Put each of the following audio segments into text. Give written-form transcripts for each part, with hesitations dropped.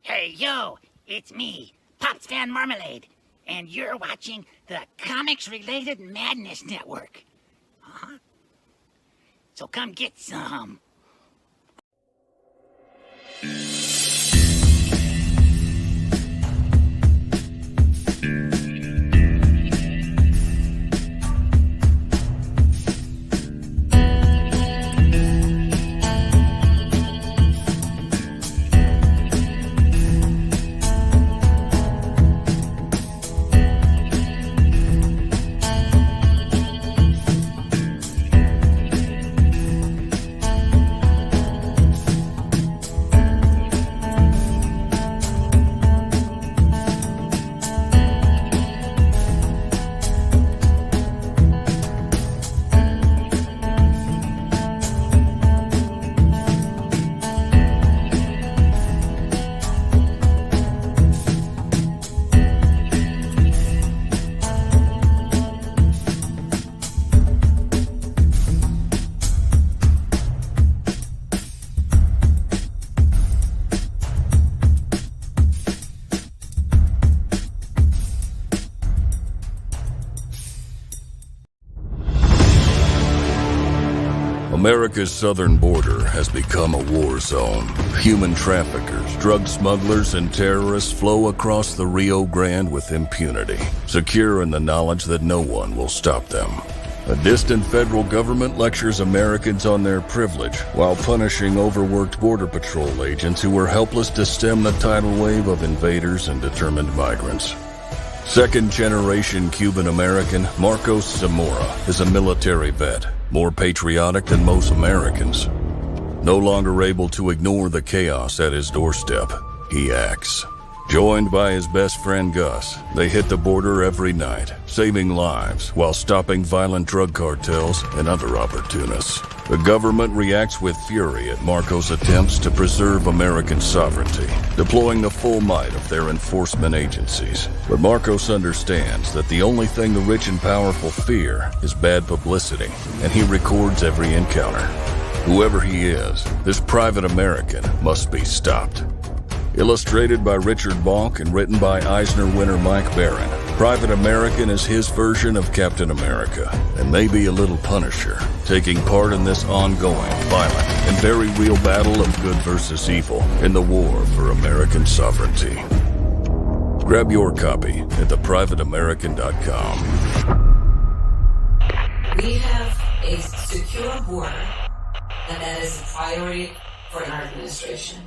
Hey, yo, it's me, Pops Van Marmalade, and you're watching the Comics-Related Madness Network. So come get some. America's southern border has become a war zone. Human traffickers, drug smugglers, and terrorists flow across the Rio Grande with impunity, secure in the knowledge that no one will stop them. A distant federal government lectures Americans on their privilege while punishing overworked Border Patrol agents who were helpless to stem the tidal wave of invaders and determined migrants. Second-generation Cuban-American Marcos Zamora is a military vet, more patriotic than most Americans. No longer able to ignore the chaos at his doorstep, he acts. Joined by his best friend Gus, they hit the border every night, saving lives while stopping violent drug cartels and other opportunists. The government reacts with fury at Marcos' attempts to preserve American sovereignty, deploying the full might of their enforcement agencies. But Marcos understands that the only thing the rich and powerful fear is bad publicity, and he records every encounter. Whoever he is, this private American must be stopped. Illustrated by Richard Bonk and written by Eisner winner Mike Barron, Private American is his version of Captain America, and maybe a little Punisher, taking part in this ongoing, violent, and very real battle of good versus evil in the war for American sovereignty. Grab your copy at theprivateamerican.com. We have a secure border, and that is a priority for our administration.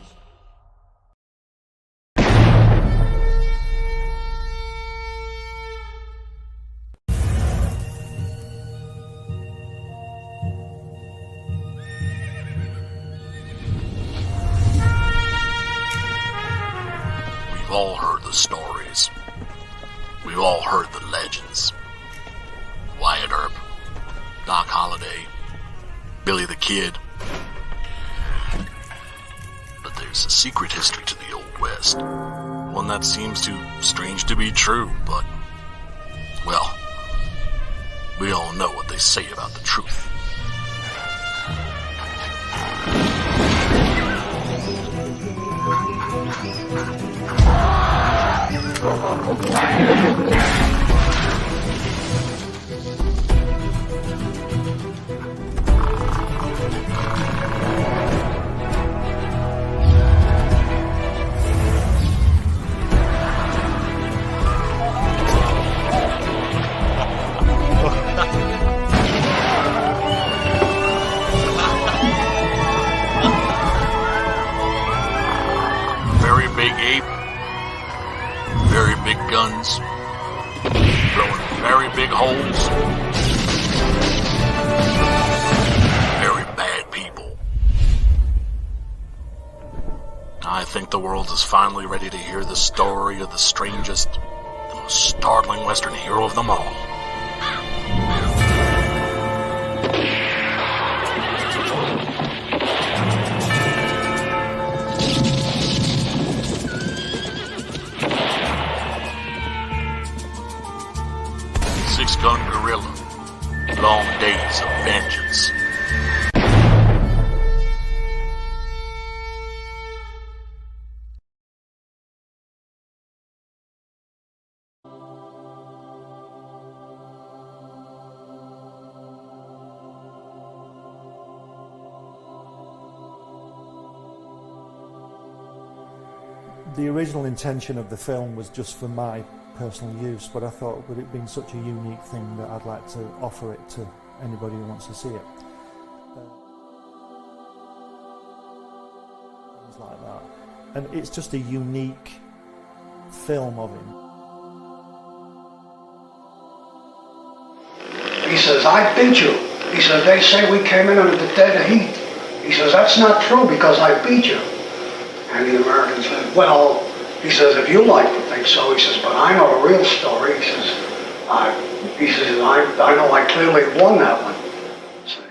We've all heard the stories. We've all heard the legends. Wyatt Earp, Doc Holliday, Billy the Kid. But there's a secret history to the Old West. One that seems too strange to be true, but, well, we all know what they say about the truth. Very big ape, very big guns, blowing very big holes, very bad people. I think the world is finally ready to hear the story of the strangest, the most startling Western hero of them all. Six-gun gorilla, long days of vengeance. The original intention of the film was just for my personal use, but I thought, with it being such a unique thing, that I'd like to offer it to anybody who wants to see it. Things like that. And it's just a unique film of him. He says, I beat you. He says, they say we came in under the dead heat. He says, that's not true because I beat you. And the American said, well, he says, if you like to think so, he says, but I know the real story. He says, I know I clearly won that one. See?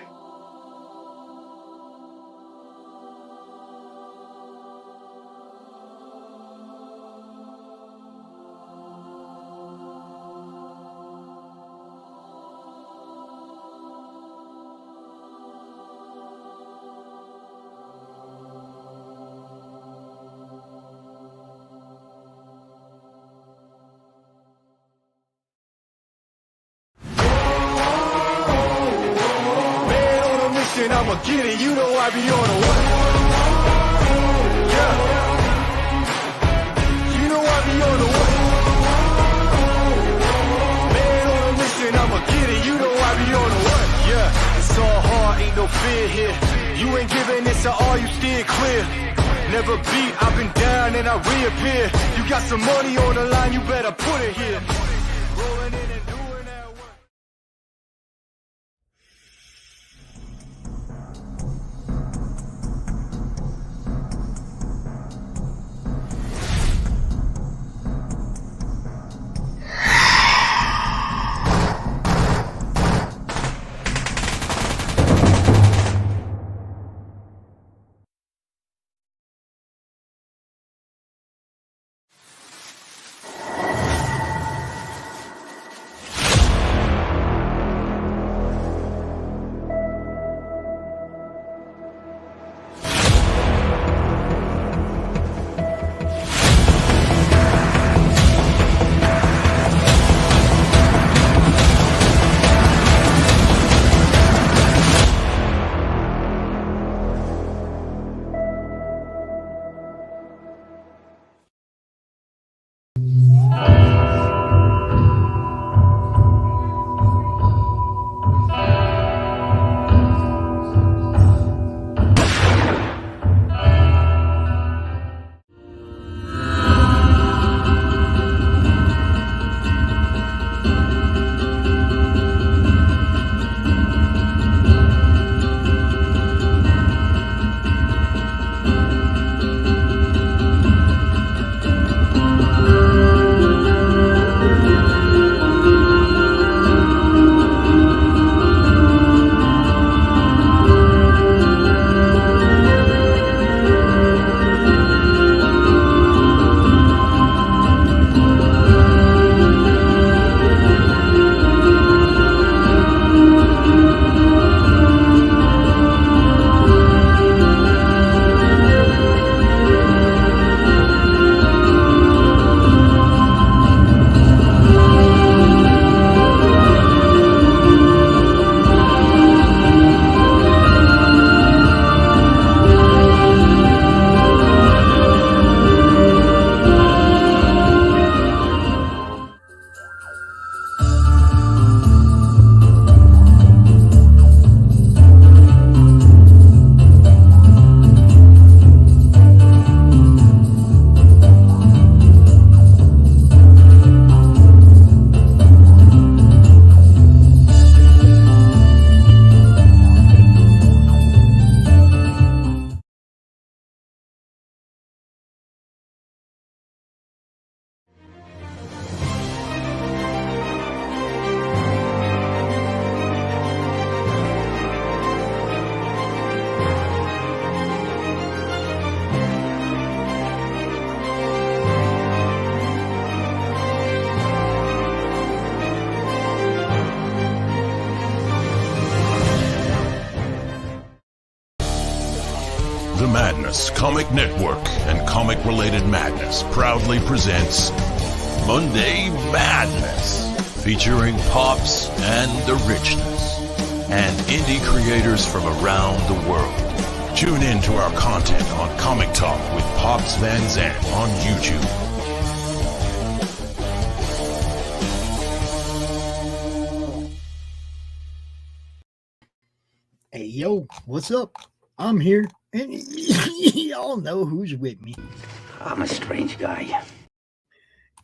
I'ma get it, you know I be on the way. Yeah. You know I be on the way. Man on a mission, I'ma get it, you know I be on the way. Yeah, it's all hard, ain't no fear here. You ain't giving this to all, you steer clear. Never beat, I've been down and I reappear. You got some money on the line, you better put it here. Rolling in and doing that work. The Madness Comic Network and Comic-Related Madness proudly presents Monday Madness, featuring Pops and the Richness, and indie creators from around the world. Tune in to our content on Comic Talk with Pops Van Zandt on YouTube. Hey, yo, what's up? I'm here, and y'all know who's with me. I'm a strange guy.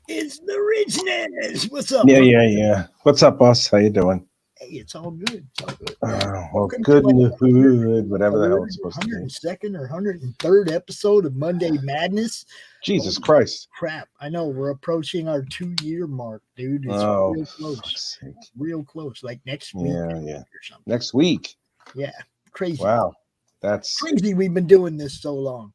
It's the Richness. What's up? Yeah. What's up, boss? How you doing? Hey, it's all good. It's all good. Well, Welcome good to in the hood, whatever the hell it's supposed to be. 102nd or 103rd episode of Monday Madness. Jesus Christ. Crap. I know we're approaching our 2-year mark, dude. It's real close. Real close. Like next week Yeah. or something. Next week. Yeah. Crazy. Wow. That's crazy we've been doing this so long.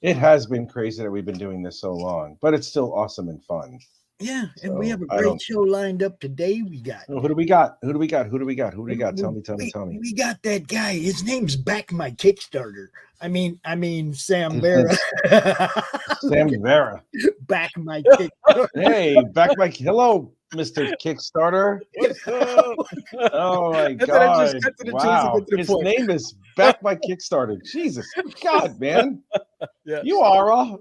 It has been crazy that we've been doing this so long, but it's still awesome and fun. Yeah, and So, we have a great show lined up today. We got who do we got? Tell me. We got that guy. His name's Back My Kickstarter. I mean Sam Vera. Sam Vera. Back My Kickstarter. Hey, hello, Mr. Kickstarter. Oh my God. Wow. His name is Back My Kickstarter. Jesus God, man. Yeah. You are a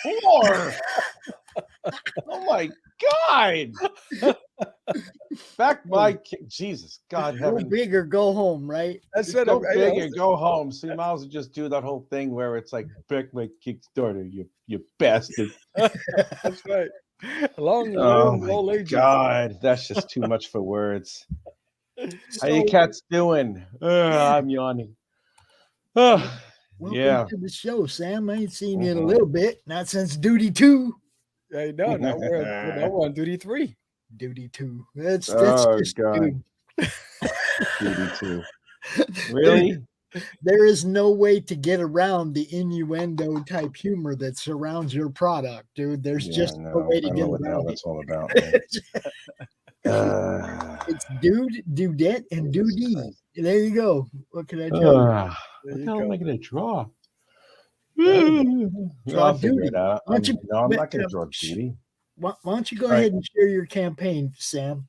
whore. Oh my God. Back my Jesus God Go heaven. big or go home, right? That's Just go big and go home. So you might as well just do that whole thing where it's like back my Kickstarter, you bastard. That's right. Long Oh live all my ages. God, that's just too much for words. How you cats doing? I'm yawning. Welcome Yeah. to the show, Sam. I ain't seen you in a little bit, not since Duty 2. I know. Now we're on Duty 3. Duty 2. That's just God. dude. Duty 2. Really? There is no way to get around the innuendo type humor that surrounds your product, dude. There's just no way to I get know what the hell around that's all about. It's dude, dudette, and dudie. There you go. What can I tell you? What the hell am I going to draw? I'll figure it out. I'm not going to draw duty. Why don't you go ahead and share your campaign, Sam?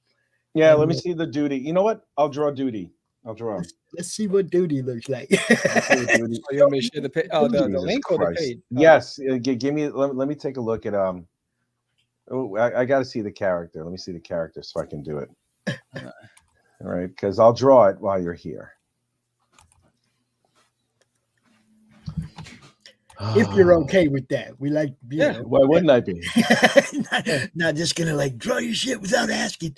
Yeah, let me see the duty. You know what? I'll draw duty. I'll draw. Let's see what duty looks like. You want me to share the page? Oh, the link or the page? Yes. Give me. Let me take a look at Oh, I got to see the character. Let me see the character so I can do it. All right, because I'll draw it while you're here. If you're okay with that, we like. You know. Why wouldn't I be? not just gonna like draw your shit without asking.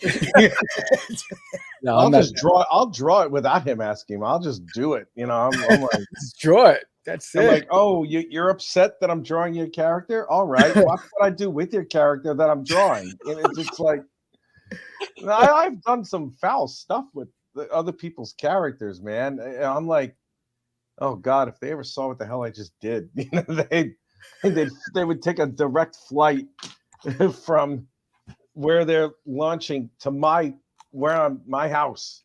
No, I'll draw it without him asking. I'll just do it. You know, I'm like, just draw it. That's it. I'm like, oh, you're upset that I'm drawing your character? All right. What could I do with your character that I'm drawing? And it's just like, I've done some foul stuff with other people's characters, man. I'm like, oh God, if they ever saw what the hell I just did, you know, they would take a direct flight from where they're launching to my house.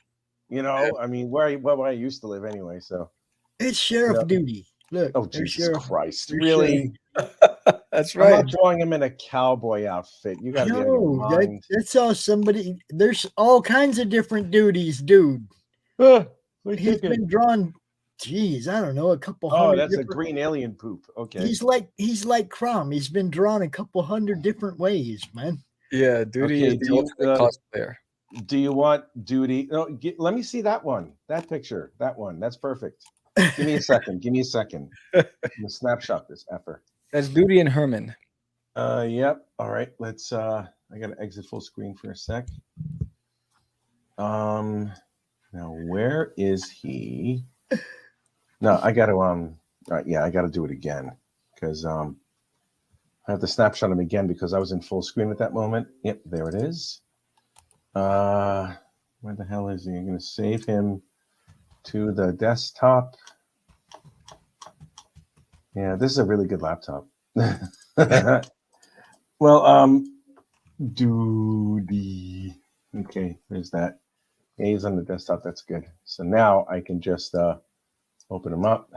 You know, I mean, where I used to live anyway. So it's sheriff duty. Look, oh Jesus Christ, There's really? That's right. I'm not drawing him in a cowboy outfit. You got to be out of your mind. That's all somebody. There's all kinds of different duties, dude. He's been drawn. Geez, I don't know, a couple hundred. Oh, that's a green alien poop. Okay. He's like Crom. He's been drawn a couple hundred different ways, man. Yeah, duty is the ultimate cosplayer. Do you want duty? No, let me see that one. That picture. That one. That's perfect. Give me a second. Give me a second. I'm gonna snapshot this effer. That's Duty and Herman. Yep. All right. Let's I gotta exit full screen for a sec. Now where is he? No, I gotta yeah, I gotta do it again because I have to snapshot him again because I was in full screen at that moment. Yep, there it is. Where the hell is he? I'm gonna save him to the desktop. Yeah, this is a really good laptop. Well, duty. Okay, there's that. Yeah, he's on the desktop. That's good. So now I can just open him up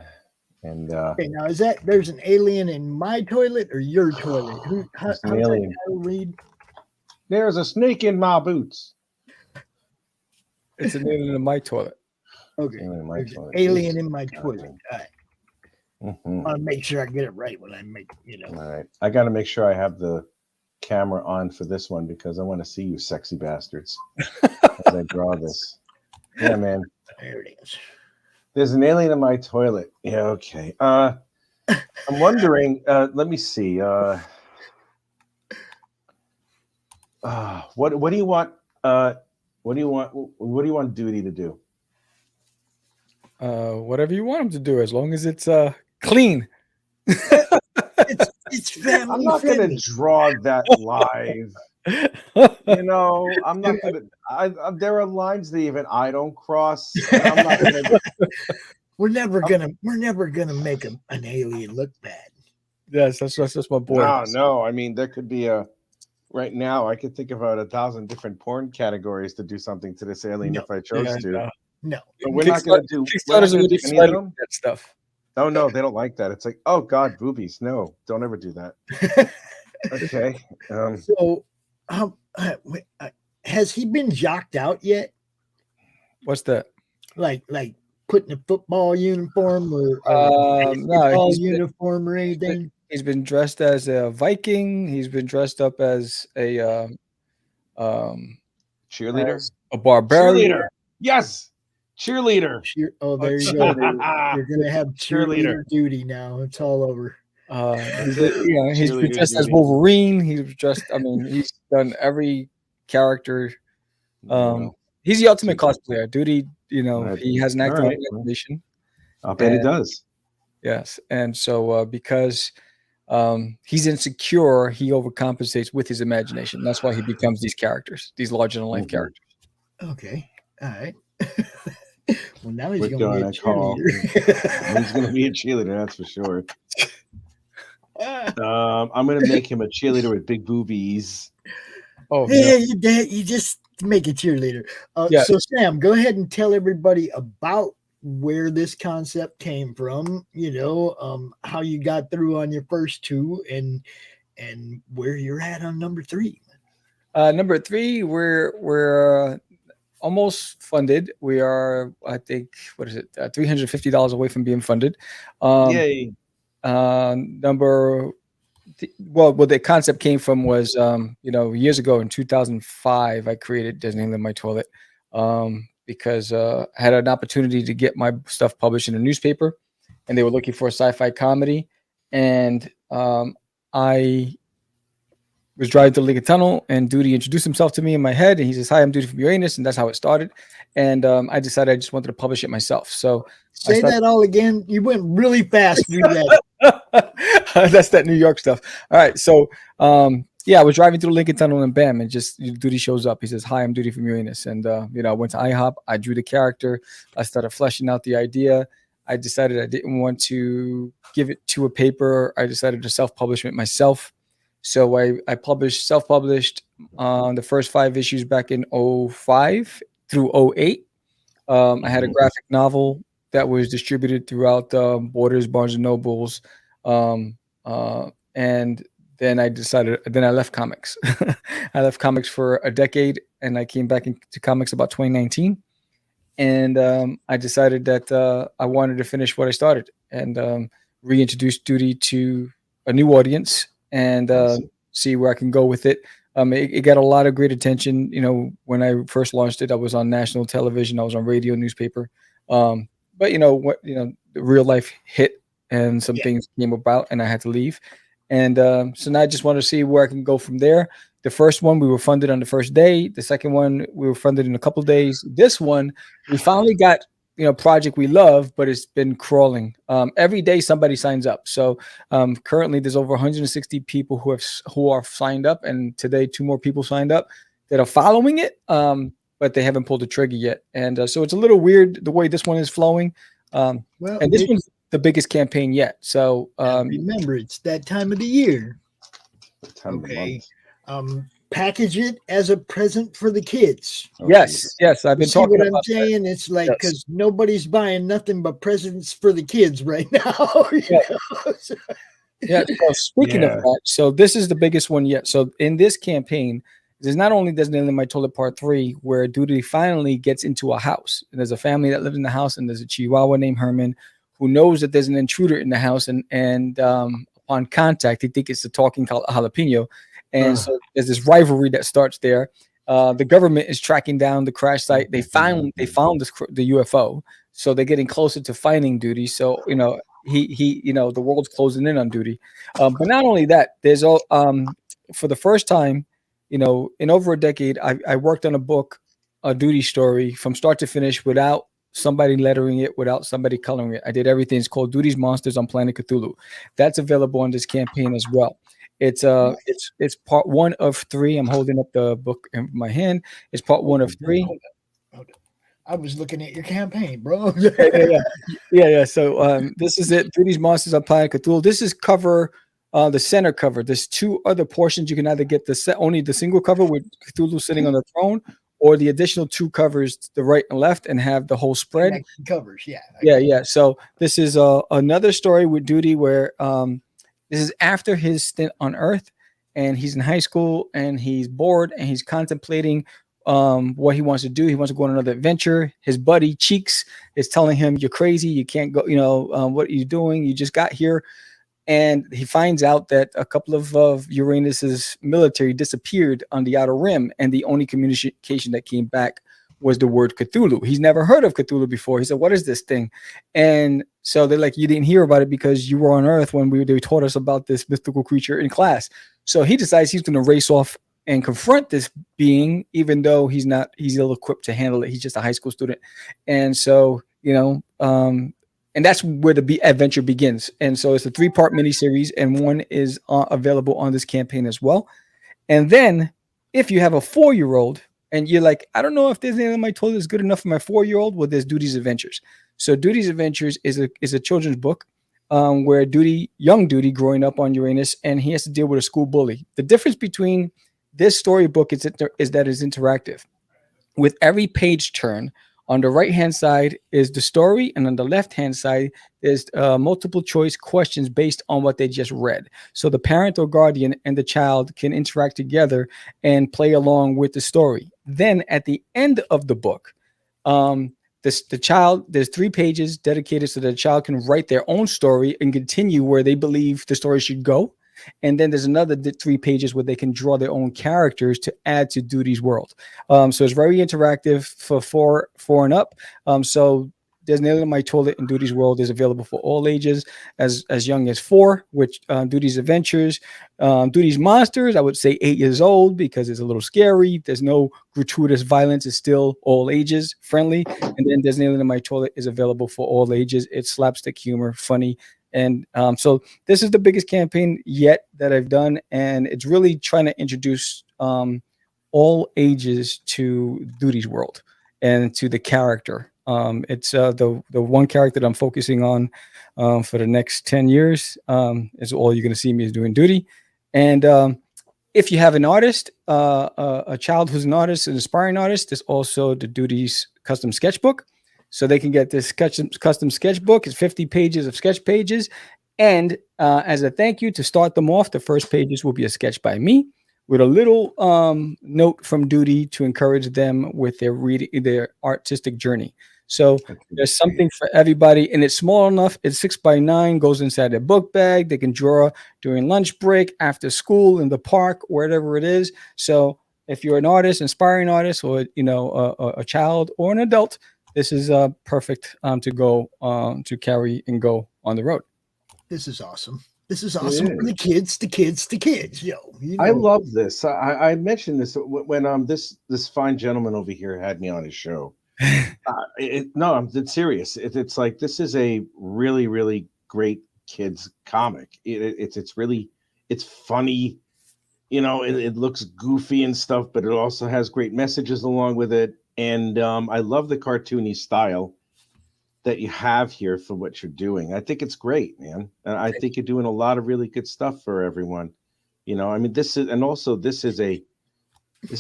and okay, now is that there's an alien in my toilet or your toilet? How's an alien. that read? There's a snake in my boots. It's an alien in my toilet. Okay. Alien in my toilet. Alien Jesus in my Christ. toilet. All right. Mhm. I want to make sure I get it right when I make, All right. I got to make sure I have the camera on for this one because I want to see you sexy bastards as I draw this. Yeah, man. There it is. There's an alien in my toilet. Yeah, okay. I'm wondering, let me see. What do you want what do you want Duty to do? Whatever you want him to do, as long as it's clean. It's family I'm not going to friendly. draw that live. You know, I'm not going to. There are lines that even I don't cross. And I'm not going to. We're never gonna make an alien look bad. Yes, that's my boy. No. I mean, there could be right now. I could think about 1,000 different porn categories to do something to this alien if I chose to. No, but we're not going to do. Kickstarter's already flooded with that stuff. Oh no, they don't like that. It's like, oh God, boobies. No, don't ever do that. Okay. So, has he been jocked out yet? What's that? Like putting a football uniform or no, uniform or anything? He's been dressed as a Viking. He's been dressed up as a cheerleader, a barbarian. Cheerleader. Yes. Cheerleader. There you go. You're gonna have cheerleader duty now. It's all over. He's been dressed as Wolverine. He's dressed. I mean, he's done every character. He's the ultimate cosplayer. Duty. He has an active imagination. I'll bet he does. Yes, and so because he's insecure, he overcompensates with his imagination. That's why he becomes these characters, these larger-than-life characters. Okay. All right. Well, now he's going to be a call. He's going to be a cheerleader, that's for sure. I'm going to make him a cheerleader with big boobies. Oh, yeah, you just make a cheerleader. So, Sam, go ahead and tell everybody about where this concept came from. How you got through on your first two, and where you're at on number 3. Number 3, we're almost funded. We are, I think, $350 away from being funded. Yay! The concept came from was, years ago in 2005, I created Disneyland in My Toilet because I had an opportunity to get my stuff published in a newspaper, and they were looking for a sci-fi comedy, and I was driving to Lincoln Tunnel, and Duty introduced himself to me in my head, and he says, "Hi, I'm Duty from Uranus," and that's how it started. And I decided I just wanted to publish it myself. So say that all again. You went really fast through that. That's that New York stuff. All right, so I was driving through Lincoln Tunnel, and bam, and just Duty shows up. He says, "Hi, I'm Duty from Uranus," and I went to IHOP. I drew the character. I started fleshing out the idea. I decided I didn't want to give it to a paper. I decided to self-publish it myself. So I self-published the first 5 issues back in 2005 through 2008. I had a graphic novel that was distributed throughout Borders, Barnes and Nobles, and then I left comics. I left comics for a decade, and I came back into comics about 2019. And I decided that I wanted to finish what I started and reintroduce Duty to a new audience and see where I can go with it. It got a lot of great attention. When I first launched it, I was on national television. I was on radio, newspaper. But the real life hit and some things came about and I had to leave. And so now I just want to see where I can go from there. The first one, we were funded on the first day. The second one, we were funded in a couple of days. This one, we finally got project we love, but it's been crawling. Every day somebody signs up. So currently there's over 160 people who are signed up, and today 2 more people signed up that are following it, but they haven't pulled the trigger yet. And so it's a little weird the way this one is flowing. And this one's the biggest campaign yet. So remember, it's that time of the year. Okay. Package it as a present for the kids. Yes, I've been talking about what I'm saying. That. It's like because nobody's buying nothing but presents for the kids right now. So speaking of that, so this is the biggest one yet. So in this campaign, There's not only There's Nail in My Toilet Part 3, where Duty finally gets into a house. And there's a family that lives in the house, and there's a Chihuahua named Herman who knows that there's an intruder in the house. And upon contact, he thinks it's the talking jalapeno. And so there's this rivalry that starts there. The government is tracking down the crash site. They found the UFO, so they're getting closer to finding Duty. So he the world's closing in on Duty. But not only that, there's all for the first time, in over a decade, I worked on a Duty story from start to finish without somebody lettering it, without somebody coloring it. I did everything. It's called Duty's Monsters on Planet Cthulhu. That's available on this campaign as well. It's part 1 of 3. I'm holding up the book in my hand. It's part 1 of 3. Hold on. I was looking at your campaign, bro. Yeah. So this is it. Duty's Monsters on Planet Cthulhu. This is the center cover. There's 2 other portions. You can either get only the single cover with Cthulhu sitting on the throne, or the additional 2 covers to the right and left, and have the whole spread. Covers, yeah. Yeah. So this is another story with Duty where this is after his stint on Earth, and he's in high school, and he's bored, and he's contemplating what he wants to do. He wants to go on another adventure. His buddy Cheeks is telling him, "You're crazy. You can't go. What are you doing? You just got here." And he finds out that a couple of Uranus's military disappeared on the Outer Rim, and the only communication that came back was the word Cthulhu. He's never heard of Cthulhu before. He said, "What is this thing?" And so they're like, "You didn't hear about it because you were on Earth when they taught us about this mystical creature in class." So he decides he's going to race off and confront this being, even though he's ill-equipped to handle it. He's just a high school student. And so, and that's where the adventure begins. And so it's a 3-part miniseries, and 1 is available on this campaign as well. And then if you have a 4-year-old and you're like, "I don't know if There's Nail in My Toilet is good enough for my 4-year-old," well, there's Duty's Adventures. So Duty's Adventures is a children's book where young Duty growing up on Uranus, and he has to deal with a school bully. The difference between this storybook is that it's interactive. With every page turn, on the right-hand side is the story, and on the left-hand side is multiple choice questions based on what they just read. So the parent or guardian and the child can interact together and play along with the story. Then at the end of the book, there's 3 pages dedicated so that the child can write their own story and continue where they believe the story should go. And then there's another 3 pages where they can draw their own characters to add to Duty's world. So it's very interactive for 4 and up. So There's Nail in My Toilet in Duty's World is available for all ages, as young as 4, which Duty's Adventures. Duty's Monsters, I would say 8 years old because it's a little scary. There's no gratuitous violence. It's still all ages friendly. And then There's Nail in My Toilet is available for all ages. It's slapstick humor, funny. And so this is the biggest campaign yet that I've done, and it's really trying to introduce all ages to Duty's world and to the character. It's the one character that I'm focusing on for the next 10 years is all you're going to see me is doing Duty. And if you have an artist, a child who's an artist, an aspiring artist, there's also the Duty's custom sketchbook. So they can get this custom sketchbook. It's 50 pages of sketch pages. And as a thank you to start them off, the first pages will be a sketch by me with a little note from Duty to encourage them with their artistic journey. So there's something for everybody, and it's small enough. It's 6x9, goes inside their book bag. They can draw during lunch break, after school, in the park, wherever it is. So if you're an artist, inspiring artist, or a child or an adult, this is perfect to go to carry and go on the road. This is awesome. This is awesome for the kids, yo. I love this. I mentioned this when this fine gentleman over here had me on his show. No, I'm serious. It's like this is a really, really great kids comic. It's funny. It looks goofy and stuff, but it also has great messages along with it. And I love the cartoony style that you have here for what you're doing. I think it's great, man. And I think you're doing a lot of really good stuff for everyone. This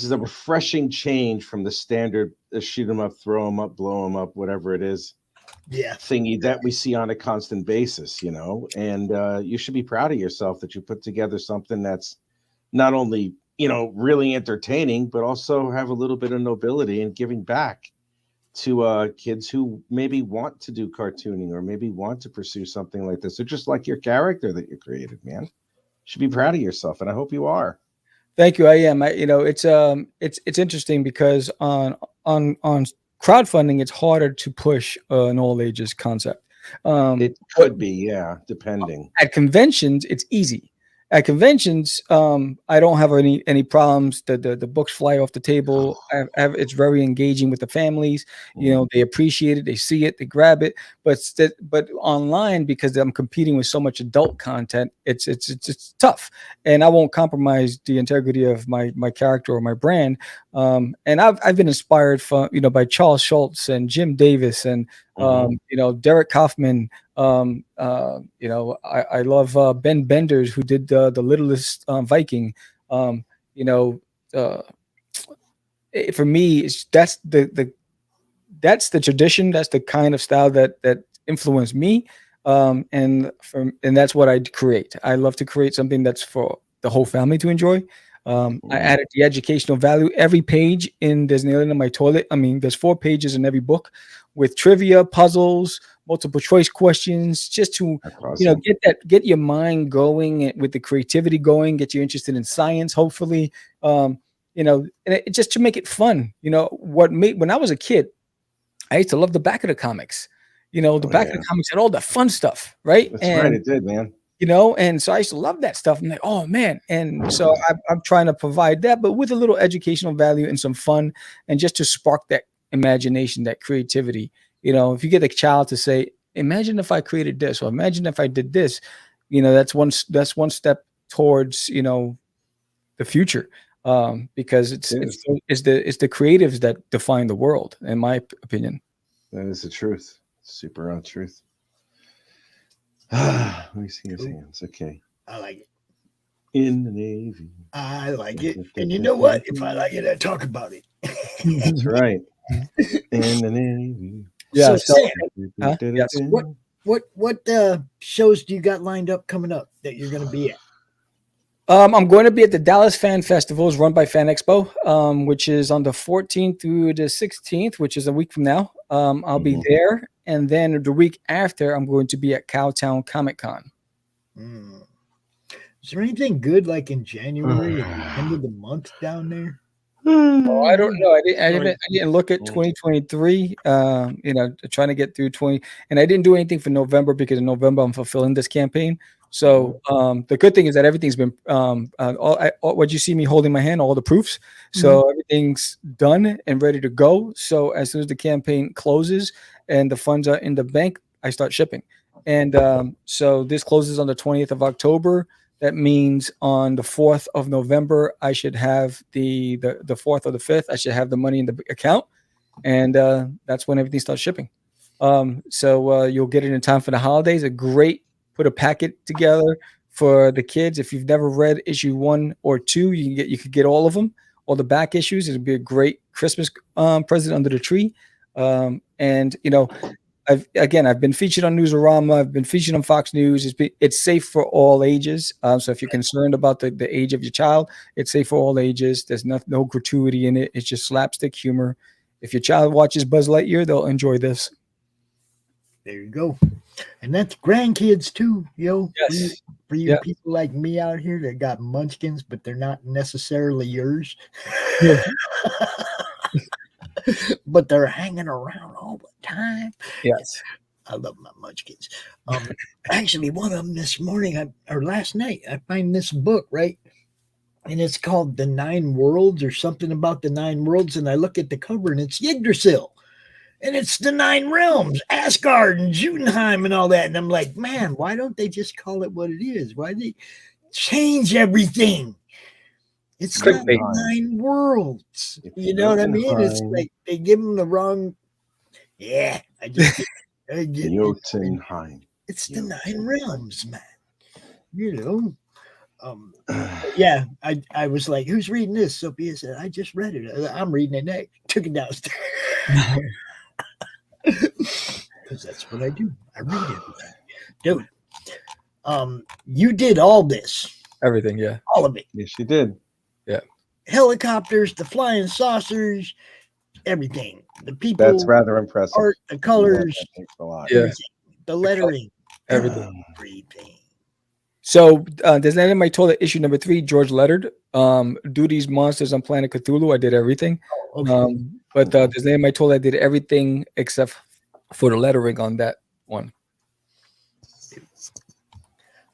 is a refreshing change from the standard shoot 'em up, throw 'em up, blow 'em up, whatever it is, thingy that we see on a constant basis, And you should be proud of yourself that you put together something that's not only really entertaining, but also have a little bit of nobility and giving back to kids who maybe want to do cartooning or maybe want to pursue something like this. They're just like your character that you created, man. You should be proud of yourself, and I hope you are. Thank you. I am. It's interesting because on crowdfunding, it's harder to push an all ages concept. It could be, yeah, depending. At conventions, it's easy. At conventions, I don't have any problems. The books fly off the table. It's very engaging with the families. They appreciate it. They see it. They grab it. But online, because I'm competing with so much adult content, it's tough. And I won't compromise the integrity of my character or my brand. And I've been inspired by Charles Schultz and Jim Davis and Derek Kaufman. I love Ben Benders, who did the Littlest Viking. For me, that's the tradition. That's the kind of style that influenced me. And that's what I create. I love to create something that's for the whole family to enjoy. I added the educational value. Every page in There's an Alien in My Toilet. I mean, there's 4 pages in every book with trivia, puzzles, multiple choice questions, just to awesome. Get your mind going with the creativity going, get you interested in science, hopefully. And just to make it fun. When I was a kid, I used to love the back of the comics. The back of the comics had all the fun stuff, right? That's right, it did, man. And so I used to love that stuff. I'm like, oh man. And so I'm trying to provide that, but with a little educational value and some fun, and just to spark that imagination, that creativity. If you get a child to say, imagine if I created this, or imagine if I did this, that's one step towards, the future. Because it's the creatives that define the world, in my opinion. That is the truth. Super on truth. Let me see his hands. Okay. I like it. In the Navy. I like it. And you know what? If I like it, I talk about it. That's right. In the Navy. Yeah. So Sam, yes. What shows do you got lined up coming up that you're going to be at? I'm going to be at the Dallas Fan Festivals run by Fan Expo, which is on the 14th through the 16th, which is a week from now. I'll be there. And then the week after, I'm going to be at Cowtown Comic Con. Is there anything good like in January at the end of the month down there? Oh, I don't know. I didn't look at 2023. Trying to get through 20, and I didn't do anything for November because in November I'm fulfilling this campaign. So the good thing is that everything's been what you see me holding my hand, all the proofs. So everything's done and ready to go. So as soon as the campaign closes and the funds are in the bank, I start shipping. And so this closes on the 20th of October. That means on the 4th of November, I should have the 4th or the 5th, I should have the money in the account. And that's when everything starts shipping. So you'll get it in time for the holidays. Put a packet together for the kids. If you've never read issue 1 or 2, you could get all of them, all the back issues. It'll be a great Christmas present under the tree. I've been featured on Newsarama. I've been featured on Fox News. It's safe for all ages. So if you're concerned about the age of your child, it's safe for all ages. There's no gratuity in it. It's just slapstick humor. If your child watches Buzz Lightyear, they'll enjoy this. There you go. And that's grandkids too, yo. Yes. For you people like me out here that got munchkins, but they're not necessarily yours. Yeah. But they're hanging around all the time. Yes. I love my munchkins. Actually, one of them this morning or last night, I find this book, right? And it's called The 9 Worlds or something about the 9 worlds. And I look at the cover and it's Yggdrasil. And it's the 9 realms, Asgard and Jotunheim and all that. And I'm like, man, why don't they just call it what it is? Why do they change everything? It's not 9 worlds. You know what I mean? It's like they give them the wrong. Yeah, I get Jotunheim. It's the 9 realms, man. Yeah, I was like, who's reading this? Sophia said, I just read it. I'm reading it next. Took it downstairs. Because that's what I do. I read everything. Dude, you did all this. Everything, yeah. All of it. Yes, you did. Yeah. Helicopters, the flying saucers, everything. The people, That's rather impressive. art, the colors, That takes a lot. Yeah. everything. The lettering, Everything. everything. So there's an anime I told that issue number 3, George lettered. Duty's Monsters on Planet Cthulhu. I did everything. Okay. But there's an anime I told I did everything except for the lettering on that one.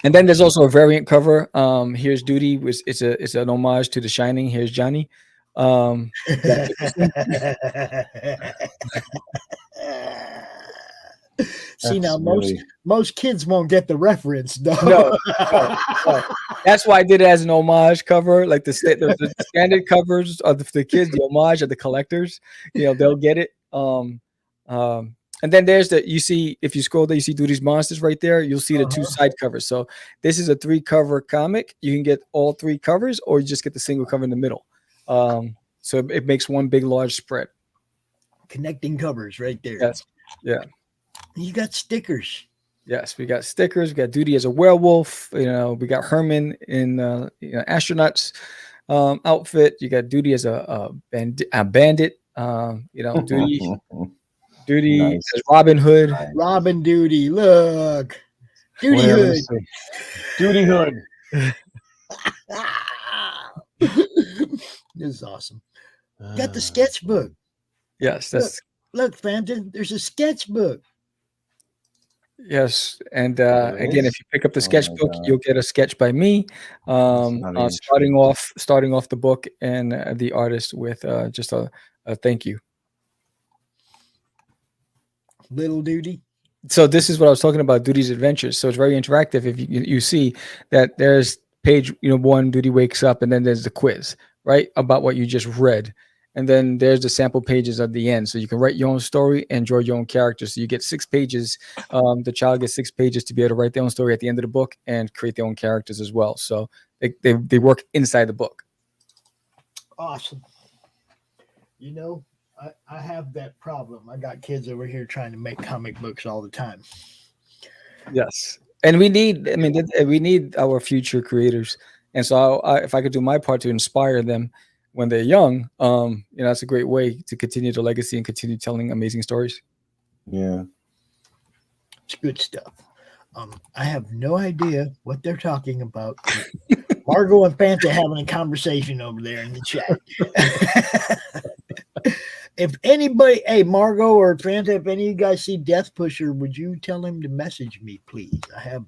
And then there's also a variant cover. Here's Duty. It's an homage to The Shining. Here's Johnny. See, now most kids won't get the reference, though. No. That's why I did it as an homage cover, like the standard covers of the kids. The homage of the collectors, they'll get it. And then there's you see, if you scroll there, you see Duty's Monsters right there. You'll see the 2 side covers. So this is a 3-cover comic. You can get all 3 covers, or you just get the single cover in the middle. So it makes one big, large spread. Connecting covers right there. Yes. Yeah. You got stickers. Yes, we got stickers. We got Duty as a werewolf. We got Herman in astronauts outfit. You got Duty as a bandit. Duty Nice. as Robin Hood. Robin Duty. Look. Duty Hood. Duty Hood. This is awesome. Got the sketchbook. Yes, that's look, Phantom. There's a sketchbook. yes. And again, if you pick up the sketchbook, you'll get a sketch by me. Starting off the book, and the artist with just a thank you. Little Duty. So this is what I was talking about, Duty's Adventures. So it's very interactive. If you see that there's page 1, Duty wakes up, and then there's the quiz, right, about what you just read. And then there's the sample pages at the end. So you can write your own story and draw your own characters. So you get 6 pages. The child gets 6 pages to be able to write their own story at the end of the book and create their own characters as well. So they work inside the book. Awesome. I have that problem. I got kids over here trying to make comic books all the time. Yes. And we need our future creators. And so if I could do my part to inspire them when they're young, that's a great way to continue the legacy and continue telling amazing stories. Yeah. It's good stuff. I have no idea what they're talking about. Margot and Fanta having a conversation over there in the chat. If anybody, hey, Margot or Fanta, if any of you guys see Death Pusher, would you tell him to message me, please? I have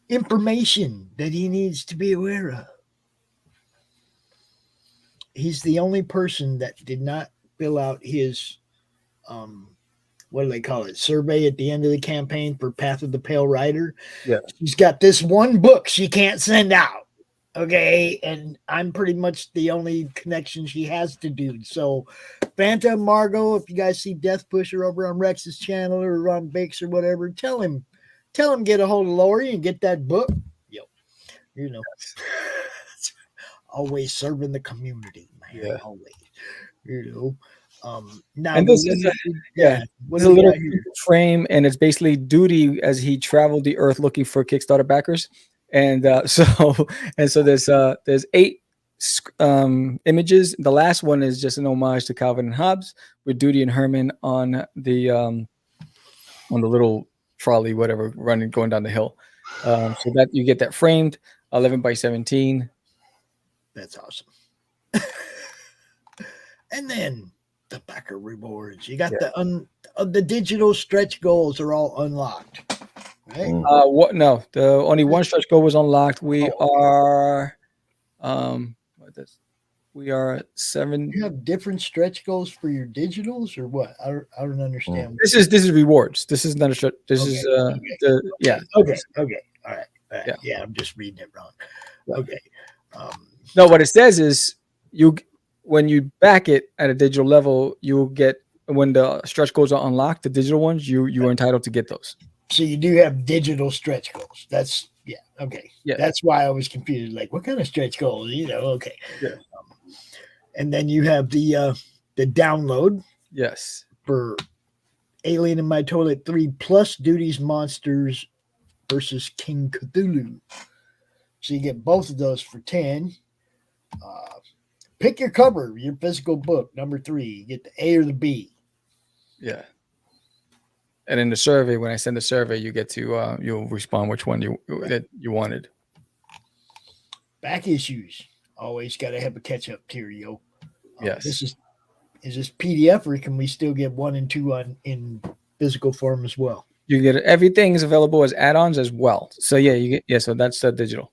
information that he needs to be aware of. He's the only person that did not fill out his, what do they call it, survey at the end of the campaign for Path of the Pale Rider. Yeah. She's got this one book she can't send out. Okay, and I'm pretty much the only connection she has to dude. So, Fanta, Margot, if you guys see Death Pusher over on Rex's channel or on Bakes or whatever, tell him get a hold of Lori and get that book. Always serving the community, man. Yeah. Always, Now, and this is a little frame, and it's basically Duty as he traveled the earth looking for Kickstarter backers. And so there's 8 images. The last one is just an homage to Calvin and Hobbes with Duty and Herman on the little trolley, whatever, going down the hill. So that you get that framed 11 by 17. That's awesome. And then the backer rewards. You got the digital stretch goals are all unlocked. Right? What? No, the only one stretch goal was unlocked. We are, we are 7. You have different stretch goals for your digitals, or what? I don't understand. This is rewards. This is not a stretch. This is yeah. Okay. All right. Yeah, I'm just reading it wrong. Okay. No, what it says is when you back it at a digital level, you'll get, when the stretch goals are unlocked, the digital ones, you are entitled to get those. So you do have digital stretch goals. That's okay. Yeah, that's why I was confused. Like, what kind of stretch goals? Okay. Yeah. And then you have the download. Yes. For Alien in My Toilet 3 plus Duty's Monsters versus King Cthulhu. So you get both of those for 10. Pick your cover, your physical book, number 3. You get the A or the B. Yeah. And in the survey, when I send the survey, you get to you'll respond which one that you wanted. Back issues. Always got to have a catch-up tier, yo. Yes. Is this PDF, or can we still get 1 and 2 in physical form as well? You get everything is available as add-ons as well. So yeah, you get so that's digital.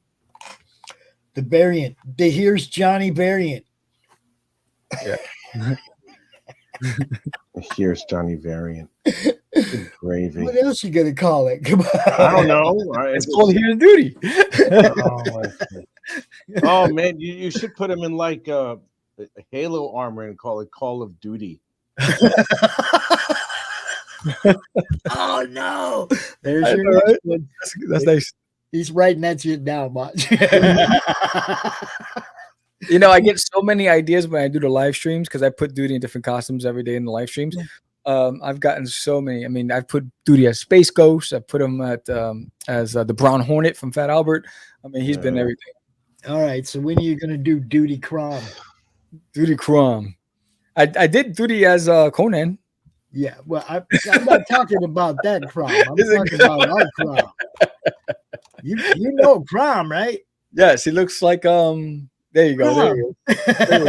The variant. The Here's Johnny variant. Yeah. Here's Johnny variant. Good gravy. What else you gonna call it? Come on. I don't know. It's called Here's Duty. Oh man, you should put him in like a Halo armor and call it Call of Duty. Oh no! There's your next one. That's nice. He's writing that shit down, Mach. You know, I get so many ideas when I do the live streams because I put Duty in different costumes every day in the live streams. I've gotten so many. I mean, I've put Duty as Space Ghost. I put him as the Brown Hornet from Fat Albert. I mean, he's been everything. All right. So when are you going to do Duty Crom? Duty Crom. I did Duty as Conan. Yeah. Well, I'm not talking about that Crom. I'm talking about our Crom. You know Crom, right? Yes, he looks like there you go. There you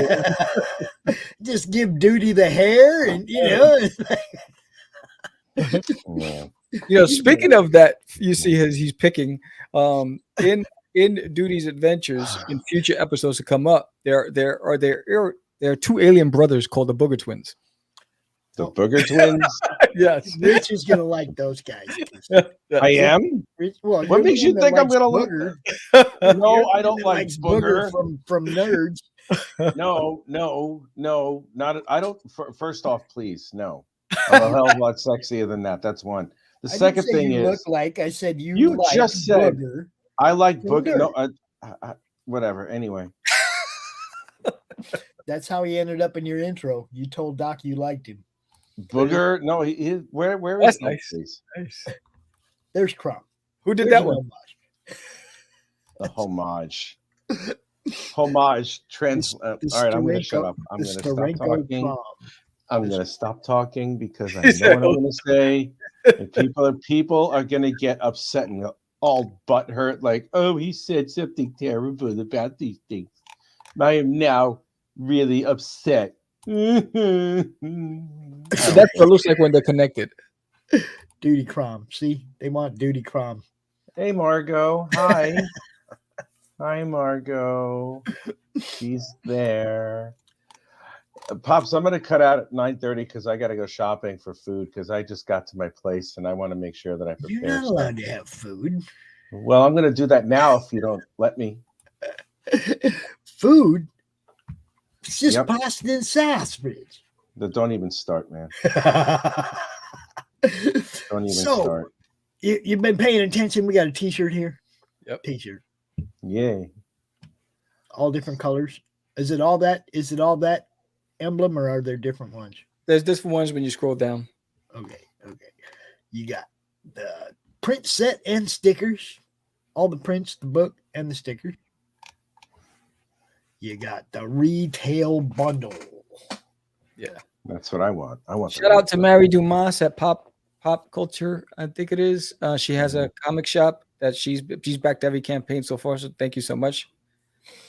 go. Just give Duty the hair, and Speaking of that, you see he's picking in Duty's adventures in future episodes to come up. There are 2 alien brothers called the Booger Twins. The Booger Twins? Yes. Rich is gonna like those guys. I am. Well, what makes you think I'm gonna look? No, I don't like Booger from Nerds. No, not. I don't. First off, please, no. I'm a hell of a lot sexier than that. That's one. The second thing is, look like I said you like just said Booger. I like Booger. No, whatever. Anyway, that's how he ended up in your intro. You told Doc you liked him. Booger. No, where that's is nice. Nice. There's Crump. Who did that one? The homage. Homage. All right, I'm going to shut up. I'm going to stop talking. I'm going to stop talking because I know what I'm going to say. And people are going to get upset and all butthurt, like, oh, he said something terrible about these things. I am now really upset. So that's what it looks like when they're connected. Duty Crom. See, they want Duty Crom. Hey, Margot. Hi. Hi, Margot. She's there. Pops, I'm going to cut out at 9:30 because I got to go shopping for food because I just got to my place and I want to make sure that I prepare. You're not allowed to have food. Well, I'm going to do that now if you don't let me. Food? It's just pasta and sausage. Don't even start, man. Don't even start. You've been paying attention. We got a T-shirt here. Yep. T-shirt. Yay. All different colors. Is it all that emblem, or are there different ones? There's different ones when you scroll down. Okay. You got the print set and stickers. All the prints, the book, and the stickers. You got the retail bundle. Yeah. That's what I want. Shout out to Mary Dumas at Pop Culture, I think it is. She has a comic shop that she's backed every campaign so far. So thank you so much.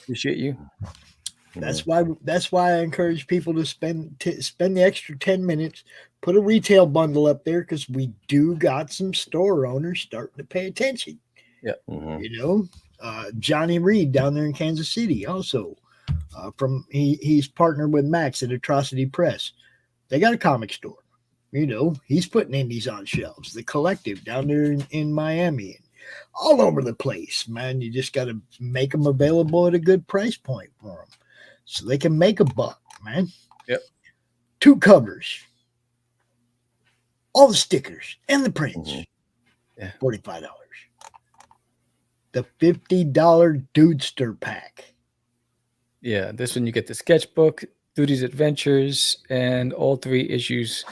Appreciate you. That's why I encourage people to spend the extra 10 minutes, put a retail bundle up there, because we do got some store owners starting to pay attention. Yeah. Mm-hmm. Johnny Reed down there in Kansas City also. He's partnered with Max at Atrocity Press. They got a comic store. He's putting indies on shelves. The Collective down there in Miami, and all over the place, man. You just got to make them available at a good price point for them, so they can make a buck, man. Yep. 2 covers, all the stickers and the prints. Yeah. $45. The $50 Dudester pack. Yeah, this one you get the sketchbook, Duty's Adventures, and all 3 issues,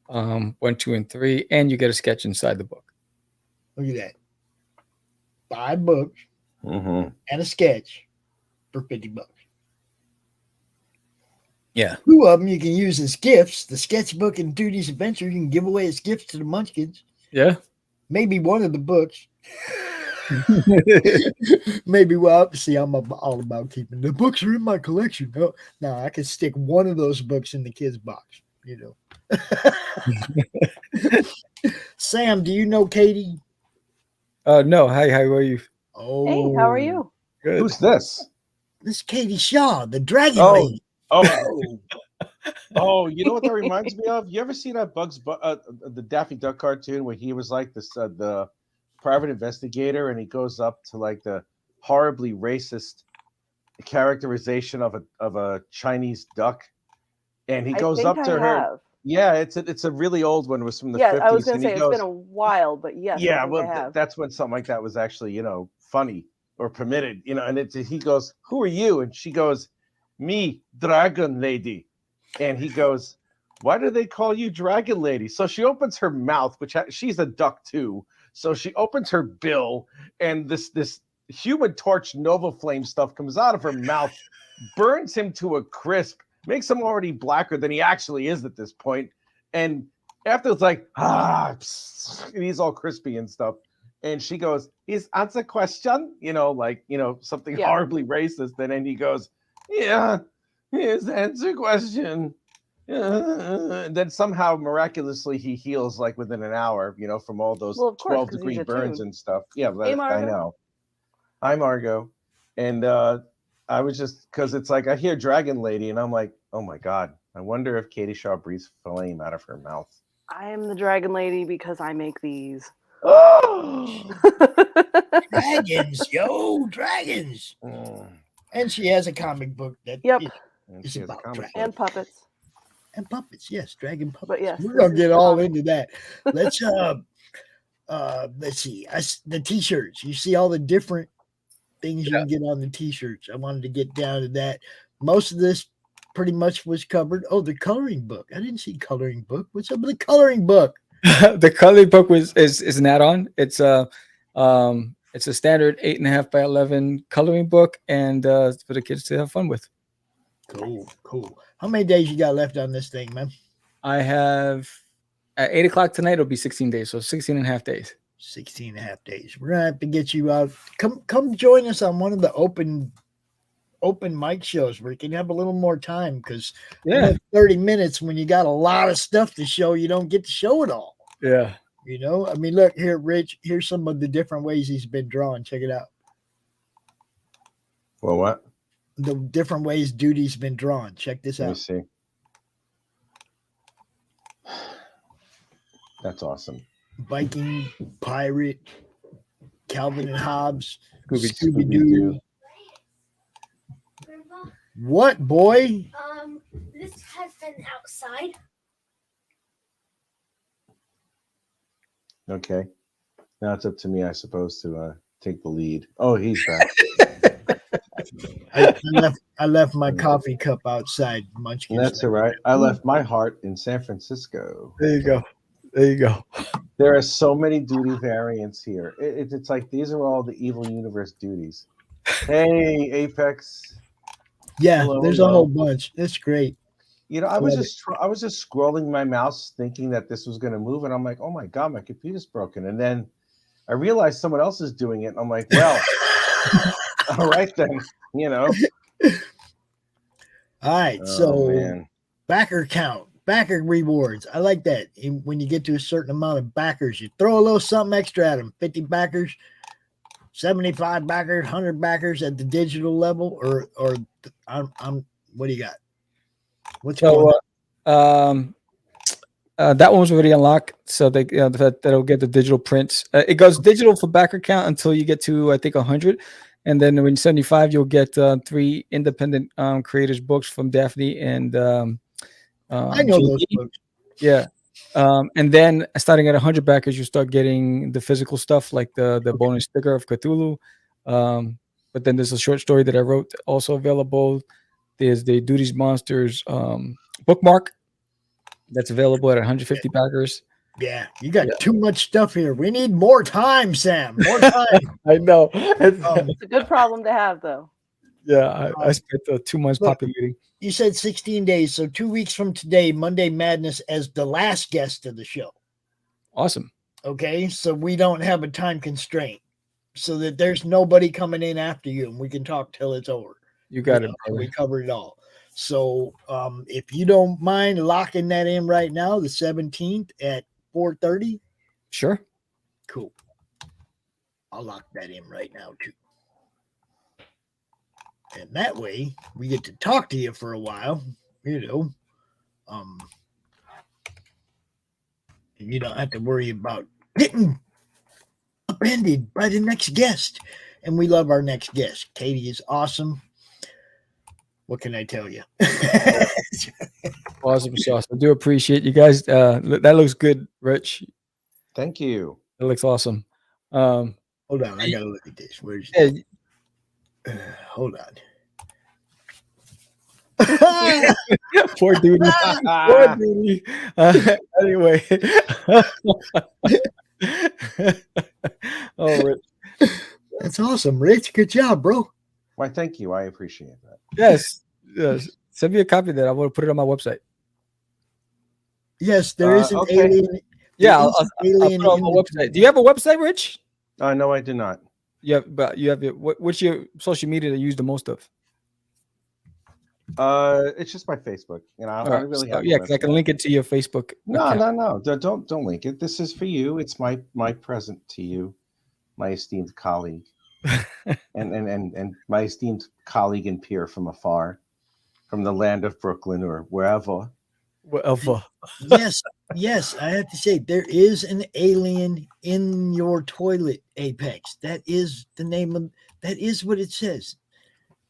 1, 2, and 3, and you get a sketch inside the book. Look at that. 5 books and a sketch for $50. Yeah. 2 of them you can use as gifts. The sketchbook and Duty's Adventure you can give away as gifts to the Munchkins. Yeah. Maybe one of the books. Maybe, well, see, I'm all about keeping the books are in my collection. No, I can stick one of those books in the kids' box, you know. Sam, do you know Katie? No. Hi, how are you? Oh, Hey, how are you? Good. Who's this? This is Katie Shaw, the dragon Oh, lady. oh, you know what that reminds me of? You ever see that the Daffy Duck cartoon where he was like this the private investigator, and he goes up to like the horribly racist characterization of a Chinese duck, and he goes up to her. Yeah, it's a really old one. It was from the 50s. I was going to say it's been a while, but yes. Yeah, well, that's when something like that was actually funny or permitted. And he goes, "Who are you?" And she goes, "Me, Dragon Lady." And he goes, "Why do they call you Dragon Lady?" So she opens her mouth, which she's a duck too. So she opens her bill, and this Human Torch Nova Flame stuff comes out of her mouth, burns him to a crisp, makes him already blacker than he actually is at this point. And after it's like, and he's all crispy and stuff. And she goes, "Is answer question?" Something horribly racist. And then he goes, "Yeah, here's answer question." And then somehow miraculously he heals like within an hour, from all those 12-degree burns and stuff. Yeah, hey, I know. Hi, Margot. And I was just, because it's like I hear Dragon Lady and I'm like, oh my God, I wonder if Katie Shaw breathes flame out of her mouth. I am the Dragon Lady because I make these. Dragons, dragons. And she has a comic book that is about dragons. And puppets. And puppets, yes, dragon puppets. But yes, we're gonna get all into that. Let's see. The t-shirts. You see all the different things you can get on the t-shirts. I wanted to get down to that. Most of this pretty much was covered. Oh, the coloring book. I didn't see coloring book. What's up with the coloring book? The coloring book is an add-on. It's a standard 8.5 by 11 coloring book, and for the kids to have fun with. Cool. How many days you got left on this thing, man? I have at 8 o'clock tonight. It'll be 16 days, so 16 and a half days. 16 and a half days. We're gonna have to get you out. Come join us on one of the open mic shows where you can have a little more time, because 30 minutes when you got a lot of stuff to show, you don't get to show it all. Yeah. I mean, look here, Rich. Here's some of the different ways he's been drawn. Check it out. Well, what? The different ways Duty's been drawn. Check this out. Let me see. That's awesome. Viking, pirate, Calvin and Hobbes, Scooby-Doo. What, boy? This has been outside. Okay. Now it's up to me, I suppose, to take the lead. Oh, he's back. I left my coffee cup outside, Munchkin. That's all right. I left my heart in San Francisco. There you go. There are so many Duty variants here. It's like these are all the evil universe duties. Hey, Apex. Yeah, hello, there's a whole bunch. That's great. I was just scrolling my mouse thinking that this was going to move, and I'm like, oh my God, my computer's broken. And then I realized someone else is doing it. And I'm like, well, all right then, All right, so backer count, backer rewards. I like that. When you get to a certain amount of backers, you throw a little something extra at them. 50 backers, 75 backers, 100 backers at the digital level, or I'm what do you got? What's going on? That one was already unlocked, so that'll get the digital prints. It goes digital for backer count until you get to, I think, 100. And then when 75, you'll get 3 independent creators books from Daphne and I know those books. Yeah. And then starting at 100 backers, you start getting the physical stuff like the bonus sticker of Cthulhu. But then there's a short story that I wrote also available. There's the Duties Monsters bookmark that's available at 150 backers. Yeah, you got too much stuff here. We need more time, Sam. More time. I know. It's a good problem to have, though. Yeah, I spent 2 months populating. You said 16 days, so 2 weeks from today, Monday Madness as the last guest of the show. Awesome. Okay, so we don't have a time constraint, so that there's nobody coming in after you, and we can talk till it's over. You got it, brother. We covered it all. So if you don't mind locking that in right now, the 17th at 4:30. Sure. Cool. I'll lock that in right now too. And that way we get to talk to you for a while, and you don't have to worry about getting upended by the next guest. And we love our next guest. Katie is awesome. What can I tell you? Awesome sauce. I do appreciate you guys. That looks good, Rich. Thank you. It looks awesome. Hold on, I gotta look at this. Where's hold on. Poor duty. Poor duty. Anyway. Oh, Rich. That's awesome, Rich. Good job, bro. Why, thank you. I appreciate that. Yes. Send me a copy of that. I want to put it on my website. Yes, there is an alien. Yeah, I'll put it on my website. Do you have a website, Rich? No, I do not. Yeah, but you have what's your social media that you use the most of? It's just my Facebook. I don't really have. Yeah, because I can link it to your Facebook. No. Don't link it. This is for you. It's my present to you, my esteemed colleague, and my esteemed colleague and peer from afar, from the land of Brooklyn or wherever. Wherever. Yes, I have to say there is an alien in your toilet, Apex. That is the name of. That is what it says.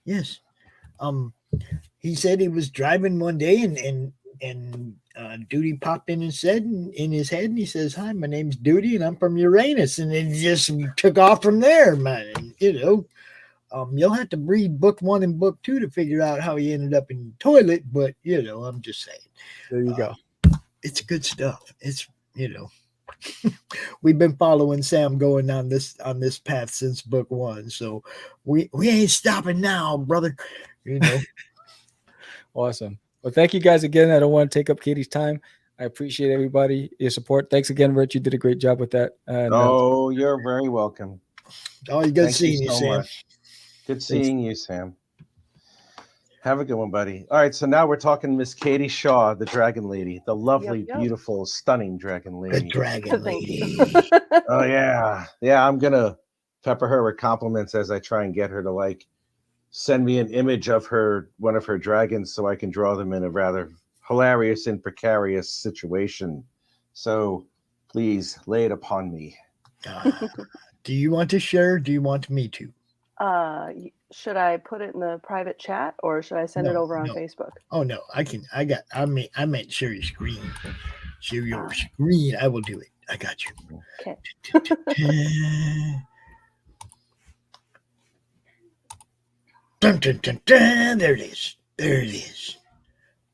Yes. He said he was driving one day and Duty popped in and said in his head, and he says, "Hi, my name's Duty and I'm from Uranus," and it just took off from there, man. And, you'll have to read book 1 and book 2 to figure out how he ended up in the toilet, but I'm just saying. There you go. It's good stuff. It's we've been following Sam going on this path since book 1, so we ain't stopping now, brother. Awesome. Well, thank you guys again. I don't want to take up Katie's time. I appreciate everybody, your support. Thanks again, Rich. You did a great job with that. And, you're very welcome. Oh, you good seeing you, Sam. Much. Good seeing you, Sam. Have a good one, buddy. All right, so now we're talking Miss Katie Shaw, the Dragon Lady, the lovely, beautiful, stunning Dragon Lady. The Dragon Lady. Oh yeah, I'm gonna pepper her with compliments as I try and get her to send me an image of one of her dragons, so I can draw them in a rather hilarious and precarious situation. So please lay it upon me. Do you want to share? Do you want me to? Should I put it in the private chat or should I send it over on Facebook? Oh no, I meant share your screen. Share your screen. I will do it. I got you. Okay. Dun, dun, dun, dun. There it is.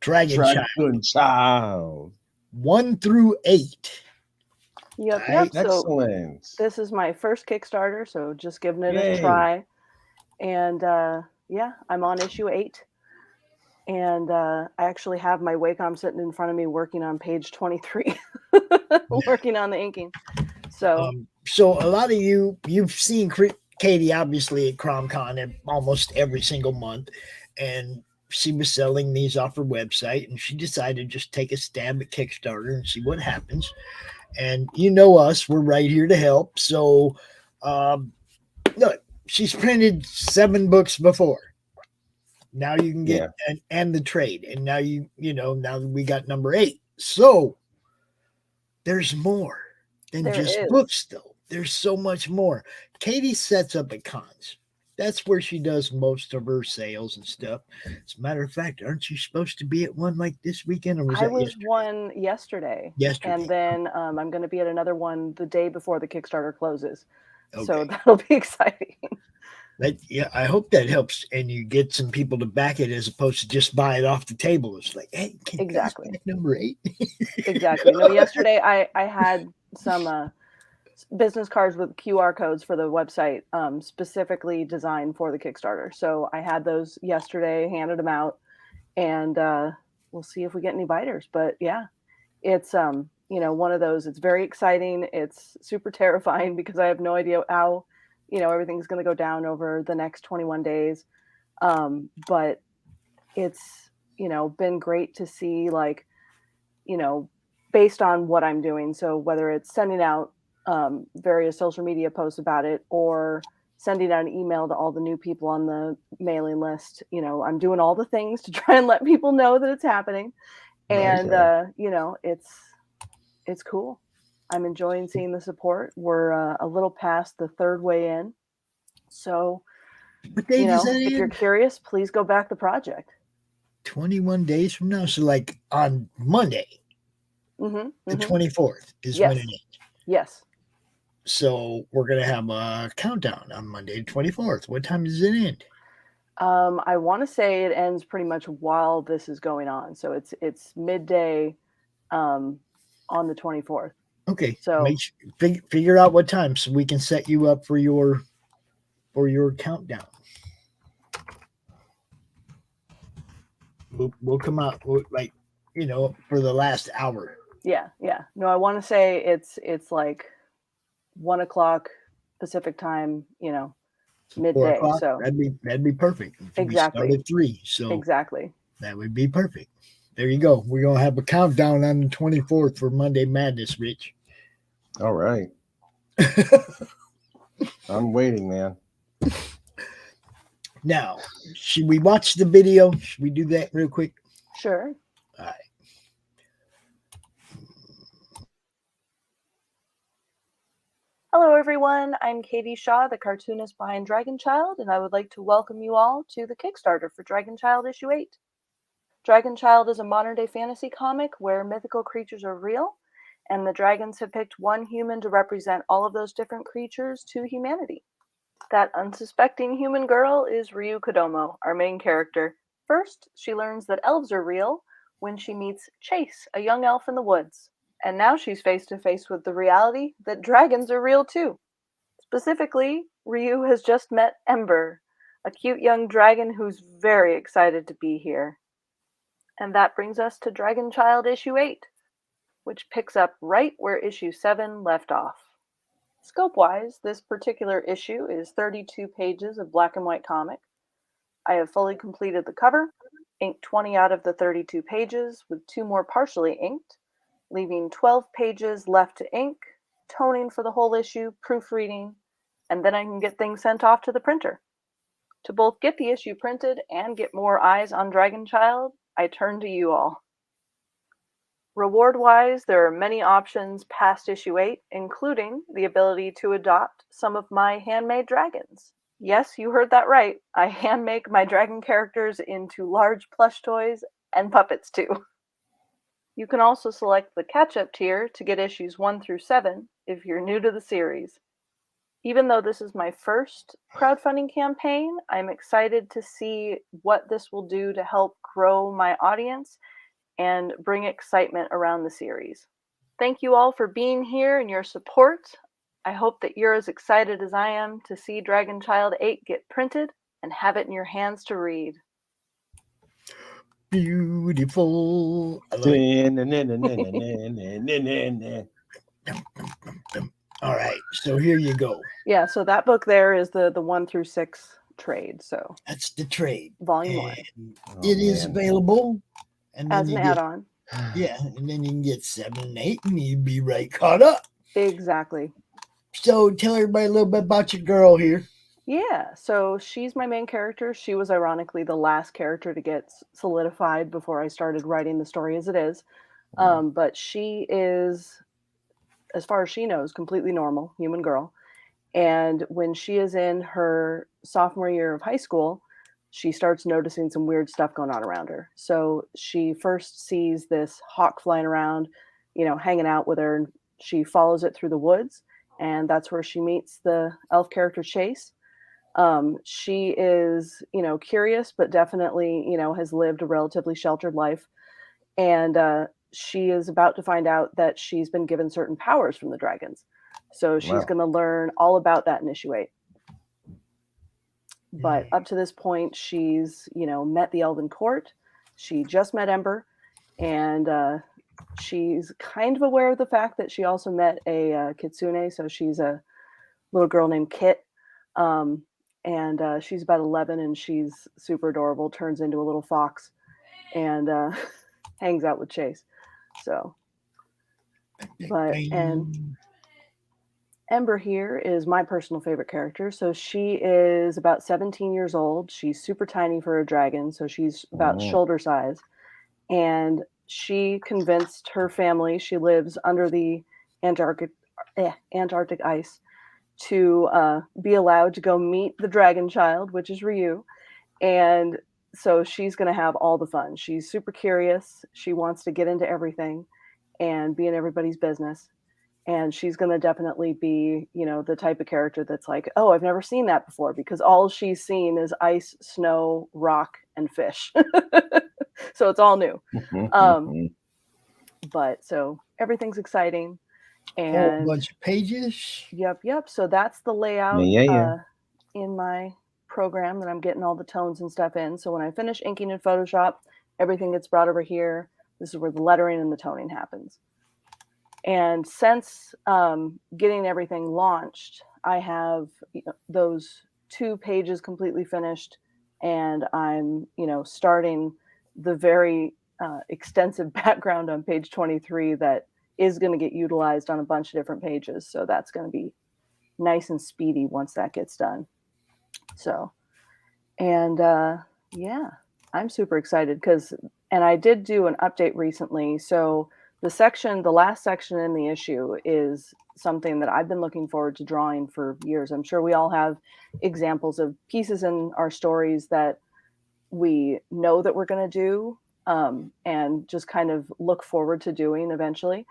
Dragon Child. 1 through 8. Yep. Excellent. So this is my first Kickstarter, so just giving it a try. And I'm on issue 8. And I actually have my Wacom sitting in front of me working on page 23, working on the inking. So a lot of you've seen Katie obviously at CromCon almost every single month, and she was selling these off her website, and she decided to just take a stab at Kickstarter and see what happens. And us, we're right here to help. So look, she's printed 7 books before. Now you can get and the trade, and now now we got number 8. So there's more than just books, though. There's so much more. Katie sets up at cons. That's where she does most of her sales and stuff. As a matter of fact, aren't you supposed to be at one like this weekend? Or was I was one yesterday. And then I'm going to be at another one the day before the Kickstarter closes. Okay. So that'll be exciting. I hope that helps, and you get some people to back it as opposed to just buy it off the table. It's like, hey, can exactly number 8? Exactly. No, yesterday I had some business cards with QR codes for the website, specifically designed for the Kickstarter. So I had those yesterday, handed them out, and we'll see if we get any biters. But yeah, it's one of those. It's very exciting. It's super terrifying because I have no idea how everything's going to go down over the next 21 days. But it's been great to see, like, based on what I'm doing. So whether it's sending out various social media posts about it or sending out an email to all the new people on the mailing list, I'm doing all the things to try and let people know that it's happening. And it's cool. I'm enjoying seeing the support. We're a little past the third way in. So, if you're curious, please go back the project. 21 days from now. So like on Monday, the 24th is when it ends. Yes. So we're going to have a countdown on Monday, 24th. What time does it end? I want to say it ends pretty much while this is going on. So it's midday on the 24th. Okay. So figure out what time so we can set you up for your countdown. We'll come out for the last hour. Yeah. No, I want to say it's like 1 o'clock Pacific time, midday. So that'd be perfect. Exactly. We start at 3, so exactly. That would be perfect. There you go. We're gonna have a countdown on the 24th for Monday Madness, Rich. All right. I'm waiting, man. Now, should we watch the video? Should we do that real quick? Sure. All right. Hello, everyone. I'm Katie Shaw, the cartoonist behind Dragon Child, and I would like to welcome you all to the Kickstarter for Dragon Child issue 8. Dragon Child is a modern-day fantasy comic where mythical creatures are real, and the dragons have picked one human to represent all of those different creatures to humanity. That unsuspecting human girl is Ryu Kodomo, our main character. First, she learns that elves are real when she meets Chase, a young elf in the woods. And now she's face to face with the reality that dragons are real too. Specifically, Ryu has just met Ember, a cute young dragon who's very excited to be here. And that brings us to Dragon Child issue 8, which picks up right where issue 7 left off. Scope-wise, this particular issue is 32 pages of black and white comic. I have fully completed the cover, inked 20 out of the 32 pages, with 2 more partially inked, leaving 12 pages left to ink, toning for the whole issue, proofreading, and then I can get things sent off to the printer. To both get the issue printed and get more eyes on Dragon Child, I turn to you all. Reward-wise, there are many options past issue 8, including the ability to adopt some of my handmade dragons. Yes, you heard that right. I hand-make my dragon characters into large plush toys and puppets too. You can also select the catch-up tier to get issues 1 through 7 if you're new to the series. Even though this is my first crowdfunding campaign, I'm excited to see what this will do to help grow my audience and bring excitement around the series. Thank you all for being here and your support. I hope that you're as excited as I am to see Dragon Child 8 get printed and have it in your hands to read. Beautiful. All right, so here you go. Yeah, so that book there is the 1 through 6 trade. So that's the trade. Volume 1. It is available. And as an add-on. Yeah, and then you can get 7 and 8 and you'd be right caught up. Exactly. So tell everybody a little bit about your girl here. Yeah, so she's my main character. She was ironically the last character to get solidified before I started writing the story as it is. But she is, as far as she knows, completely normal, human girl. And when she is in her sophomore year of high school, she starts noticing some weird stuff going on around her. So she first sees this hawk flying around, hanging out with her, and she follows it through the woods. And that's where she meets the elf character Chase. She is, curious, but definitely, has lived a relatively sheltered life. And she is about to find out that she's been given certain powers from the dragons. So she's going to learn all about that in issue 8. But up to this point, she's, met the Elven Court. She just met Ember. And she's kind of aware of the fact that she also met a kitsune. So she's a little girl named Kit. And she's about 11 and she's super adorable, turns into a little fox and hangs out with Chase. So, and Ember here is my personal favorite character. So she is about 17 years old. She's super tiny for a dragon. So she's about shoulder size. And she convinced her family, she lives under the Antarctic ice, to be allowed to go meet the dragon child, which is Ryu. And so she's going to have all the fun. She's super curious. She wants to get into everything and be in everybody's business. And she's going to definitely be, the type of character that's like, oh, I've never seen that before, because all she's seen is ice, snow, rock, and fish. So it's all new. But so everything's exciting. And a bunch of pages. Yep. So that's the layout in my program that I'm getting all the tones and stuff in. So when I finish inking in Photoshop, everything gets brought over here. This is where the lettering and the toning happens. And since getting everything launched, I have those 2 pages completely finished, and I'm starting the very extensive background on page 23 that is going to get utilized on a bunch of different pages. So that's going to be nice and speedy once that gets done. So, and I'm super excited and I did do an update recently. So the last section in the issue is something that I've been looking forward to drawing for years. I'm sure we all have examples of pieces in our stories that we know that we're going to do, and just kind of look forward to doing eventually.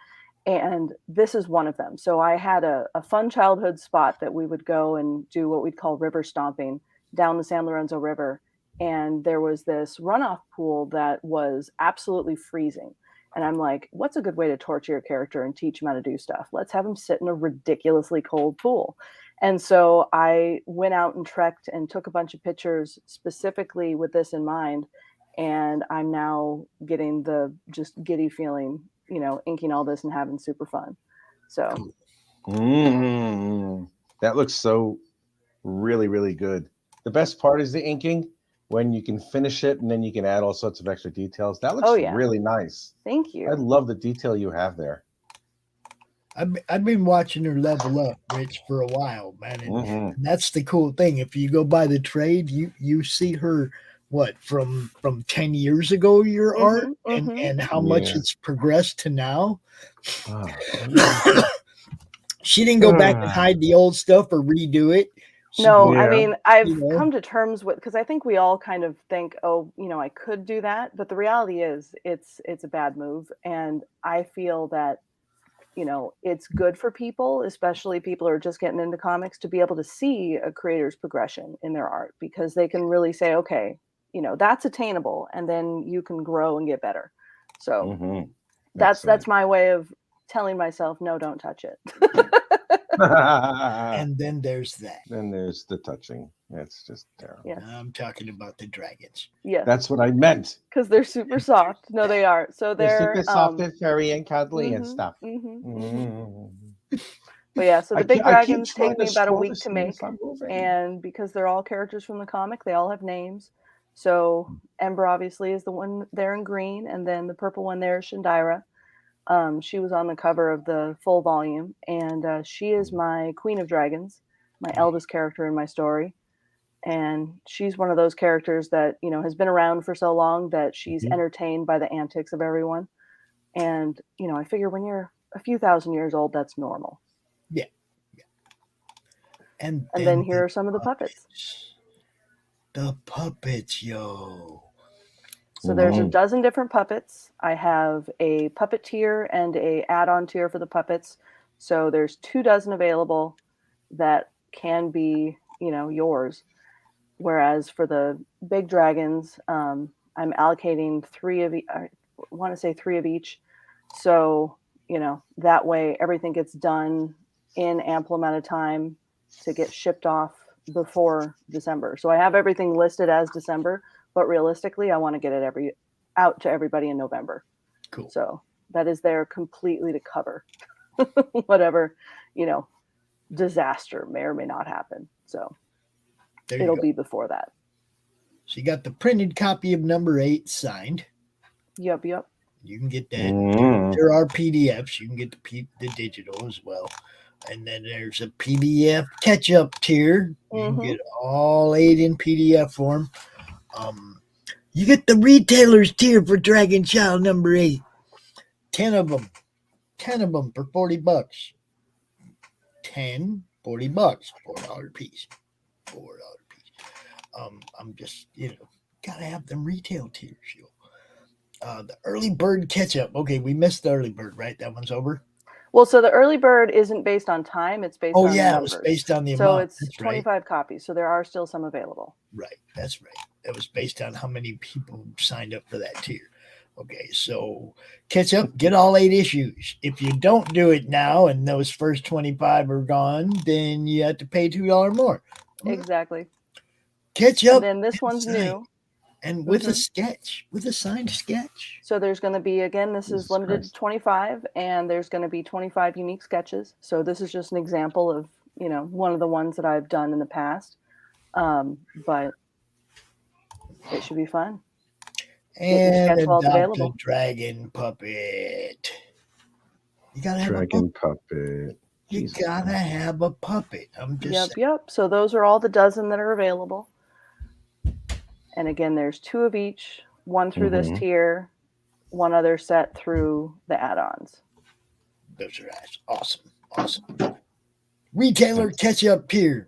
And this is one of them. So I had a fun childhood spot that we would go and do what we'd call river stomping down the San Lorenzo River. And there was this runoff pool that was absolutely freezing. And I'm like, what's a good way to torture your character and teach him how to do stuff? Let's have him sit in a ridiculously cold pool. And so I went out and trekked and took a bunch of pictures specifically with this in mind. And I'm now getting the just giddy feeling, inking all this and having super fun. So that looks so really, really good. The best part is the inking, when you can finish it and then you can add all sorts of extra details. That looks really nice. Thank you. I love the detail you have there. I've been watching her level up, Rich, for a while, man. And that's the cool thing. If you go by the trade, you see her from 10 years ago, your art, and how much it's progressed to now. She didn't go back and hide the old stuff or redo it. I mean, I've come to terms with, because I think we all kind of think, oh, I could do that. But the reality is it's a bad move. And I feel that, it's good for people, especially people who are just getting into comics, to be able to see a creator's progression in their art, because they can really say, okay, that's attainable, and then you can grow and get better. So that's my way of telling myself, no, don't touch it. And then there's that. Then there's the touching. It's just terrible. Yes. I'm talking about the dragons. Yeah, that's what I meant. Because they're super soft. No, they are. So they're super soft and furry and cuddly and stuff. But yeah, so the big dragons take me about a week to make, and because they're all characters from the comic, they all have names. So Ember obviously is the one there in green, and then the purple one there is Shandira. She was on the cover of the full volume, and she is my Queen of Dragons, my eldest character in my story. And she's one of those characters that, has been around for so long that she's entertained by the antics of everyone. And, I figure when you're a few thousand years old, that's normal. Yeah. And then here are some of the puppets. The puppets, yo. So there's a dozen different puppets. I have a puppet tier and a add-on tier for the puppets. So there's 24 available that can be, yours. Whereas for the big dragons, I'm allocating 3 of each. I want to say 3 of each. So, that way everything gets done in ample amount of time to get shipped off before December. So I have everything listed as December, but realistically, I want to get it out to everybody in November. Cool. So that is there completely to cover whatever, disaster may or may not happen. So it'll be before that. So you got the printed copy of number 8 signed. Yep. You can get that. There are PDFs. You can get the digital as well. And then there's a PDF catch-up tier. You can get all 8 in PDF form. You get the retailer's tier for Dragon Child number 8. 10 of them for $40. 10, $40, $4 piece. $4 piece. I'm just, gotta have them retail tiers, the early bird catch-up. Okay, we missed the early bird, right? That one's over. Well, so the early bird isn't based on time; it's based on numbers. It was based on the amount. amount. So it's 25 copies. So there are still some available. Right, that's right. It was based on how many people signed up for that tier. Okay, so catch up, get all 8 issues. If you don't do it now and those first 25 are gone, then you have to pay $2 more. Exactly. Catch up. And then this one's new. And with a sketch, with a signed sketch. So there's going to be, again, this is limited to 25, and there's going to be 25 unique sketches. So this is just an example of, one of the ones that I've done in the past. But it should be fun. And adopt a dragon puppet. You gotta have a puppet. You gotta have a puppet. I'm just Yep. So those are all the dozen that are available. And again, there's 2 of each, one through this tier, one other set through the add-ons. Those are awesome. Retailer catch-up tier.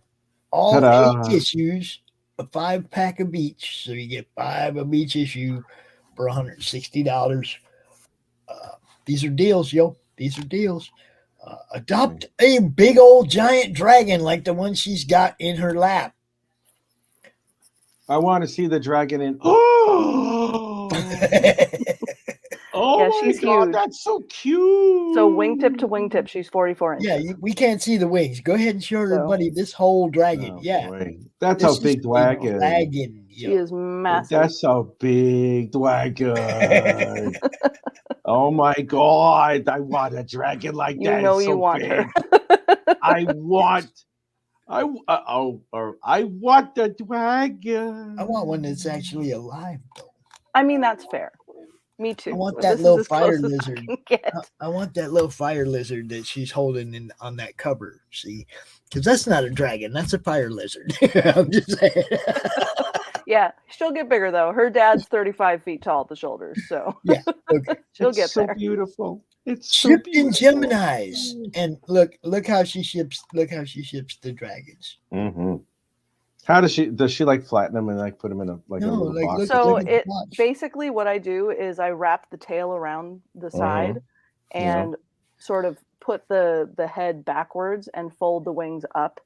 All 8 issues, a 5-pack of each. So you get 5 of each issue for $160. These are deals, yo. These are deals. Adopt a big old giant dragon like the one she's got in her lap. I want to see the dragon in. Oh, yeah, she's God, huge. That's so cute. So wingtip to wingtip, she's 44 inches. Yeah, we can't see the wings. Go ahead and show everybody this whole dragon. Boy. That's a big dragon. She is massive. That's a big dragon. Oh my God! I want a dragon like that. You want her. I want the dragon. I want one that's actually alive, though. I mean, that's fair. Me too. I want that little fire lizard. I want that little fire lizard that she's holding on that cover. See, because that's not a dragon. That's a fire lizard. I'm just saying. Yeah, she'll get bigger though. Her dad's 35 feet tall at the shoulders, so yeah, okay. She'll get there. Beautiful. It's shipped in Geminis, and look how she ships. Look how she ships the dragons. How does she like flatten them and like put them in a little box? So basically what I do is I wrap the tail around the side and sort of put the head backwards and fold the wings up.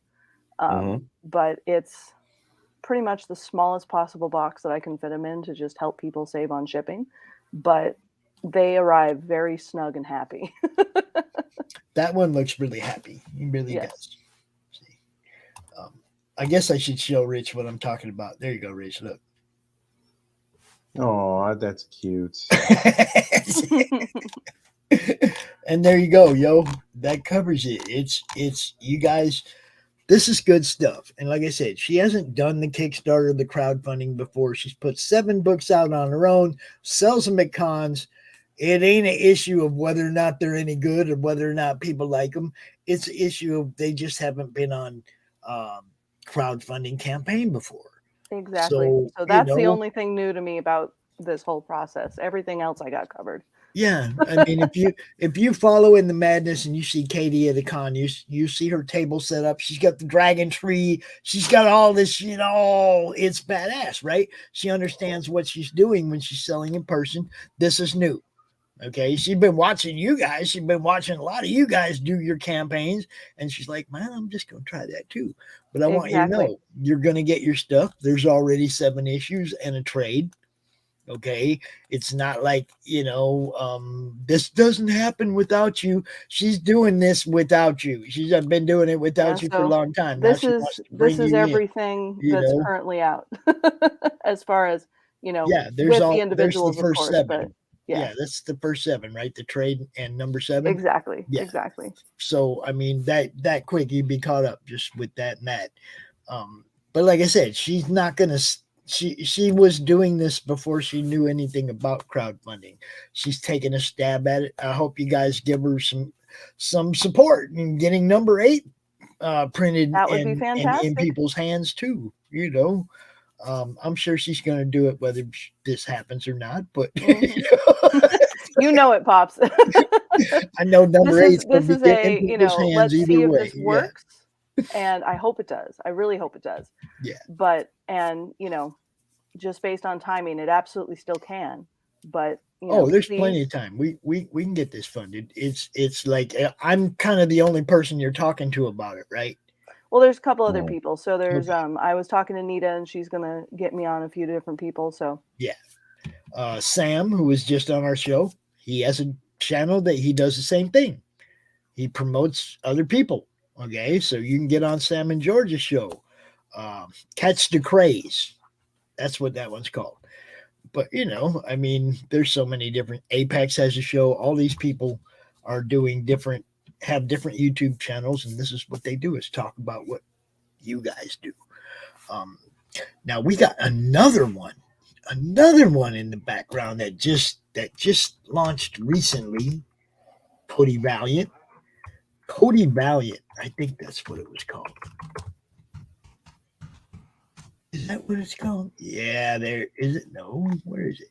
But it's pretty much the smallest possible box that I can fit them in to just help people save on shipping. But they arrive very snug and happy. That one looks really happy. He really does. See, I guess I should show Rich what I'm talking about. There you go, Rich. Look. Oh, that's cute. And there you go, yo. That covers it. It's you guys. This is good stuff. And like I said, she hasn't done the Kickstarter, the crowdfunding before. She's put 7 books out on her own, sells them at cons. It ain't an issue of whether or not they're any good or whether or not people like them. It's an issue of they just haven't been on crowdfunding campaign before. Exactly. So that's the only thing new to me about this whole process. Everything else I got covered. Yeah, I mean, if you follow in the madness and you see Katie at a con, you see her table set up. She's got the dragon tree. She's got all this, it's badass, right? She understands what she's doing when she's selling in person. This is new. Okay, she's been watching you guys. She's been watching a lot of you guys do your campaigns, and she's like, man, I'm just going to try that too. But I want you to know, you're going to get your stuff. There's already 7 issues and a trade. Okay, it's not like, this doesn't happen without you. She's doing this without you. She's been doing it Yeah, without you for a so long time. Now this she is wants to bring you in. everything that's currently out, as far as Yeah, there's with the the individuals, of first course. 7. But yeah, that's the first 7, right? The trade and number 7. exactly, Yeah. exactly. So I mean that quick you'd be caught up just with that and that. But like I said, she's not gonna. She was doing this before she knew anything about crowdfunding. She's taking a stab at it. I hope you guys give her some support in getting number 8 printed That would be and in fantastic. people's hands too. I'm sure she's going to do it whether this happens or not. But you know it, Pops. I know number 8 this is a let's see if this way. works, and I hope it does. I really hope it does. Yeah. But just based on timing, it absolutely still can. But there's plenty of time. We can get this funded. It's like I'm kind of the only person you're talking to about it, right? Well, there's a couple other people. So there's I was talking to Nita, and she's gonna get me on a few different people. So yeah, Sam, who was just on our show, he has a channel that he does the same thing. He promotes other people. Okay, so you can get on Sam and George's show. Catch the Craze. That's what that one's called. But I mean, there's so many different. Apex has a show. All these people are doing have different YouTube channels, and this is what they do: is talk about what you guys do. Now we got another one in the background that just launched recently. Cody Valiant, I think that's what it was called. Is that what it's called? Yeah, there is it. No, where is it?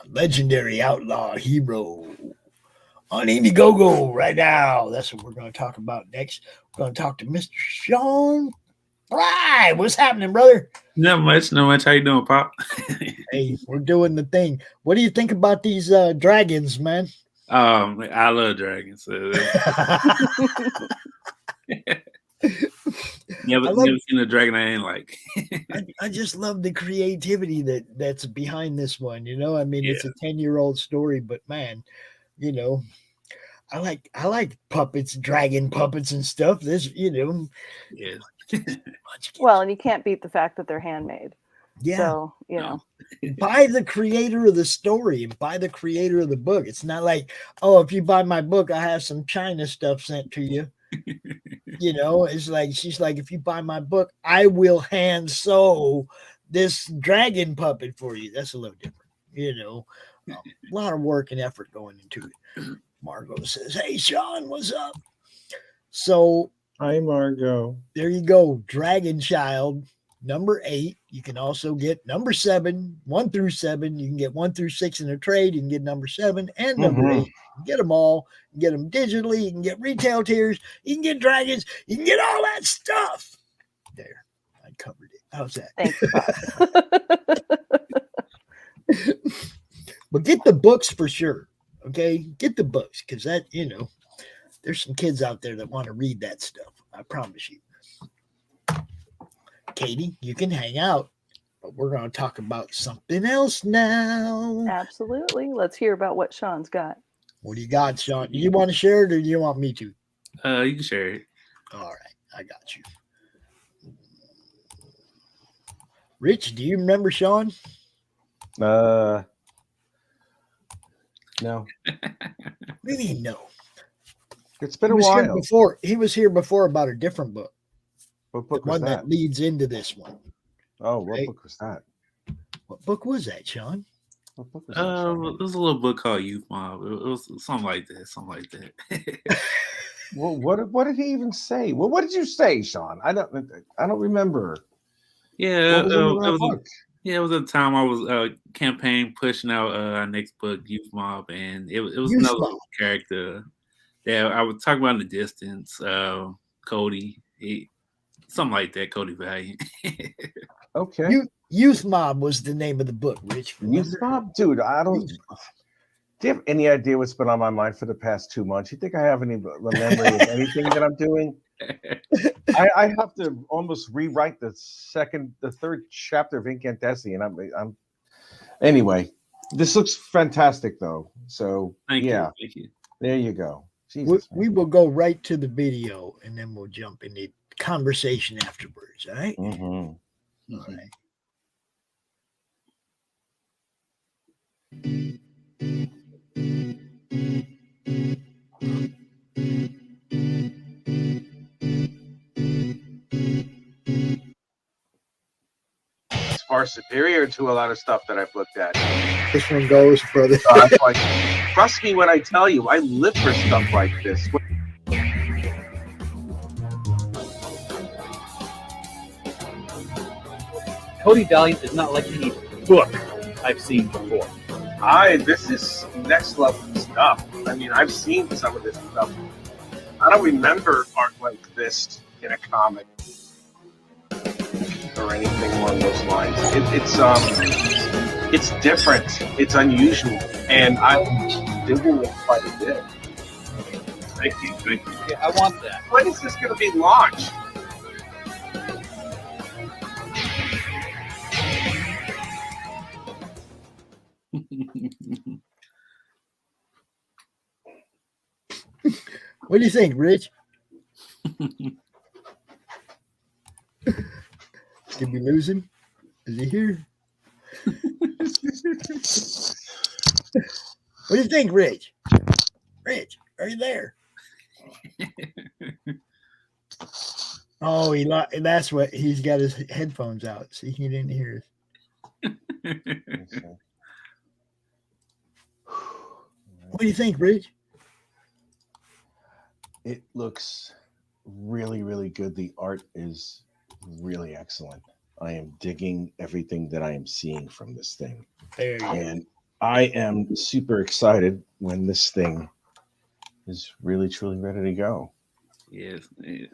Legendary outlaw hero on Indiegogo right now. That's what we're going to talk about next. We're going to talk to Mr. Sean Frye. What's happening, brother? Not much. How you doing, Pop? Hey, we're doing the thing. What do you think about these dragons, man? I love dragons. Never seen a dragon I ain't like. I just love the creativity that's behind this one. I mean, it's a 10-year-old story, but man, I like puppets, dragon puppets and stuff. This, yeah. Well, and you can't beat the fact that they're handmade. Yeah. So, by the creator of the story and by the creator of the book. It's not like, if you buy my book, I have some China stuff sent to you. It's like, she's like, if you buy my book, I will hand sew this dragon puppet for you. That's a little different, a lot of work and effort going into it. Margot says, hey, Sean, what's up? So, hi, Margot. There you go. Dragon Child, number 8. You can also get number 7, 1 through 7. You can get 1 through 6 in a trade. You can get number 7 and number 8. You can get them all. You can get them digitally. You can get retail tiers. You can get dragons. You can get all that stuff. There, I covered it. How's that? Thanks. But get the books for sure. Okay, get the books because that there's some kids out there that want to read that stuff. I promise you. Katie, you can hang out, but we're going to talk about something else now. Absolutely. Let's hear about what Sean's got. What do you got, Sean? Do you want to share it or do you want me to? You can share it. All right, I got you. Rich, do you remember Sean? No. Really, no. It's been a while. He was here before about a different book. What book the was one that leads into this one. Oh, what book was that? What book was that, Sean? What book was that, Sean? It was a little book called Youth Mob. It was something like that. Well, what did he even say? Well, what did you say, Sean? I don't remember. Yeah, it was a time I was campaign pushing out our next book, Youth Mob, and it was another character that I would talk about in the distance. Cody, something like that. Cody Valiant. Okay. Youth Mob was the name of the book, Rich. Youth Mob, dude. Do you have any idea what's been on my mind for the past 2 months? You think I have any memory of anything that I'm doing? I have to almost rewrite the third chapter of Incandescent, and I'm. Anyway, this looks fantastic, though. So Thank you. There you go. Jesus, we will go right to the video, and then we'll jump into conversation afterwards. All right. Mm-hmm. All right. It's far superior to a lot of stuff that I've looked at. This one goes, brother. Trust me when I tell you, I live for stuff like this. Cody Valiant is not like any book I've seen before. This is next level stuff. I mean, I've seen some of this stuff. I don't remember art like this in a comic or anything along those lines. It's different. It's unusual, and I'm digging it quite a bit. Thank you. Yeah, I want that. When is this going to be launched? What do you think, Rich? Did we lose him? Is he here? What do you think, Rich? Rich, are you there? Oh, that's what he's got his headphones out. See, he didn't hear us. What do you think, Rich? It looks really, really good. The art is really excellent. I am digging everything that I am seeing from this thing. And I am super excited when this thing is really, truly ready to go. Yes. It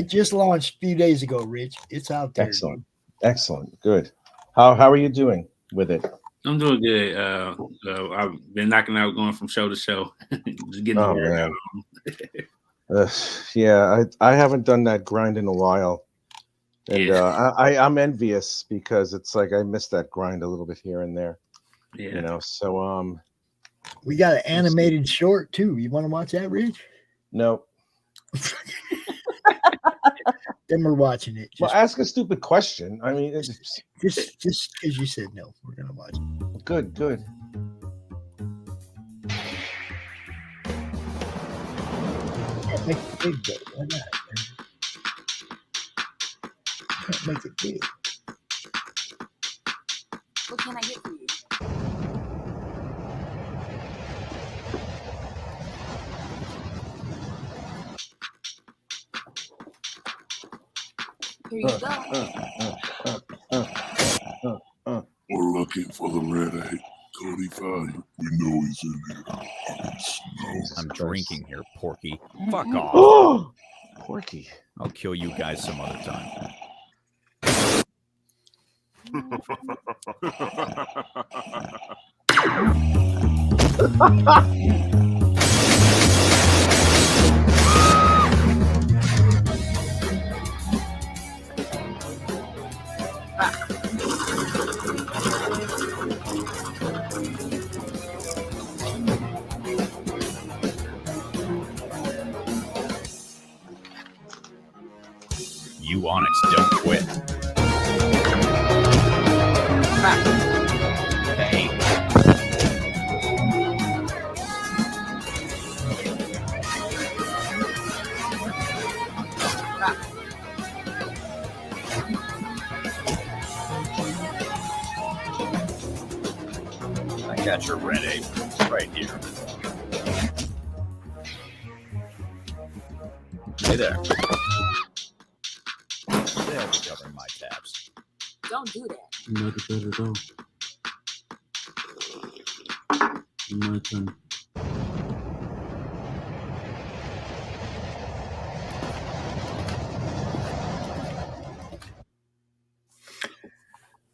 just launched a few days ago, Rich. It's out there. Excellent. Excellent. Good. How are you doing with it? I'm doing good. I've been knocking out, going from show to show, just getting the word out. Yeah, I haven't done that grind in a while, and I'm envious because it's like I miss that grind a little bit here and there. Yeah, you know. So we got an animated short too. You want to watch that, Rich? No. Then we're watching it. Well, ask a stupid question. I mean, just because you said no, we're gonna watch it. Good. Can't make it big, though. Why not? Can't make it big. What can I get for you? Here you go. We're looking for the red 45. We know he's in here. I'm drinking here, Porky. Fuck off. Porky. I'll kill you guys some other time. You Onyx don't quit. Hey. I got your red aprons right here. Hey there. They'll be covering my tabs. Don't do that. Not better though. My turn.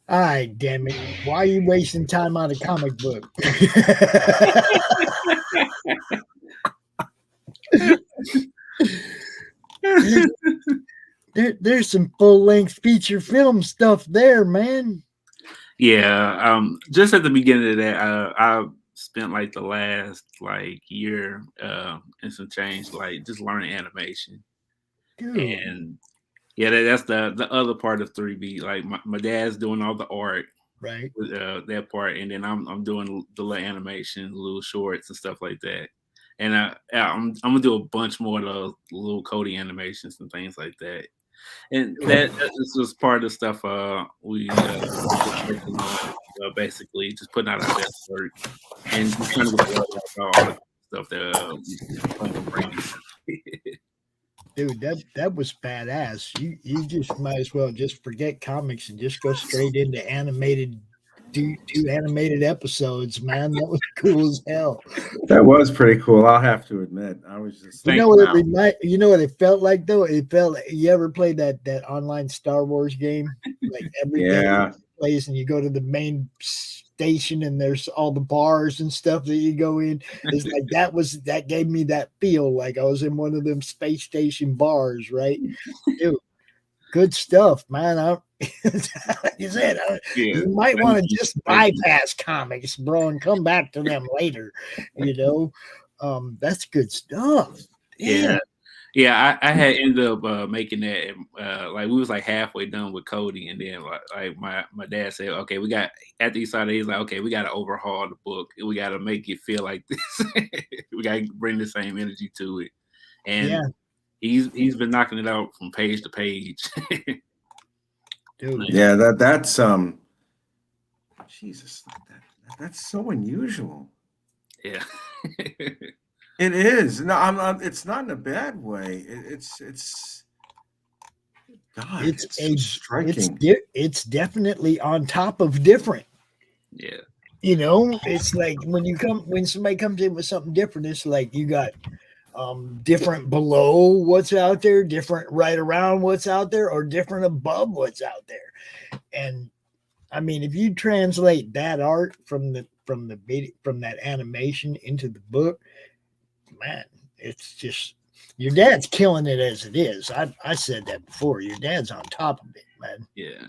All right, damn it. Why are you wasting time on a comic book? There's some full-length feature film stuff there, man. Yeah, just at the beginning of that, I spent like the last like year and some change, like just learning animation. Dude. And yeah, that's the other part of 3B. Like my dad's doing all the art, right? With that part, and then I'm doing the little animation, little shorts and stuff like that. And I'm gonna do a bunch more of those little Cody animations and things like that. And that is just part of the stuff we working on, basically just putting out our best work and just trying to get the word out about all the stuff that we bring. Dude, that was badass. You just might as well just forget comics and just go straight into animated. Do animated episodes, man. That was cool as hell. That was pretty cool. I'll have to admit. I was just you know what it felt like though? It felt like, you ever played that online Star Wars game? Like every day plays and you go to the main station and there's all the bars and stuff that you go in. It's like that gave me that feel like I was in one of them space station bars, right? Dude, good stuff, man. Like you said, you might want to just bypass comics, bro, and come back to them later. That's good stuff. Damn. Yeah. I had ended up making that. Like we was like halfway done with Cody, and then like my dad said, "Okay, we got." After he saw that, he's like, "Okay, we got to overhaul the book. We got to make it feel like this. We got to bring the same energy to it." And he's been knocking it out from page to page. Dude. Yeah, that's Jesus, that's so unusual. Yeah. It is. No, it's not in a bad way. It's God, it's striking. It's definitely on top of different. Yeah. It's like when somebody comes in with something different, it's like you got different below what's out there, different right around what's out there, or different above what's out there. And I mean, if you translate that art from that animation into the book, man, it's just your dad's killing it as it is. I said that before. Your dad's on top of it, man. Yeah.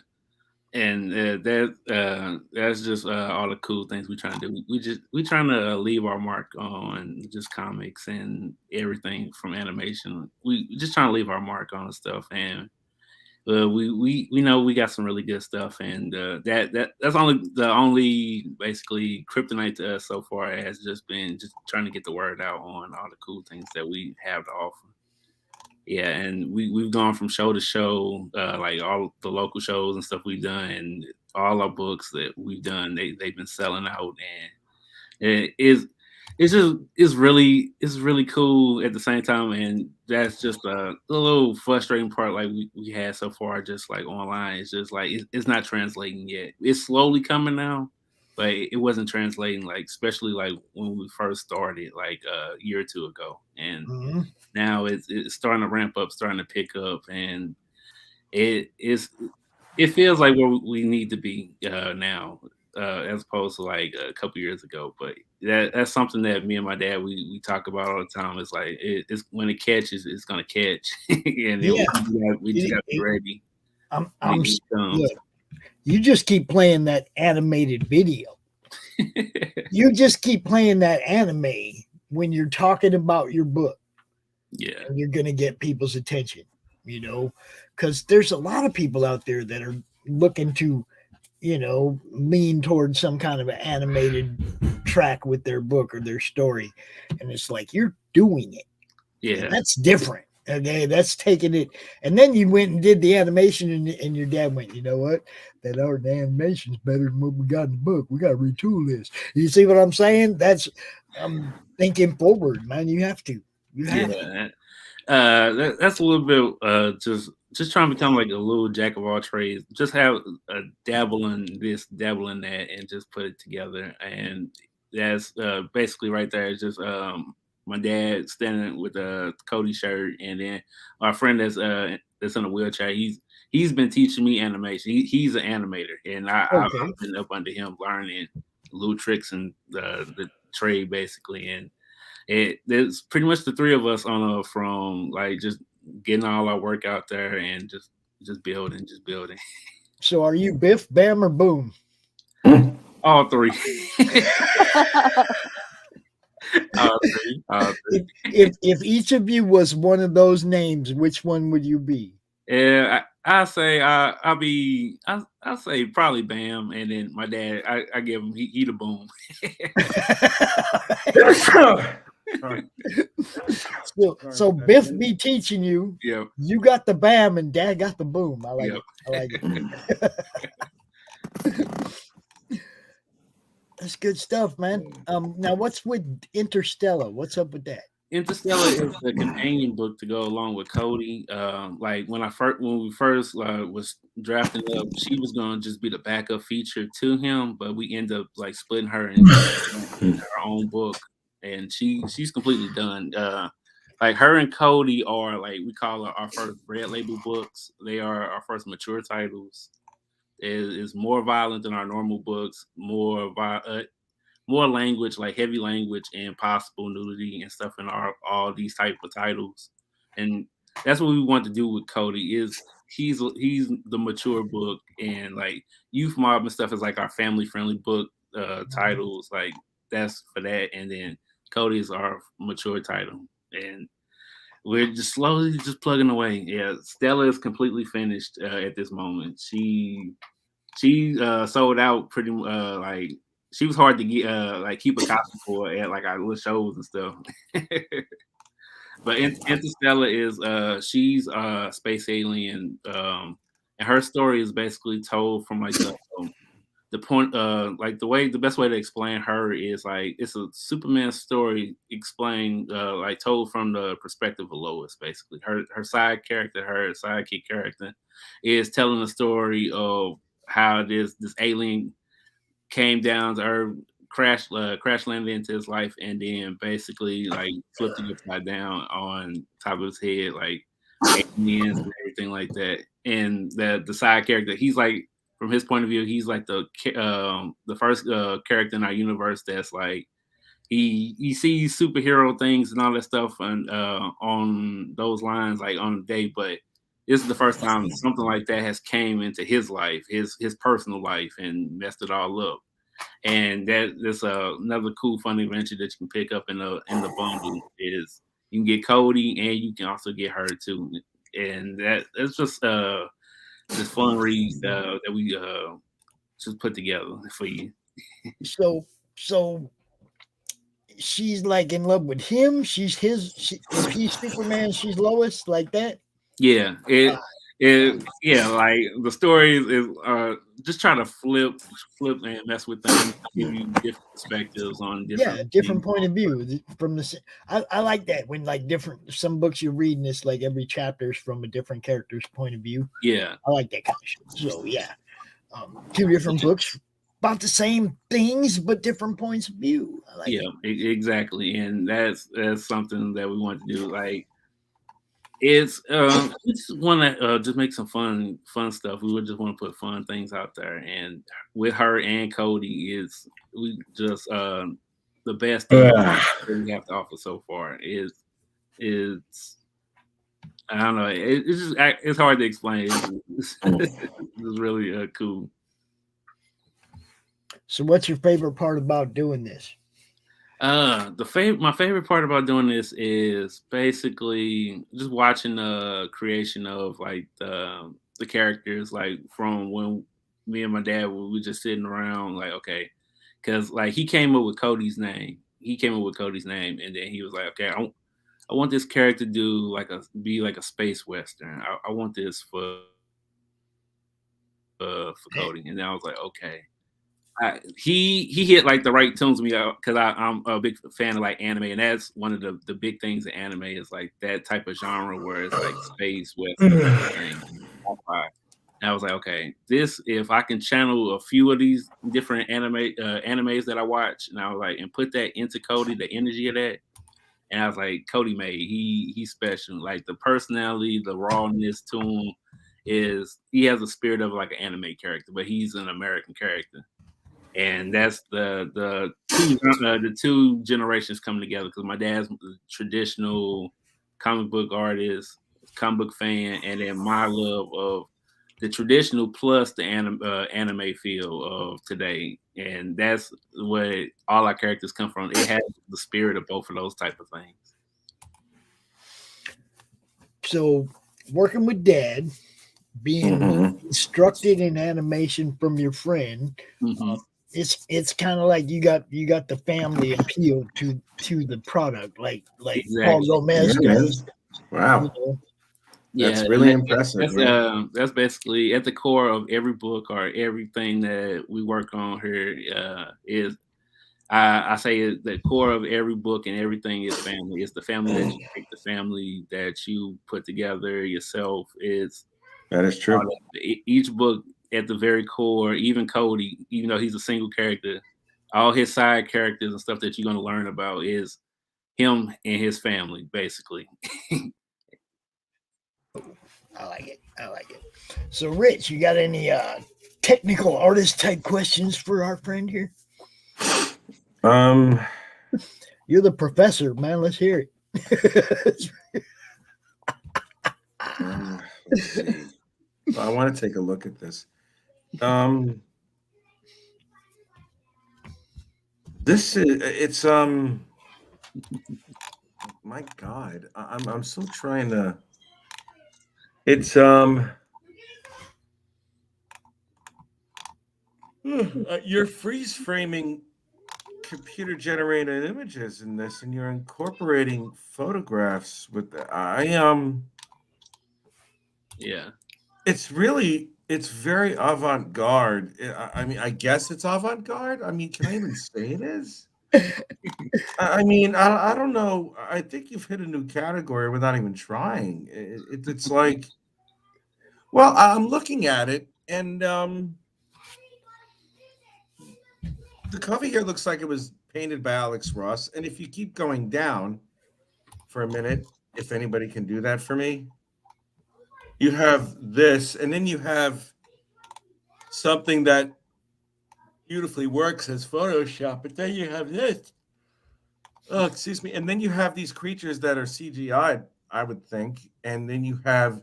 And that's just all the cool things we trying to do. We trying to leave our mark on just comics and everything from animation. We just trying to leave our mark on stuff, and we know we got some really good stuff, and that's the only basically kryptonite to us so far has just been just trying to get the word out on all the cool things that we have to offer. Yeah, and we've gone from show to show, like all the local shows and stuff we've done, and all our books that we've done, they've been selling out, and it's really cool at the same time, and that's just a little frustrating part. Like we had so far, just like online, it's just like it's not translating yet. It's slowly coming now, but it wasn't translating, like especially like when we first started, like a year or two ago, and now it's starting to ramp up, starting to pick up, and it feels like where we need to be now, as opposed to like a couple years ago. But that's something that me and my dad we talk about all the time. It's like it's when it catches, it's gonna catch, and we just got to be ready. Look, you just keep playing that animated video. You just keep playing that anime when you're talking about your book. Yeah, and you're gonna get people's attention, because there's a lot of people out there that are looking to, lean towards some kind of an animated track with their book or their story, and it's like you're doing it. Yeah, and that's different. Okay, that's taking it. And then you went and did the animation, and your dad went, you know what? That art and animation's better than what we got in the book. We got to retool this. You see what I'm saying? That's thinking forward, man. You have to. That's a little bit just trying to become like a little jack of all trades. Just have a dabble in this, dabble in that, and just put it together. And that's basically right there. It's just my dad standing with a Cody shirt, and then our friend that's in a wheelchair. He's been teaching me animation. He's an animator, and I've been up under him learning little tricks and the trade basically. And there's pretty much the three of us on from like just getting all our work out there and just building. So are you Biff, Bam, or Boom? All three. All three. If each of you was one of those names, which one would you be? Yeah, I'll say I'll say probably Bam, and then my dad I give him he the Boom. So Biff be teaching you. Yep. You got the Bam, and Dad got the Boom. I like Yep. it. I like it. That's good stuff, man. Now what's with Interstellar? What's up with that? Interstellar is the companion book to go along with Cody. Like when we first was drafting up, she was gonna just be the backup feature to him, but we end up like splitting her in her own book, and she's completely done. Like her and Cody are like we call our first red label books. They are our first mature titles. It is more violent than our normal books. More language, like heavy language and possible nudity and stuff in all these type of titles. And that's what we want to do with Cody is he's the mature book, and like Youth Mob and stuff is like our family friendly book titles. Like that's for that. And then Cody is our mature title. And we're just slowly just plugging away. Yeah, Stella is completely finished at this moment. She sold out pretty like she was hard to get like keep a copy for at like our little shows and stuff. But Interstellar is she's a space alien, and her story is basically told from like the point like the best way to explain her is like it's a Superman story explained like told from the perspective of Lois. Basically her sidekick character is telling the story of how this alien came down to Earth, crash landed into his life, and then basically like flipped it upside down on top of his head, like aliens and everything like that. And the side character, he's like from his point of view, he's like the first character in our universe that's like he sees superhero things and all that stuff and on those lines like on the day, but this is the first time something like that has came into his life, his personal life, and messed it all up. And that's another cool, fun adventure that you can pick up in the bundle is you can get Cody and you can also get her too. And that's just this fun read that we just put together for you. So she's like in love with him. She's if he's Superman, she's Lois, like that. Yeah, like the story is just trying to flip and mess with things, give you different perspectives on different point of view from the. I like that when like some books you're reading is like every chapter is from a different character's point of view. Yeah, I like that kind of shit. So yeah, two different books about the same things but different points of view. I like exactly, and that's something that we want to do. Like it's want to just make some fun stuff. We would just want to put fun things out there, and with her and Cody we just the best thing that we have to offer so far is I don't know. It's hard to explain. It's really cool. So, what's your favorite part about doing this? My favorite part about doing this is basically just watching the creation of like the characters, like from when me and my dad were just sitting around, like okay, because like he came up with Cody's name. And then he was like, okay, I want this character to be like a space western. I want this for Cody, and then I was like, okay. He hit like the right tunes with me because I'm a big fan of like anime, and that's one of the big things in anime is like that type of genre where it's like space western thing. And I was like, okay, if I can channel a few of these different animes that I watch, and I was like, and put that into Cody, the energy of that, and I was like, Cody made he's special, like the personality, the rawness to him he has a spirit of like an anime character, but he's an American character. And that's the two generations coming together because my dad's a traditional comic book artist comic book fan, and then my love of the traditional plus the anime feel of today, and that's what all our characters come from. It has the spirit of both of those type of things. So, working with Dad, being instructed in animation from your friend, it's kind of like you got the family appeal to the product, like Paul Gomez does. Wow. You know? That's really impressive. That's basically at the core of every book or everything that we work on here. Is I say the core of every book and everything is family. It's the family that you make, the family that you put together yourself. That is true. Each book at the very core, even Cody, even though he's a single character, all his side characters and stuff that you're going to learn about is him and his family, basically. I like it. So, Rich, you got any technical artist type questions for our friend here? You're the professor, man. Let's hear it. Let's see. I want to take a look at this. My God, I'm still trying to. It's you're freeze framing computer generated images in this, and you're incorporating photographs with yeah. It's very avant-garde. I mean, I guess it's avant-garde. I mean, can I even say it is? I mean, I don't know. I think you've hit a new category without even trying. It's like, well, I'm looking at it, and the cover here looks like it was painted by Alex Ross. And if you keep going down for a minute, if anybody can do that for me, you have this, and then you have something that beautifully works as Photoshop, but then you have this. Oh, excuse me. And then you have these creatures that are CGI, I would think. And then you have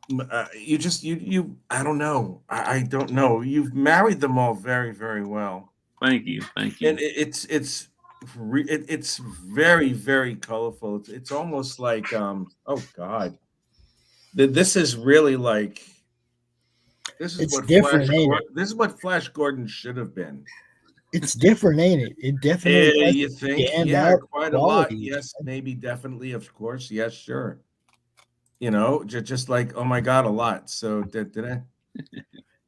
you I don't know. I don't know. You've married them all very, very well. Thank you. And it's very, very colorful. It's almost like oh God, this is really like this is what Flash Gordon should have been. It's different, ain't it? It definitely. You think? Yeah, quite a lot. Yes, maybe, definitely, of course. Yes, sure. You know, just like, oh my God, a lot. So did I?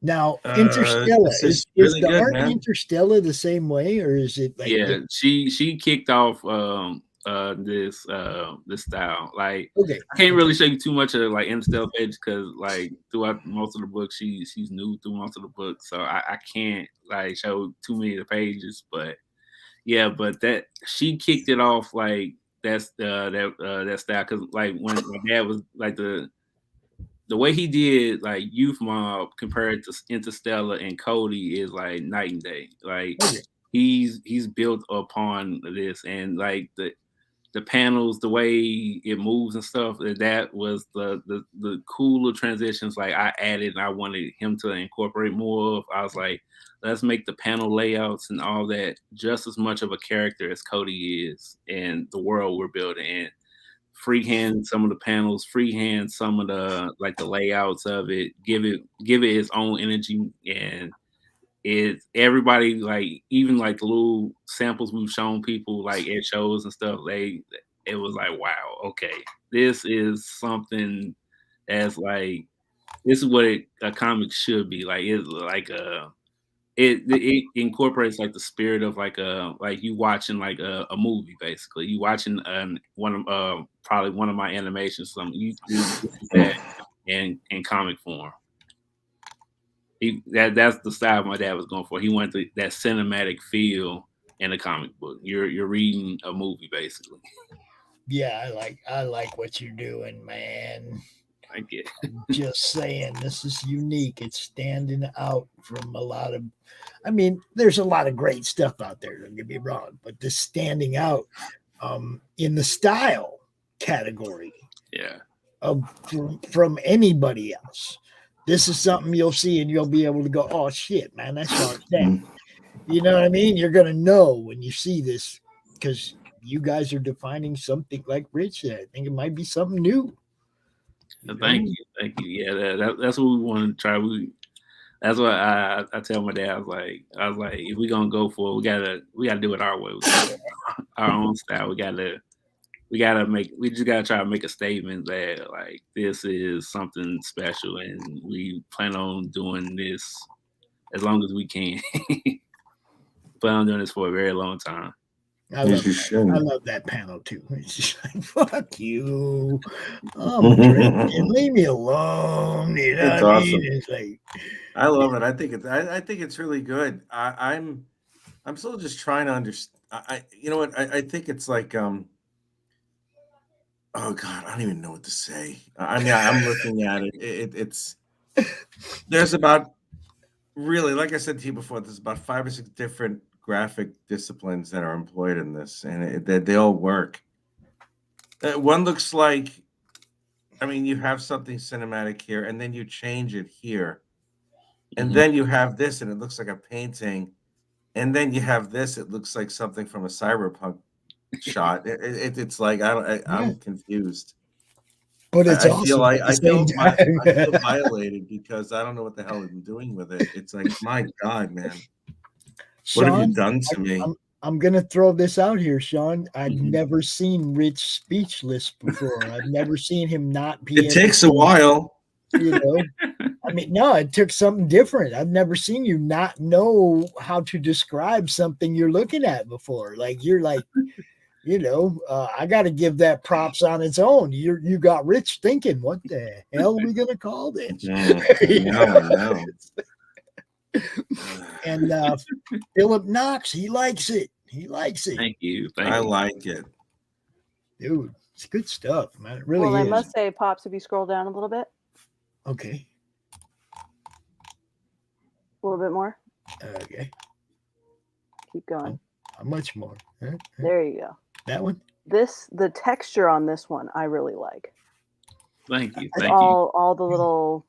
Now, Interstellar is really the art Interstellar the same way, or is it like? Yeah, she kicked off this style. Like, okay, I can't really show you too much of like Interstellar page because like throughout most of the book, she's new through most of the book, so I can't like show too many of the pages. But yeah, but that she kicked it off like that's that style because like when my dad was like the way he did like Youth Mob compared to Interstellar and Cody is like night and day. Like he's built upon this, and like the panels, the way it moves and stuff, that was the cooler transitions like I added and I wanted him to incorporate more of. I was like, let's make the panel layouts and all that just as much of a character as Cody is and the world we're building. And freehand some of the panels, freehand some of the like the layouts of it, give it its own energy. And everybody, like even like the little samples we've shown people like at shows and stuff, it was like, wow, okay, this is something that's like, this is what a comic should be like. It's like it incorporates like the spirit of like you watching like a movie, basically. You watching one of probably one of my animations, something you do that in comic form. That's the style my dad was going for. He wanted that cinematic feel in a comic book. You're reading a movie, basically. Yeah, I like what you're doing, man. Thank you. Just saying, this is unique. It's standing out from a lot of. I mean, there's a lot of great stuff out there. Don't get me wrong, but this standing out in the style category. Yeah. From anybody else. This is something you'll see and you'll be able to go, oh shit, man, that's Sean Frye. You know what I mean? You're gonna know when you see this because you guys are defining something like Rich said. I think it might be something new. Thank you. Yeah, that's what we want to try. That's what I tell my dad. I was like, if we're gonna go for it, we gotta do it our way. We gotta do our own style. We just gotta try to make a statement that like this is something special, and we plan on doing this as long as we can. Plan on doing this for a very long time. I love that panel too. It's just like, fuck you. Leave me alone. You know It's what awesome. I mean? It's like, I love it. I think it's really good. I'm still just trying to understand. You know what? I think it's like oh God, I don't even know what to say. I mean, I'm looking at it. It's there's about really, like I said to you before, there's about 5 or 6 different graphic disciplines that are employed in this, and they all work. One looks like, I mean, you have something cinematic here, and then you change it here, and then you have this, and it looks like a painting, and then you have this, it looks like something from a cyberpunk shot. It's like I'm confused. But it's I feel awesome like I feel violated because I don't know what the hell I'm doing with it. It's like, my God, man. What have you done to me? I'm gonna throw this out here, Sean. I've never seen Rich speechless before. I've never seen him not be. It takes a while. You know, I mean, no, it took something different. I've never seen you not know how to describe something you're looking at before. Like you're like, you know, I got to give that props on its own. You got Rich thinking, what the hell are we gonna call this? No. And Philip Knox, he likes it. He likes it. Thank you. I like it, dude. It's good stuff, man. It really is. I must say, Pops, if you scroll down a little bit. Okay. A little bit more. Okay. Keep going. How much more? There you go. That one. The texture on this one, I really like. Thank you. All the little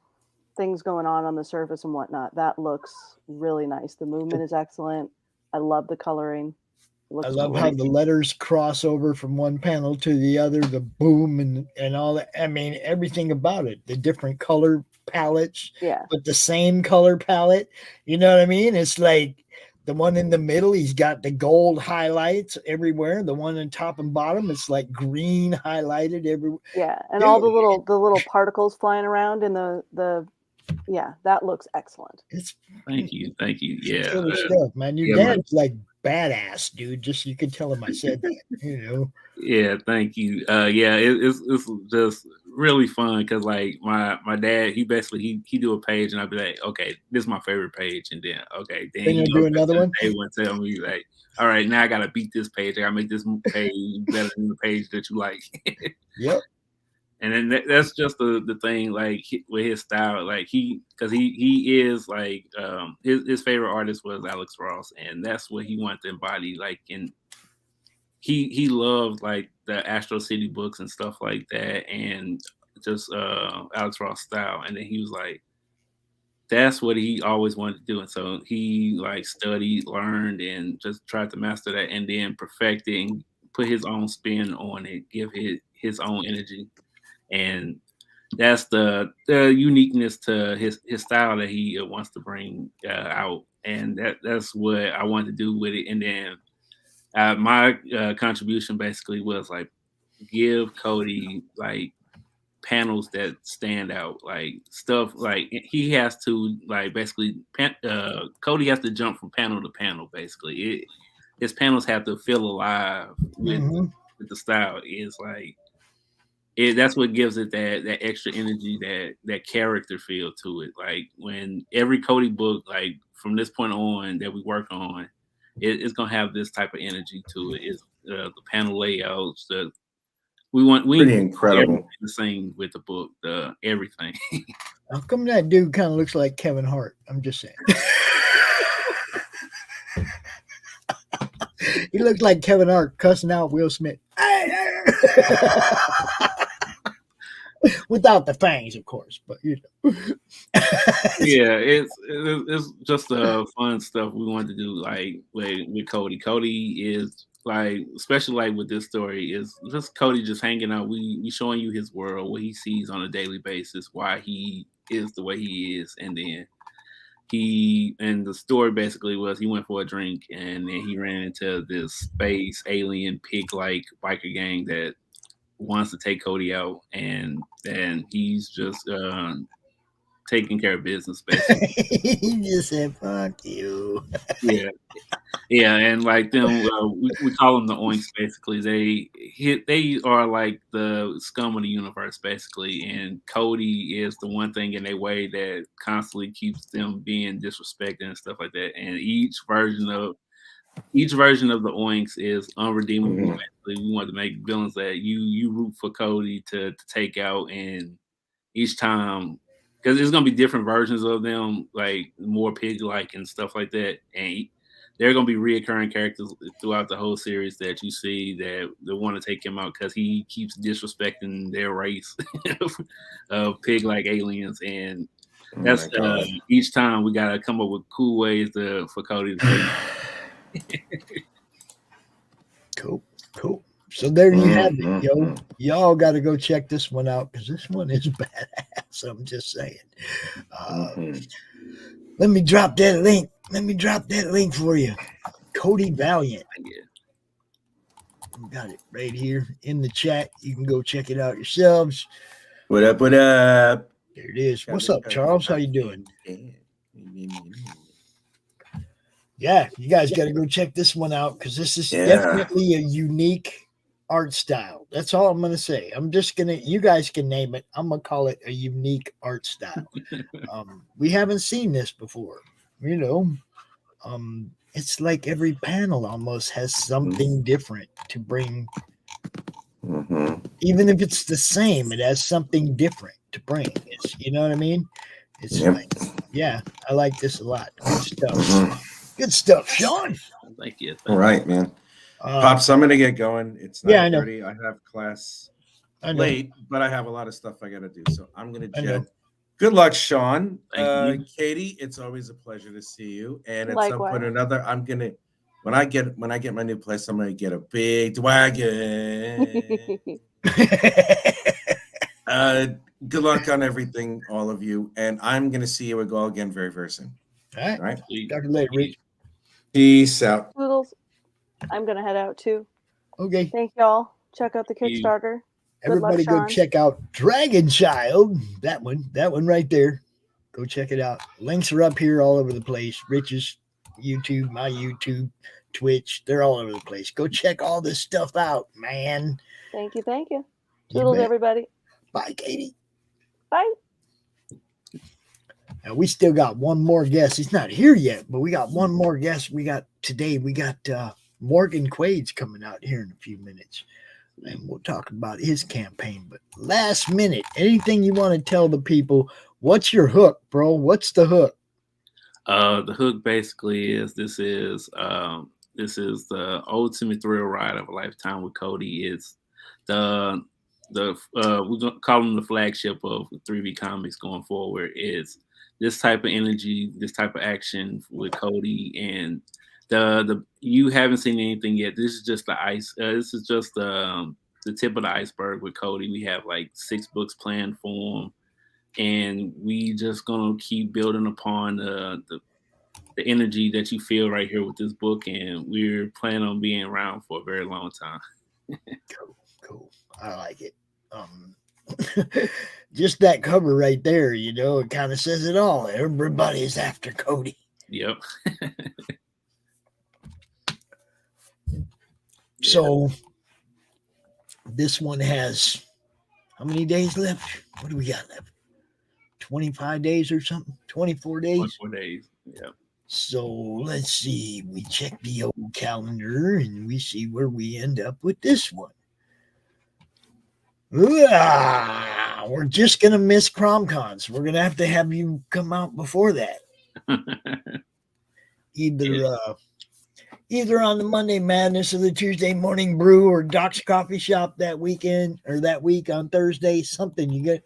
things going on the surface and whatnot. That looks really nice. The movement is excellent. I love the coloring. I love how the letters cross over from one panel to the other, the boom and all that. I mean, everything about it, the different color palettes, but the same color palette. You know what I mean? It's like the one in the middle, he's got the gold highlights everywhere. The one on top and bottom, it's like green highlighted everywhere. Yeah, and all the little particles flying around in the that looks excellent. Thank you. Yeah, stuff, man. Your dad's like badass, dude. Just you can tell him I said that. You know. Yeah, thank you. It's just really fun because like my dad, he basically he do a page and I'll be like, okay, this is my favorite page, and then then you do another one. They would tell me like, all right, now I gotta beat this page. I gotta make this page better than the page that you like. Yep. And then that's just the thing, like with his style, like he is like his favorite artist was Alex Ross, and that's what he wanted to embody. Like, and he loved like the Astro City books and stuff like that, and just Alex Ross style. And then he was like, that's what he always wanted to do, and so he like studied, learned, and just tried to master that, and then perfect it and put his own spin on it, give it his own energy. And that's the uniqueness to his style that he wants to bring out, and that's what I wanted to do with it. And then my contribution basically was like give Cody like panels that stand out, like stuff like he has to like basically Cody has to jump from panel to panel. Basically, his panels have to feel alive with the style. Is like. That's what gives it that extra energy, that character feel to it. Like when every Cody book, like from this point on that we work on, it's gonna have this type of energy to it. It's the panel layouts. We pretty incredible. The same with the book, everything. How come that dude kind of looks like Kevin Hart? I'm just saying. He looks like Kevin Hart cussing out Will Smith. Hey, Without the fangs, of course, but you know. Yeah, it's just fun stuff we wanted to do, like with Cody. Cody is like, especially like with this story, is just Cody just hanging out. We showing you his world, what he sees on a daily basis, why he is the way he is, and then the story basically was he went for a drink and then he ran into this space alien pig like biker gang that wants to take Cody out, and then he's just taking care of business basically. He just said, "Fuck you." Yeah, and like them, we call them the Oinks. Basically, they are like the scum of the universe, basically. And Cody is the one thing in a way that constantly keeps them being disrespected and stuff like that. And each version of the Oinks is unredeemable. Basically, we want to make villains that you root for Cody to take out, and each time, because there's gonna be different versions of them, like more pig-like and stuff like that, and there are gonna be reoccurring characters throughout the whole series that you see that they want to take him out because he keeps disrespecting their race of pig-like aliens, and that's each time we gotta come up with cool ways for Cody to take. Cool. So there you have it, yo. Y'all got to go check this one out because this one is badass. I'm just saying. Let me drop that link. For you. Cody Valiant. Got it right here in the chat. You can go check it out yourselves. What up? There it is. What's up, Charles? How you doing? Yeah, you guys got to go check this one out because this is definitely a unique art style. That's all I'm going to say. You guys can name it. I'm going to call it a unique art style. We haven't seen this before, you know. It's like every panel almost has something different to bring. Even if it's the same, it has something different to bring. You know what I mean? It's like, yeah, I like this a lot. Good stuff. Good stuff, Sean. Thank you. All right, man. Pops, I'm gonna get going. It's 9:30. I have class late, but I have a lot of stuff I gotta do. So I'm gonna jet. Good luck, Sean. Katie, it's always a pleasure to see you. And at some point or another, I'm gonna when I get my new place, I'm gonna get a big wagon. Good luck on everything, all of you. And I'm gonna see you all again very, very soon. All right. Talk to you later, Rich. Peace out. Toodles. I'm gonna head out too. Okay. Thank y'all. Check out the Kickstarter. Everybody go check out Dragon Child. That one right there. Go check it out. Links are up here all over the place. Rich's YouTube, my YouTube, Twitch. They're all over the place. Go check all this stuff out, man. Thank you. Toodles, everybody. Bye, Katie. Bye. Now we still got one more guest. He's not here yet, but we got one more guest. We got Morgan Quaid's coming out here in a few minutes, and we'll talk about his campaign. But last minute, anything you want to tell the people? What's your hook, bro? What's the hook? The hook basically is this is the ultimate thrill ride of a lifetime with Cody. It's we're gonna call him the flagship of 3V Comics going forward. It's this type of energy, this type of action with Cody, and you haven't seen anything yet. This is just the ice. This is just the tip of the iceberg with Cody. We have like 6 books planned for him, and we just gonna keep building upon the energy that you feel right here with this book, and we're planning on being around for a very long time. Cool. I like it. Just that cover right there, you know, it kind of says it all. Everybody's after Cody. Yep. So this one has how many days left? What do we got left? 25 days or something? 24 days? 24 days. Yeah. So let's see. We check the old calendar and we see where we end up with this one. We're just going to miss CromCons. We're going to have either on the Monday Madness or the Tuesday Morning Brew or Doc's Coffee Shop that weekend or that week on Thursday, something. You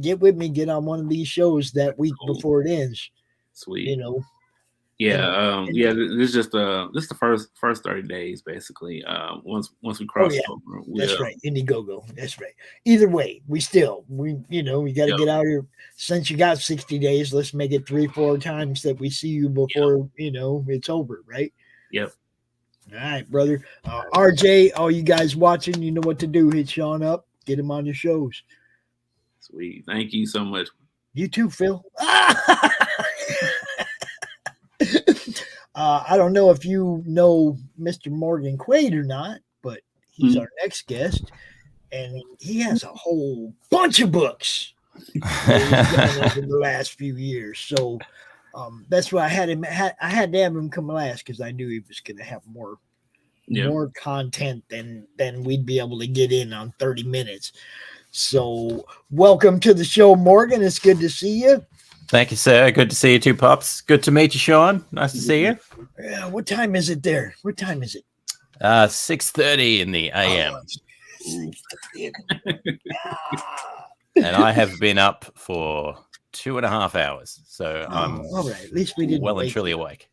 get with me, get on one of these shows that week before it ends. Sweet. You know. Yeah, this is just this is the first 30 days basically. Once we cross over, that's right, Indiegogo. That's right. Either way, we got to get out here. Since you got 60 days, let's make it 3-4 times that we see you before it's over, right? Yep. All right, brother. RJ, all you guys watching, you know what to do. Hit Sean up, get him on your shows. Sweet. Thank you so much. You too, Phil. I don't know if you know Mr. Morgan Quaid or not, but he's our next guest, and he has a whole bunch of books that he's done over the last few years. So that's why I had to have him come last, because I knew he was going to have more content than we'd be able to get in on 30 minutes. So welcome to the show, Morgan. It's good to see you. Thank you, sir. Good to see you too, Pops. Good to meet you, Sean. Nice to see you. Yeah, what time is it there? What time is it? 6:30 in the AM. And I have been up for 2.5 hours. So I'm all right. At least we didn't well and truly awake.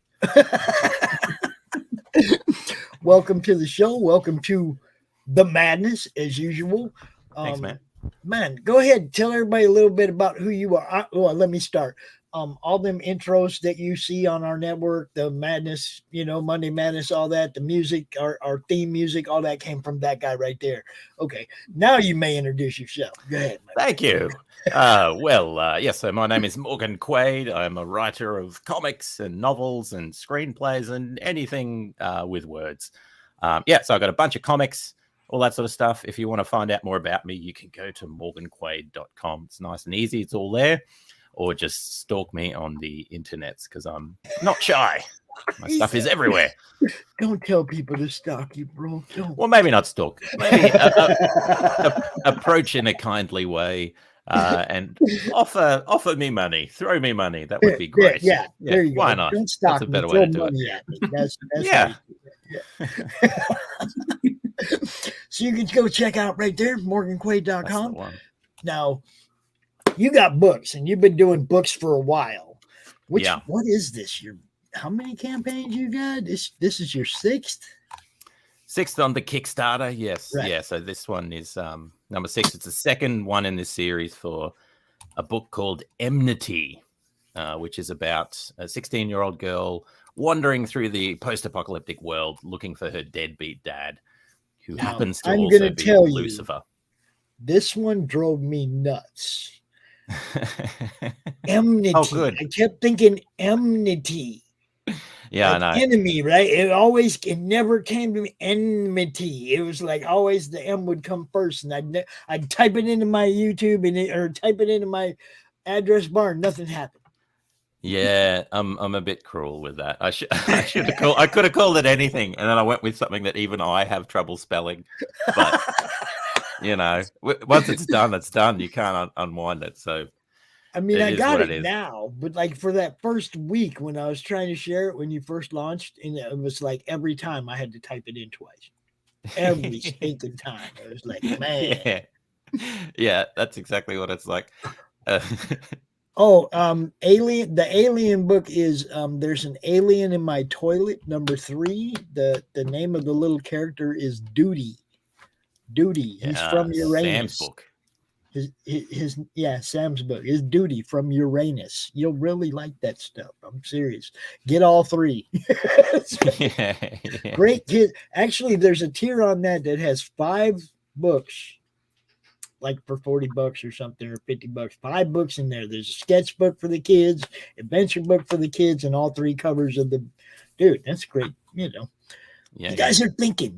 Welcome to the show. Welcome to the madness, as usual. Thanks, man. Man, go ahead. Tell everybody a little bit about who you are. Well, let me start. All them intros that you see on our network, the madness, Monday Madness, all that, the music, our theme music, all that came from that guy right there. Okay. Now you may introduce yourself. Go ahead. Thank you. Yes, so my name is Morgan Quaid. I'm a writer of comics and novels and screenplays and anything with words. So I've got a bunch of comics, all that sort of stuff. If you want to find out more about me, you can go to morganquaid.com. It's nice and easy. It's all there. Or just stalk me on the internets, because I'm not shy. My stuff is everywhere. Don't tell people to stalk you, bro. Don't. Well, maybe not stalk. Maybe approach in a kindly way and offer me money. Throw me money. That would be great. Yeah, there you go. Why not? Don't stalk That's a me. better Throw way to do money it. at me. That's Yeah. So you can go check out right there, morganquaid.com. Now, you got books, and you've been doing books for a while. What is this? How many campaigns you got? This is your sixth? Sixth on the Kickstarter, yes. Right. Yeah, so this one is number 6. It's the second one in this series for a book called Enmity, which is about a 16-year-old girl wandering through the post-apocalyptic world looking for her deadbeat dad, who happens to also be Lucifer. This one drove me nuts. Enmity. Oh, good. I kept thinking enmity. Yeah, like I know. Enemy, right? It never came to me. Enmity. It was like always the M would come first, and I'd type it into my YouTube or type it into my address bar, and nothing happened. Yeah, I'm a bit cruel with that. I could have called it anything, and then I went with something that even I have trouble spelling. But once it's done, it's done. You can't unwind it. So I mean, I got it now, but like for that first week when I was trying to share it when you first launched, and it was like every time I had to type it in twice. Every single time. It was like, man. Yeah, that's exactly what it's like. Alien. The Alien book is there's an alien in my toilet, number 3. The name of the little character is Duty. He's from Uranus. Sam's book. Sam's book is Duty from Uranus. You'll really like that stuff. I'm serious. Get all 3. Great kid. Actually, there's a tier on that has 5 books, like for $40 or something, or $50. 5 books in there. There's a sketchbook for the kids, adventure book for the kids, and all 3 covers of the. Dude, that's great. You guys are thinking.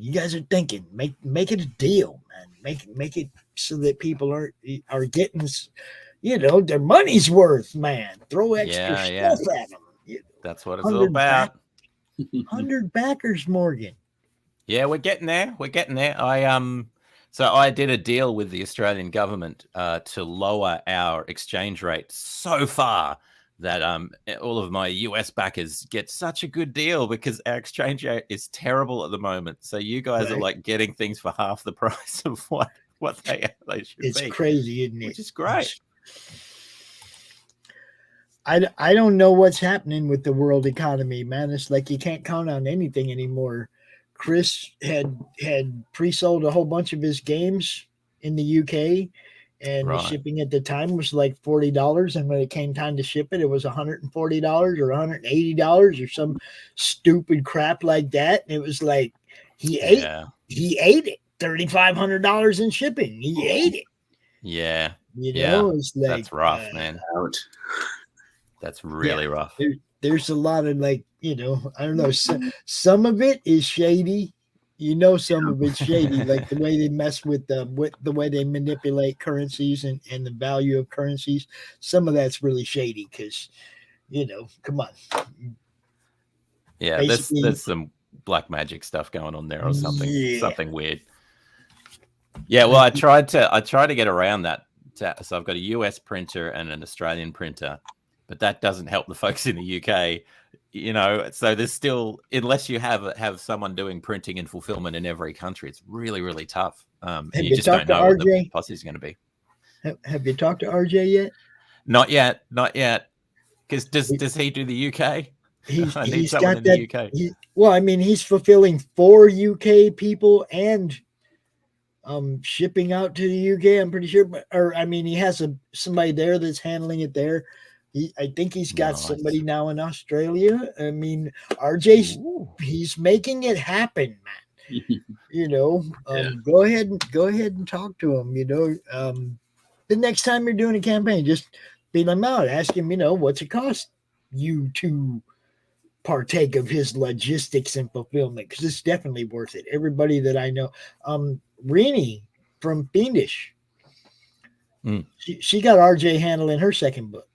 Make it a deal, man. Make it so that people are getting, their money's worth, man. Throw extra stuff at them. That's what it's all about. 100 backers, Morgan. Yeah, we're getting there. I did a deal with the Australian government to lower our exchange rate so far that all of my US backers get such a good deal because our exchange rate is terrible at the moment. So you guys are like getting things for half the price of what they should It's be. crazy, isn't it? Which is great. I don't know what's happening with the world economy, man. It's like you can't count on anything anymore. Chris had pre-sold a whole bunch of his games in the UK, and the shipping at the time was like $40. And when it came time to ship it, it was $140 or $180 or some stupid crap like that. And it was like he ate it. $3,500 in shipping. He ate it. Yeah. You know, it's like that's rough, man. That's really rough. There's a lot of like, you know, I don't know. Some of it is shady. You know, some of it's shady, like the way they mess with the way they manipulate currencies and the value of currencies. Some of that's really shady because, you know, come on. Yeah, there's some black magic stuff going on there or something, something weird. Yeah, well, I tried to get around that. So I've got a US printer and an Australian printer, but that doesn't help the folks in the UK. You know, so there's still, unless you have someone doing printing and fulfillment in every country, it's really, really tough. And you just don't know what the policy is going to be. Have you talked to RJ yet? Not yet. Because does he do the UK? I need he's someone got in that. the UK. Well, I mean, he's fulfilling 4 UK people and shipping out to the UK. I'm pretty sure, he has somebody there that's handling it there. I think he's got somebody now in Australia. I mean, RJ's he's making it happen, man. You know, go ahead and talk to him. You know, the next time you're doing a campaign, just feel him out. Ask him, you know, what's it cost you to partake of his logistics and fulfillment, because it's definitely worth it. Everybody that I know, Rini from Fiendish, she got RJ handling her second book.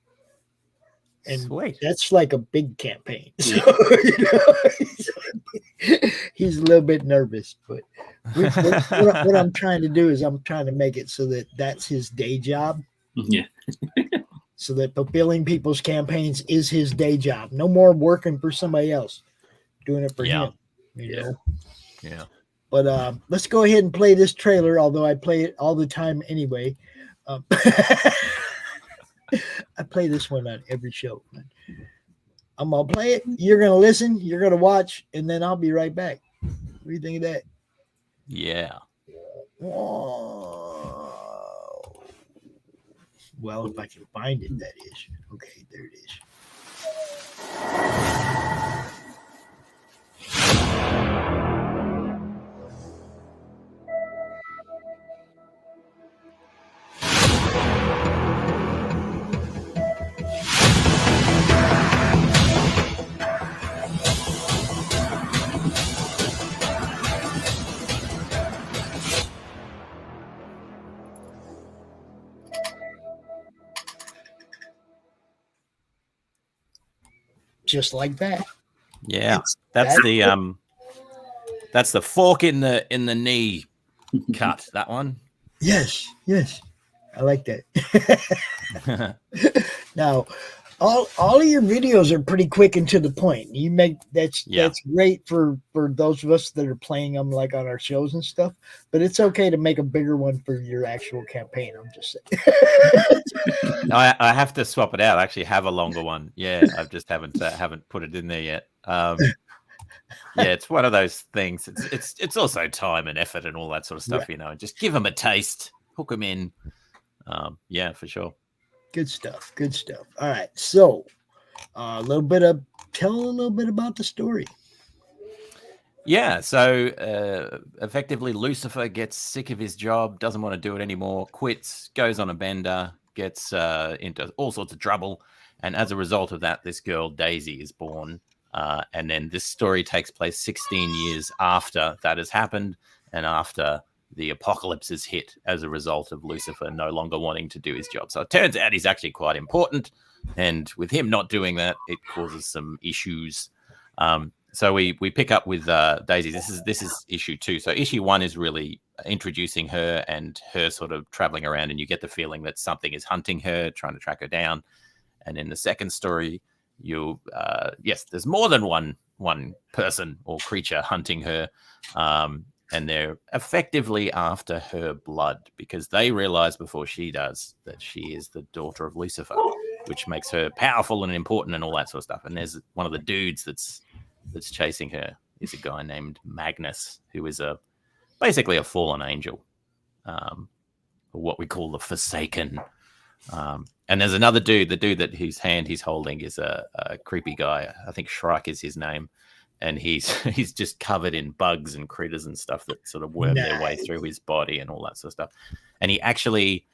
And sweet. That's like a big campaign. So, you know, he's a little bit nervous, but what I'm trying to do is I'm trying to make it so that that's his day job. Yeah. So that fulfilling people's campaigns is his day job. No more working for somebody else, doing it for him. You know? Yeah. But let's go ahead and play this trailer, although I play it all the time anyway. I play this one on every show. I'm going to play it. You're going to listen. You're going to watch. And then I'll be right back. What do you think of that? Yeah. Whoa. Well, if I can find it, that is. Okay, there it is. Just like that. Yeah, that's the fork in the knee cut. That one. Yes, I like that. Now, all of your videos are pretty quick and to the point. You make that's great for those of us that are playing them like on our shows and stuff. But it's okay to make a bigger one for your actual campaign. I'm just saying. I have to swap it out. I actually have a longer one. Yeah, I just haven't put it in there yet. Yeah, it's one of those things. It's also time and effort and all that sort of stuff. You know, just give them a taste, hook them in. Yeah, for sure. Good stuff. All right, so tell a little bit about the story. Yeah, so effectively Lucifer gets sick of his job, doesn't want to do it anymore, quits, goes on a bender, gets into all sorts of trouble, and as a result of that, this girl Daisy is born. And then this story takes place 16 years after that has happened and after the apocalypse is hit as a result of Lucifer no longer wanting to do his job. So it turns out he's actually quite important. And with him not doing that, it causes some issues. So we pick up with Daisy. This is issue 2. So issue 1 is really introducing her and her sort of traveling around, and you get the feeling that something is hunting her, trying to track her down. And in the second story, yes, there's more than one person or creature hunting her, and they're effectively after her blood because they realize before she does that she is the daughter of Lucifer, which makes her powerful and important and all that sort of stuff. And there's one of the dudes that's chasing her is a guy named Magnus, who is basically a fallen angel, or what we call the Forsaken. And there's another dude, the dude whose hand he's holding is a creepy guy. I think Shrike is his name. And he's just covered in bugs and critters and stuff that sort of worm their way through his body and all that sort of stuff. And he actually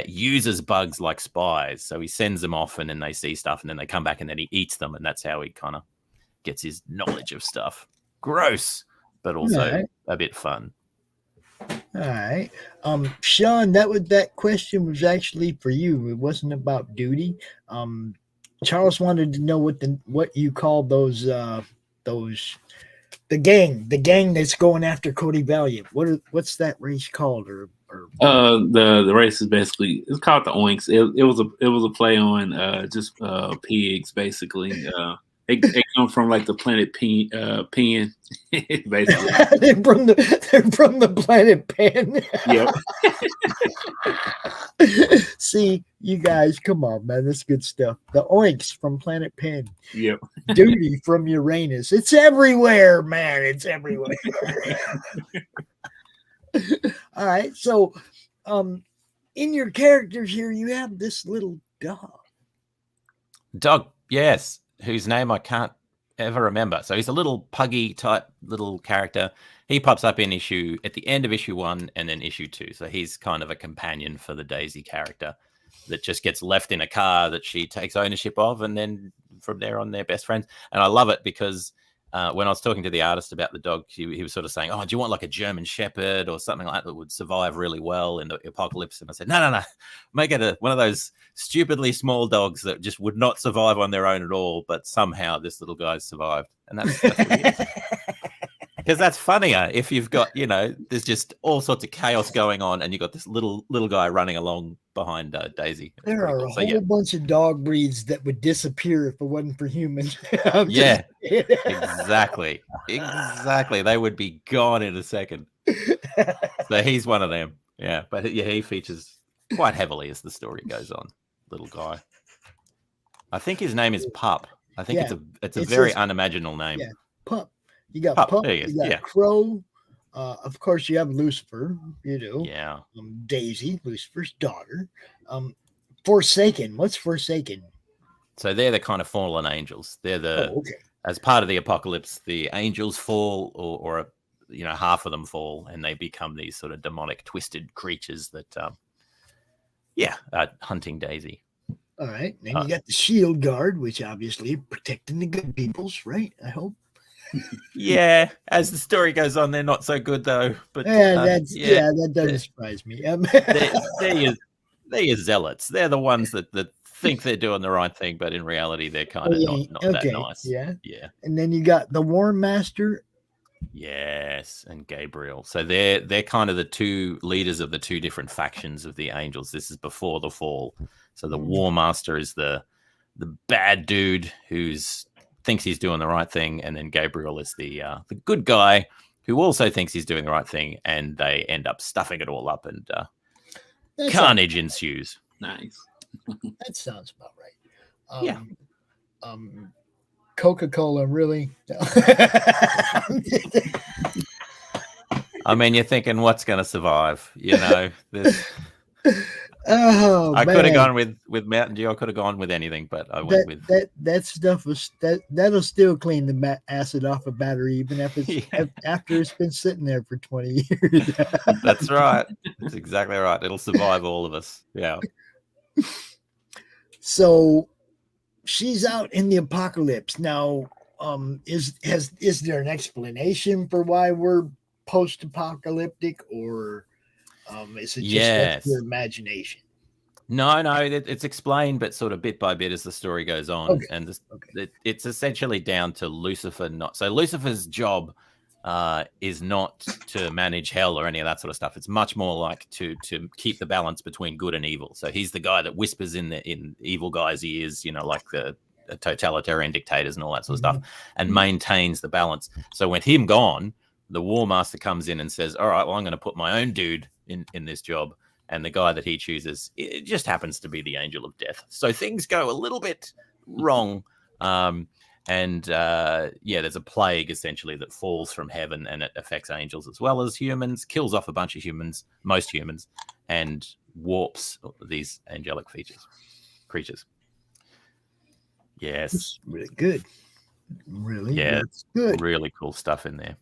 uses bugs like spies. So he sends them off and then they see stuff and then they come back and then he eats them. And that's how he kind of gets his knowledge of stuff. Gross, but also a bit fun. All right. Sean, that question was actually for you. It wasn't about duty. Charles wanted to know what you call those the gang that's going after Cody Valiant. What's that race called? Or the race is basically, it's called the Oinks. It was a play on just pigs basically. They come from like the planet Pen, basically. they're from the planet Pen. Yep. See, you guys, come on, man, that's good stuff. The Oinks from planet Pen. Yep. Duty from Uranus. It's everywhere, man. It's everywhere. All right. So, in your characters here, you have this little dog. Yes. Whose name I can't ever remember. So he's a little puggy type little character. He pops up at the end of issue 1 and then issue 2. So he's kind of a companion for the Daisy character that just gets left in a car that she takes ownership of. And then from there on, they're best friends. And I love it because when I was talking to the artist about the dog, he was sort of saying, oh, do you want like a German Shepherd or something like that would survive really well in the apocalypse? And I said, no. Make it one of those stupidly small dogs that just would not survive on their own at all. But somehow this little guy's survived. And that's because that's funnier if you've got, there's just all sorts of chaos going on and you've got this little guy running along behind Daisy. There are a whole bunch of dog breeds that would disappear if it wasn't for humans. Yeah, exactly. They would be gone in a second. So he's one of them. Yeah, but yeah, he features quite heavily as the story goes on. Little guy. I think his name is Pup. I think it's a very unimaginable name. Yeah, Pup. You got Pup. You got Crow. Of course, you have Lucifer. Yeah. Daisy, Lucifer's daughter. Forsaken. What's Forsaken? So they're the kind of fallen angels. They're as part of the apocalypse, the angels fall, or half of them fall, and they become these sort of demonic, twisted creatures that, are hunting Daisy. All right. Then you got the Shield Guard, which obviously protecting the good peoples, right? I hope. Yeah, as the story goes on, they're not so good though. But that doesn't surprise me. They're your zealots. They're the ones that think they're doing the right thing, but in reality, they're kind of not that nice. Yeah. And then you got the War Master. Yes, and Gabriel. So they're kind of the two leaders of the two different factions of the angels. This is before the fall. So the War Master is the bad dude who's thinks he's doing the right thing, and then Gabriel is the good guy who also thinks he's doing the right thing, and they end up stuffing it all up, and carnage ensues. Nice. That sounds about right. Coca-Cola, really? I mean, you're thinking, what's going to survive? I could have gone with Mountain Dew. I could have gone with anything, but I went with that stuff. That'll still clean the acid off a battery, even if after it's been sitting there for 20 years. That's right. That's exactly right. It'll survive all of us. Yeah. So she's out in the apocalypse now. Is there an explanation for why we're post-apocalyptic, or is it just your imagination? No, it's explained, but sort of bit by bit as the story goes on. Okay. And it's essentially down to Lucifer. So Lucifer's job is not to manage hell or any of that sort of stuff. It's much more like to keep the balance between good and evil. So he's the guy that whispers in evil guys' ears, like the totalitarian dictators and all that sort of stuff, and maintains the balance. So with him gone, the War Master comes in and says, all right, well, I'm going to put my own dude in this job. And the guy that he chooses, it just happens to be the Angel of Death. So things go a little bit wrong. There's a plague essentially that falls from heaven, and it affects angels as well as humans, kills off a bunch of humans, most humans, and warps these angelic creatures. Yes. It's really good. Really, yeah, it's good. Really cool stuff in there.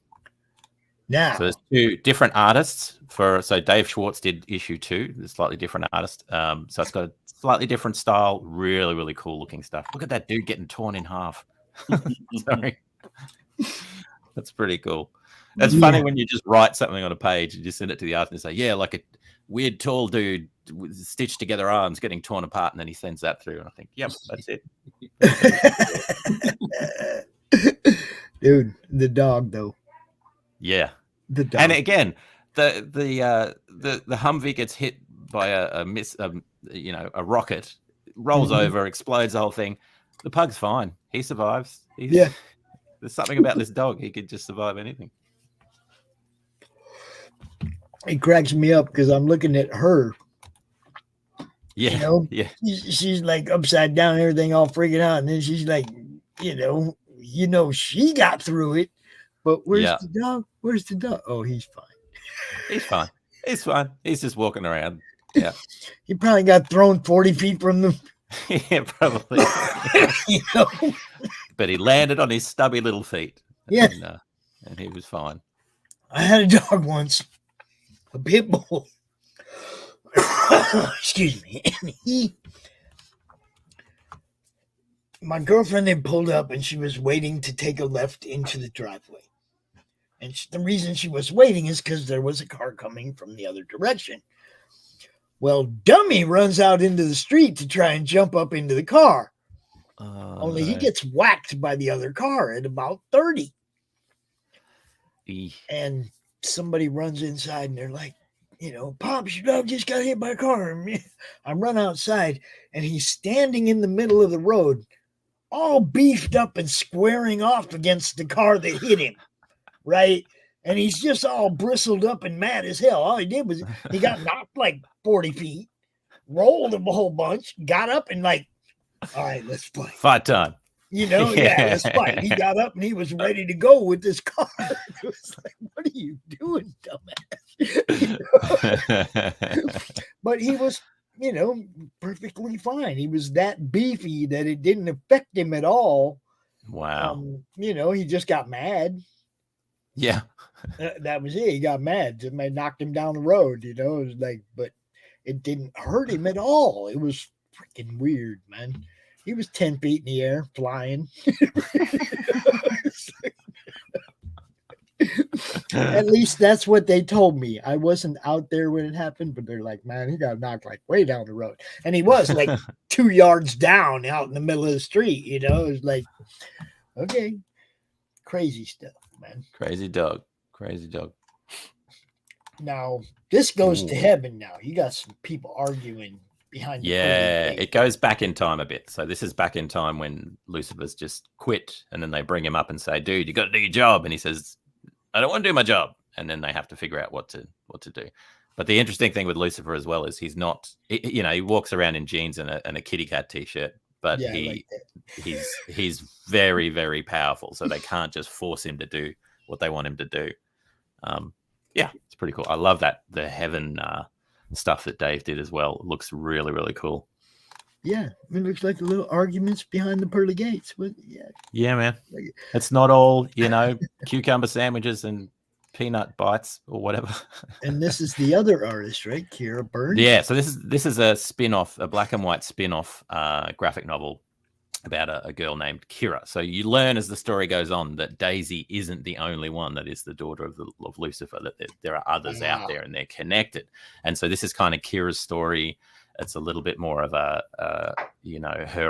Now, so there's 2 different artists so Dave Schwartz did issue 2, a slightly different artist. So it's got a slightly different style, really, really cool looking stuff. Look at that dude getting torn in half. Sorry. That's pretty cool. It's funny when you just write something on a page and just send it to the artist and say, yeah, like a weird tall dude with stitched together arms getting torn apart, and then he sends that through, and I think, yep, that's it. Dude, the dog though. Yeah. The dog. And again, the Humvee gets hit by a rocket, rolls over, explodes the whole thing. The pug's fine. He survives. There's something about this dog. He could just survive anything. It cracks me up because I'm looking at her. Yeah. She's like upside down, everything all freaking out. And then she's like, she got through it. But where's the dog? Where's the dog? Oh, he's fine. He's fine. He's fine. He's just walking around. Yeah. He probably got thrown 40 feet from the. Yeah, probably. But he landed on his stubby little feet. Yeah. And he was fine. I had a dog once, a pit bull. Excuse me. And my girlfriend had pulled up and she was waiting to take a left into the driveway. And the reason she was waiting is because there was a car coming from the other direction. Well, Dummy runs out into the street to try and jump up into the car. Only he gets whacked by the other car at about 30. And somebody runs inside and they're like, Pops, your dog just got hit by a car. I run outside and he's standing in the middle of the road, all beefed up and squaring off against the car that hit him. Right? And he's just all bristled up and mad as hell. All he did was he got knocked like 40 feet, rolled a whole bunch, got up and like, all right, let's fight. Fight time. Let's fight. He got up and he was ready to go with this car. It was like, what are you doing, dumbass? But he was, perfectly fine. He was that beefy that it didn't affect him at all. Wow. He just got mad. Yeah. That was it. He got mad. Somebody knocked him down the road, It was like, but it didn't hurt him at all. It was freaking weird, man. He was 10 feet in the air, flying. At least that's what they told me. I wasn't out there when it happened, but they're like, man, he got knocked like way down the road. And he was like 2 yards down out in the middle of the street, It was like, okay, crazy stuff, man. Crazy dog. Now, this goes to heaven now. You got some people arguing behind the curtain. It goes back in time a bit. So this is back in time when Lucifer's just quit, and then they bring him up and say, dude, you got to do your job. And he says, I don't want to do my job. And then they have to figure out what to do. But the interesting thing with Lucifer as well is he's not, he walks around in jeans and a kitty cat t-shirt, but he's very, very powerful. So they can't just force him to do what they want him to do. It's pretty cool. I love that. The heaven stuff that Dave did as well. It looks really, really cool. Yeah, it looks like the little arguments behind the pearly gates. Yeah, man. It's not all, cucumber sandwiches and peanut bites or whatever. And this is the other artist, right? Kira Burns. Yeah, so this is a spin-off, a black and white spin-off graphic novel about a girl named Kira. So you learn as the story goes on that Daisy isn't the only one that is the daughter of Lucifer, that there are others out there and they're connected. And so this is kind of Kira's story. It's a little bit more of a her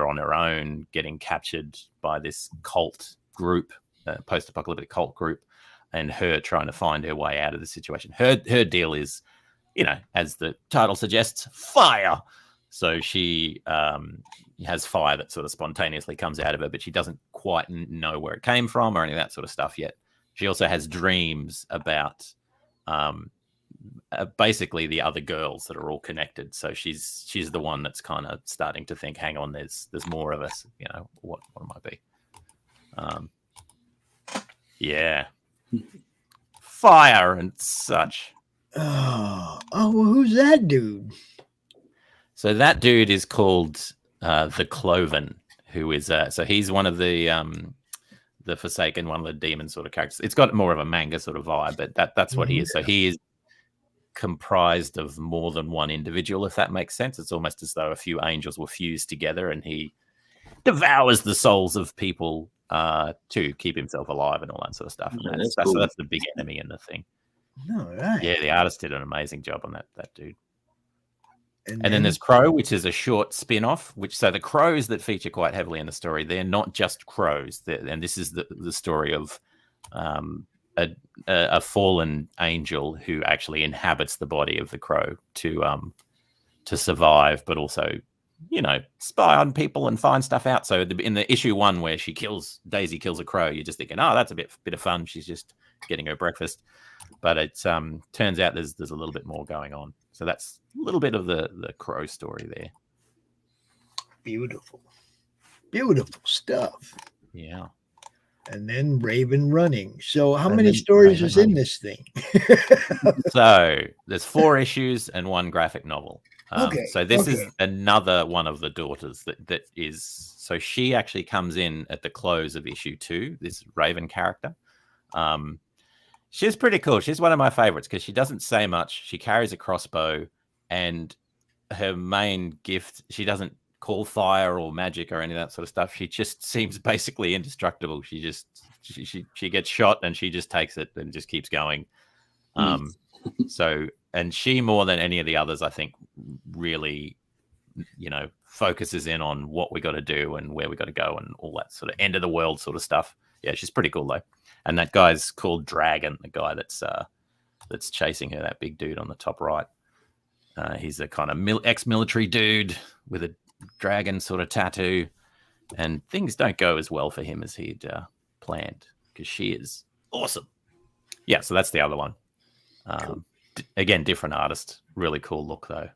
on her own getting captured by this cult group, post-apocalyptic cult group. and her trying to find her way out of the situation. Her deal is, as the title suggests, fire. So she has fire that sort of spontaneously comes out of her, but she doesn't quite know where it came from or any of that sort of stuff yet. She also has dreams about basically the other girls that are all connected. So she's the one that's kind of starting to think, hang on, there's more of us. What it might be. Yeah, fire and such. Oh, well, who's that dude? So that dude is called the Cloven, who is so he's one of the Forsaken, one of the demon sort of characters. It's got more of a manga sort of vibe, but that's what he is. So he is comprised of more than one individual, if that makes sense. It's almost as though a few angels were fused together, and he devours the souls of people to keep himself alive and all that sort of stuff. And that's cool. So that's the big enemy in the thing. No, right. Yeah, the artist did an amazing job on that dude. And then there's Crow, which is a short spin-off, so the crows that feature quite heavily in the story, they're not just crows. And this is the story of a fallen angel who actually inhabits the body of the crow to survive, but also, spy on people and find stuff out. So in the issue 1 where Daisy kills a crow, you're just thinking, oh, that's a bit of fun. She's just getting her breakfast. But it turns out there's a little bit more going on. So that's a little bit of the crow story there. Beautiful. Beautiful stuff. Yeah. And then Raven running. So how many stories is in this thing? So there's 4 issues and 1 graphic novel. Okay. So this is another one of the daughters that is. So she actually comes in at the close of issue 2, this Raven character. She's pretty cool. She's one of my favorites because she doesn't say much. She carries a crossbow, and her main gift, she doesn't call fire or magic or any of that sort of stuff. She just seems basically indestructible. She gets shot and she just takes it and just keeps going. And she, more than any of the others, I think, really, focuses in on what we got to do and where we got to go and all that sort of end of the world sort of stuff. Yeah, she's pretty cool though. And that guy's called Dragon, the guy that's chasing her, that big dude on the top right. He's a kind of ex-military dude with a dragon sort of tattoo, and things don't go as well for him as he'd planned because she is awesome. Yeah, so that's the other one. Cool. Again, different artist. Really cool look, though.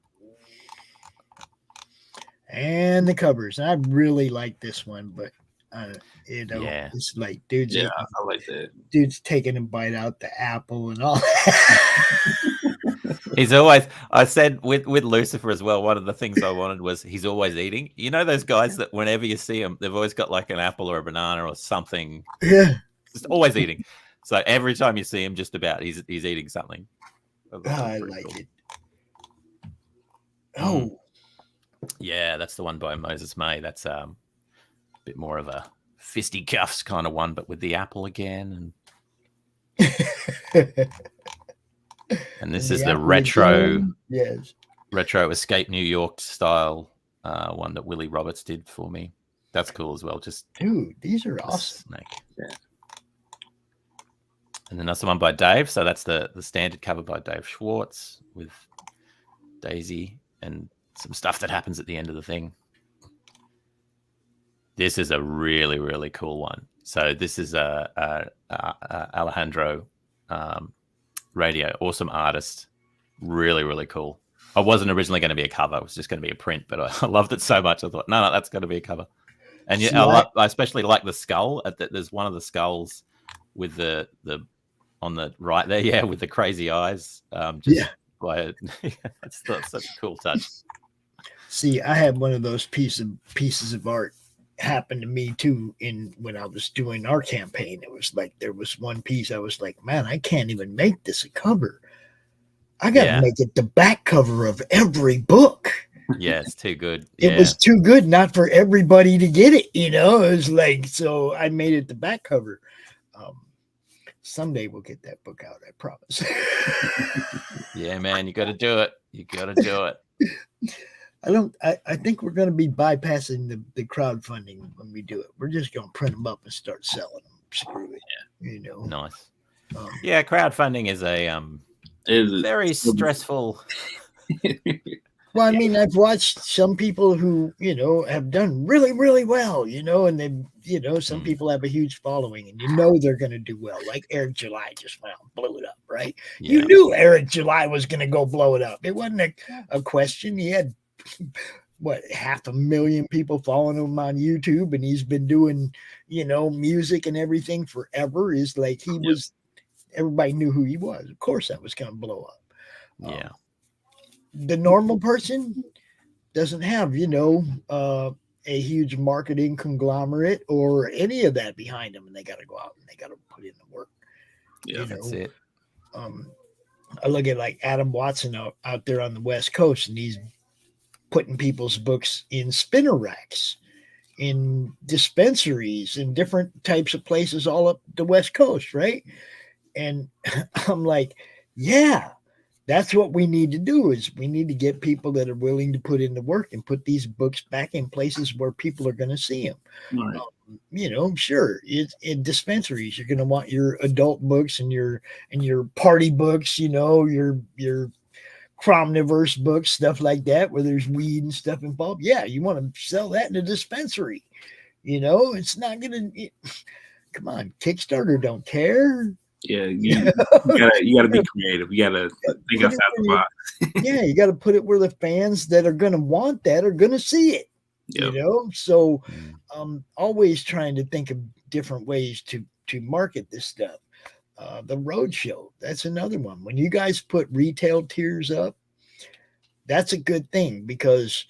And the covers. I really like this one, but it's like dude's I like that. Dude's taking a bite out the apple and all that. He's always, I said with Lucifer as well, one of the things I wanted was he's always eating. You know those guys that whenever you see them, they've always got like an apple or a banana or something. Yeah. Just always eating. So every time you see him, just about he's eating something. I like it. Oh. Yeah, that's the one by Moses May. That's a bit more of a fisticuffs kind of one, but with the apple again. And this is the retro, retro Escape New York style one that Willie Roberts did for me. That's cool as well. Just dude, these are awesome. Snake. Yeah. And then that's the one by Dave. So that's the standard cover by Dave Schwartz with Daisy and some stuff that happens at the end of the thing. This is a really, really cool one. So this is Alejandro Radio, awesome artist, really, really cool. I wasn't originally going to be a cover; it was just going to be a print, but I loved it so much. I thought, no, that's going to be a cover. And yeah, I especially like the skull. There's one of the skulls with the on the right there, yeah, with the crazy eyes. That's such a cool touch. See, I had one of those pieces of art happen to me too when I was doing our campaign. It was like there was one piece I was like, man, I can't even make this a cover. I gotta make it the back cover of every book. Yeah, it's too good. It was too good not for everybody to get it, It was like, so I made it the back cover. Someday we'll get that book out, I promise. Yeah, man, you gotta do it. I think we're going to be bypassing the crowdfunding when we do it. We're just going to print them up and start selling them. Screw it. Yeah. Nice. Yeah, crowdfunding is a very stressful. Well, I mean, I've watched some people who, have done really, really well, and they, some people have a huge following and they're going to do well. Like Eric July just went out and blew it up, right? Yeah. You knew Eric July was going to go blow it up. It wasn't a question. He had, 500,000 people following him on YouTube, and he's been doing, music and everything forever. Is like he was, everybody knew who he was. Of course, that was going to blow up. Yeah. The normal person doesn't have, a huge marketing conglomerate or any of that behind them, and they got to go out and they got to put in the work. Yeah, that's it. I look at like Adam Watson out there on the West Coast, and he's putting people's books in spinner racks, in dispensaries, in different types of places all up the West Coast, right? And I'm like, yeah. That's what we need to do, is we need to get people that are willing to put in the work and put these books back in places where people are going to see them. Right. Sure, in dispensaries, you're going to want your adult books and your party books, your Cromniverse books, stuff like that, where there's weed and stuff involved. Yeah, you want to sell that in a dispensary. It's not going to. Come on, Kickstarter don't care. Yeah, you gotta be creative. You gotta think outside the box. Yeah, you gotta put it where the fans that are gonna want that are gonna see it. Yep. So always trying to think of different ways to market this stuff. The roadshow, that's another one. When you guys put retail tiers up, that's a good thing, because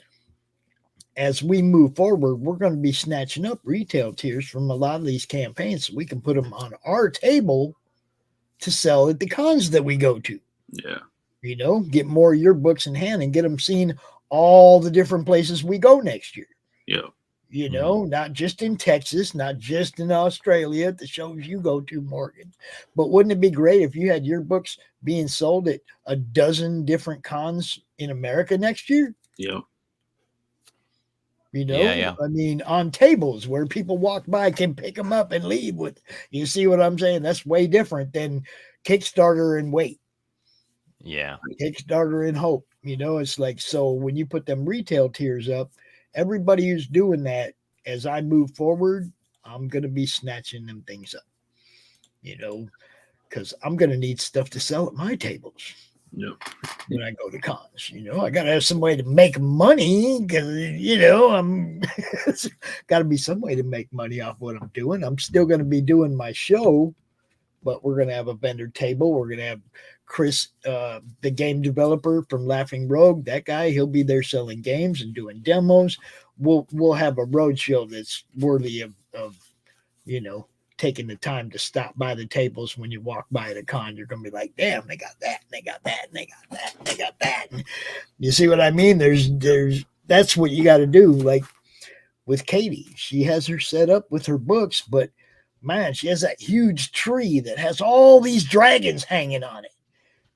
as we move forward, we're going to be snatching up retail tiers from a lot of these campaigns, so we can put them on our table to sell at the cons that we go to. Yeah. Get more of your books in hand and get them seen all the different places we go next year. Yeah. Not just in Texas, not just in Australia, the shows you go to, Morgan. But wouldn't it be great if you had your books being sold at a dozen different cons in America next year? Yeah. Yeah. I mean, on tables where people walk by can pick them up and leave with. You see what I'm saying? That's way different than Kickstarter and wait. Yeah. Kickstarter and hope. It's like, so when you put them retail tiers up, everybody who's doing that, as I move forward, I'm going to be snatching them things up, because I'm going to need stuff to sell at my tables. Yep. When I go to cons, I got to have some way to make money, because, I'm got to be some way to make money off what I'm doing. I'm still going to be doing my show, but we're going to have a vendor table. We're going to have Chris, the game developer from Laughing Rogue, that guy, he'll be there selling games and doing demos. We'll have a road show that's worthy of taking the time to stop by the tables. When you walk by at a con, you're going to be like, damn, they got that, and they got that, and they got that, and they got that. And you see what I mean? That's what you got to do. Like with Katie, she has her set up with her books, but man, she has that huge tree that has all these dragons hanging on it.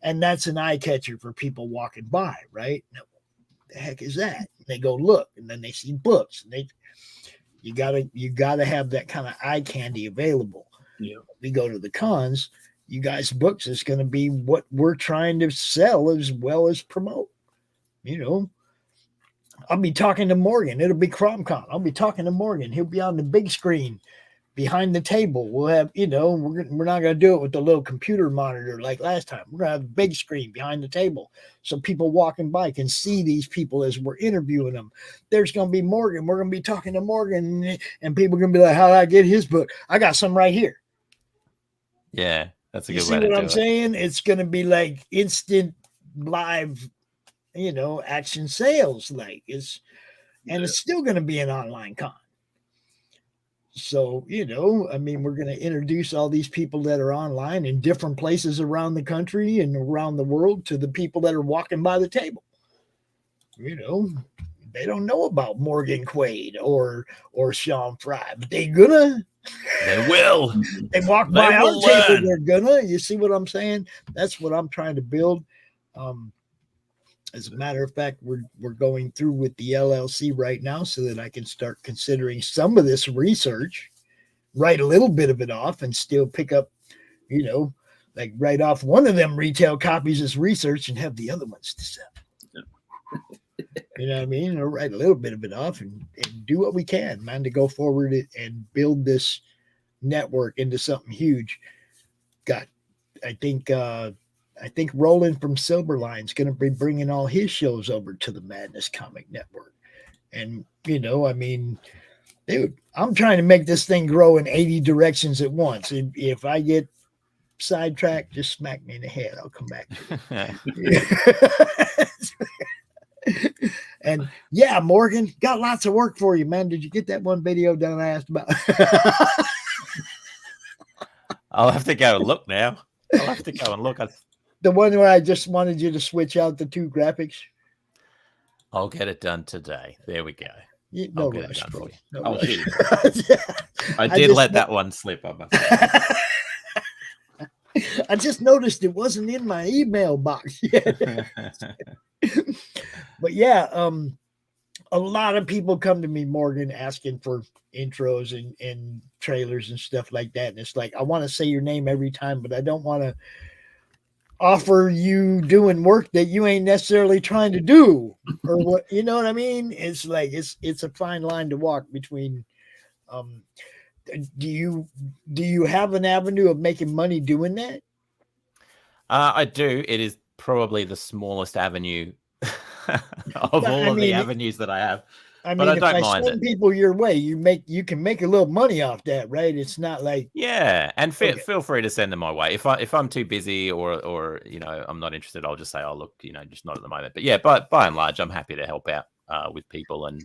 And that's an eye catcher for people walking by, right? Now, what the heck is that? And they go look, and then they see books, and you gotta have that kind of eye candy available. Yeah. We go to the cons, you guys' books is going to be what we're trying to sell as well as promote. I'll be talking to Morgan. It'll be CromCon. I'll be talking to Morgan. He'll be on the big screen behind the table. We'll have, we're not going to do it with the little computer monitor like last time. We're going to have a big screen behind the table so people walking by can see these people as we're interviewing them. There's going to be Morgan. We're going to be talking to Morgan, and people are going to be like, how did I get his book? I got some right here. Yeah, that's a You good see way to what do I'm it. saying? It's going to be like instant live, action sales. It's still going to be an online con. So, I mean, we're going to introduce all these people that are online in different places around the country and around the world to the people that are walking by the table. They don't know about Morgan Quaid or Sean Frye, but they will. They walk by our table, they're gonna. You see what I'm saying? That's what I'm trying to build. As a matter of fact, we're going through with the LLC right now so that I can start considering some of this research, write a little bit of it off, and still pick up, like write off one of them retail copies as research and have the other ones to sell. You know what I mean? Or write a little bit of it off and do what we can, man, to go forward and build this network into something huge. God, I think Roland from Silverline's going to be bringing all his shows over to the Madness Comic Network. And, you know, I mean, dude, I'm trying to make this thing grow in 80 directions at once. If I get sidetracked, just smack me in the head. I'll come back to it. And yeah, Morgan, got lots of work for you, man. Did you get that one video done I asked about? I'll have to go and look now. I'll have to go and look. The one where I just wanted you to switch out the 2 graphics. I'll get it done today. There we go. No rush, bro. No I'll rush. shoot it. I did let that one slip. I just noticed it wasn't in my email box yet. But yeah, a lot of people come to me, Morgan, asking for intros and trailers and stuff like that. And it's like, I want to say your name every time, but I don't want to offer you doing work that you ain't necessarily trying to do, or what, you know what I mean? It's like, it's a fine line to walk between, do you have an avenue of making money doing that? I do. It is probably the smallest avenue of all of the avenues that I have. I mean, but I if don't I mind send it. people your way, you can make a little money off that, right? It's not like, Yeah, and feel free to send them my way. If I'm too busy or you know I'm not interested, I'll just say, oh look, you know, just not at the moment. But yeah, by and large, I'm happy to help out with people, and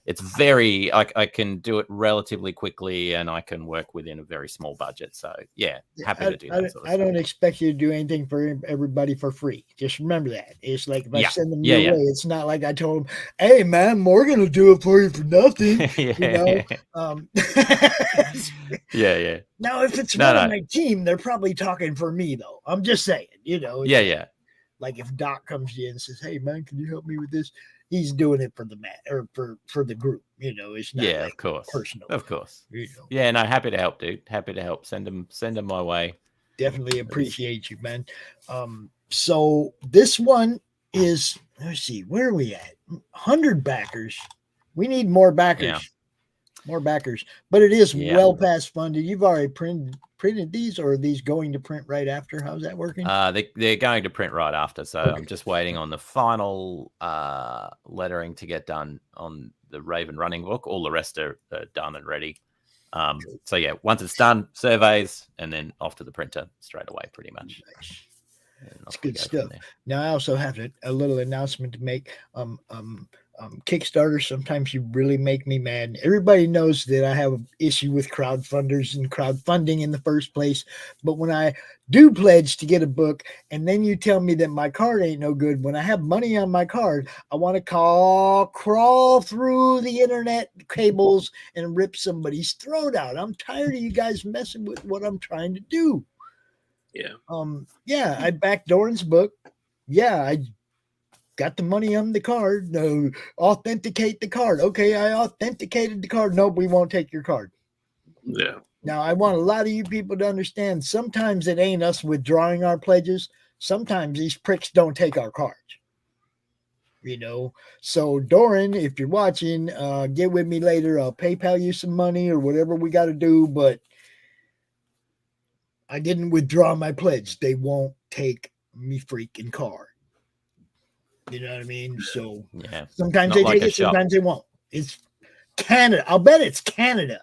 it's very I can do it relatively quickly, and I can work within a very small budget. So yeah, happy to do that. I don't expect you to do anything for everybody for free. Just remember that. It's like if I send them your way, it's not like I told them, hey man, Morgan will do it for you for nothing. You know? Yeah. Now, if it's one of my team, they're probably talking for me though. I'm just saying, you know. Yeah. Like if Doc comes to you and says, hey man, can you help me with this? He's doing it for the or for the group, you know. It's not of course, personal, of course. You know. Yeah, no, happy to help, dude. Happy to help. Send them my way. Definitely appreciate you, man. So this one is, let's see, where are we at? 100 backers. We need more backers. Yeah. More backers, but it is well past funded. You've already printed these, or are these going to print right after? How's that working? They're going to print right after, so I'm just waiting on the final lettering to get done on the Raven running book. All the rest are done and ready. So yeah, once it's done, surveys, and then off to the printer straight away, pretty much. Nice. It's good stuff. Now I also have a little announcement to make. Kickstarter, sometimes you really make me mad. Everybody knows that I have an issue with crowdfunders and crowdfunding in the first place. But when I do pledge to get a book and then you tell me that my card ain't no good, when I have money on my card, I want to crawl through the internet cables and rip somebody's throat out. I'm tired of you guys messing with what I'm trying to do. Yeah. I backed Doran's book. Yeah, I got the money on the card. No, authenticate the card. Okay, I authenticated the card. Nope, we won't take your card. Yeah. Now, I want a lot of you people to understand, sometimes it ain't us withdrawing our pledges. Sometimes these pricks don't take our cards. You know, so Doran, if you're watching, get with me later. I'll PayPal you some money or whatever we got to do, but I didn't withdraw my pledge. They won't take me freaking card. You know what I mean? So sometimes they take it, sometimes they won't. It's Canada. I'll bet it's Canada.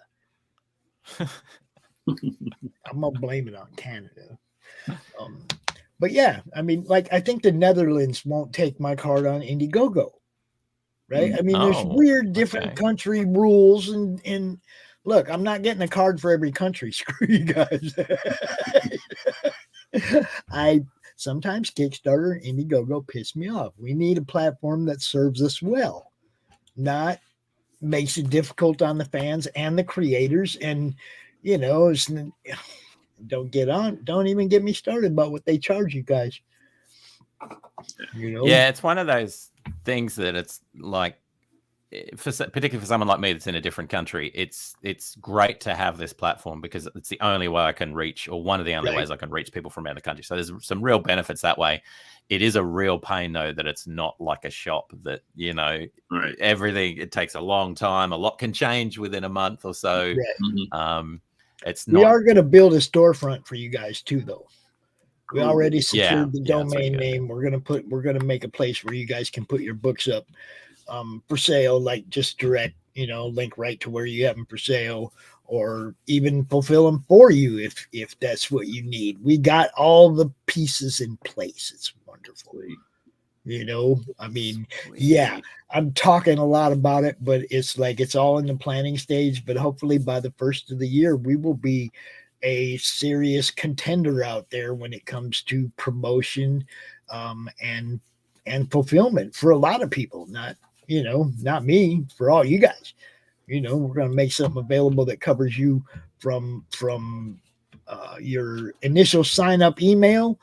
I'm gonna blame it on Canada. But yeah, I mean, like I think the Netherlands won't take my card on Indiegogo. Right? I mean, there's weird different country rules and look, I'm not getting a card for every country. Screw you guys. Sometimes Kickstarter and Indiegogo piss me off. We need a platform that serves us well, not makes it difficult on the fans and the creators. And, you know, don't even get me started about what they charge you guys. You know? Yeah, it's one of those things that it's like, particularly for someone like me that's in a different country, it's great to have this platform because it's the only way I can reach, or one of the only ways I can reach people from out of the country. So there's some real benefits that way. It is a real pain though that it's not like a shop that, you know, everything, it takes a long time. A lot can change within a month or so. It's not. We are going to build a storefront for you guys too, though. We already secured the domain name. We're going to make a place where you guys can put your books up for sale, like just direct, you know, link right to where you have them for sale, or even fulfill them for you if that's what you need. We got all the pieces in place. It's wonderful. You know, I mean, yeah, I'm talking a lot about it, but it's like it's all in the planning stage. But hopefully by the first of the year, we will be a serious contender out there when it comes to promotion and fulfillment for a lot of people. Not, you know, not me, for all you guys. You know, we're going to make something available that covers you from your initial sign up email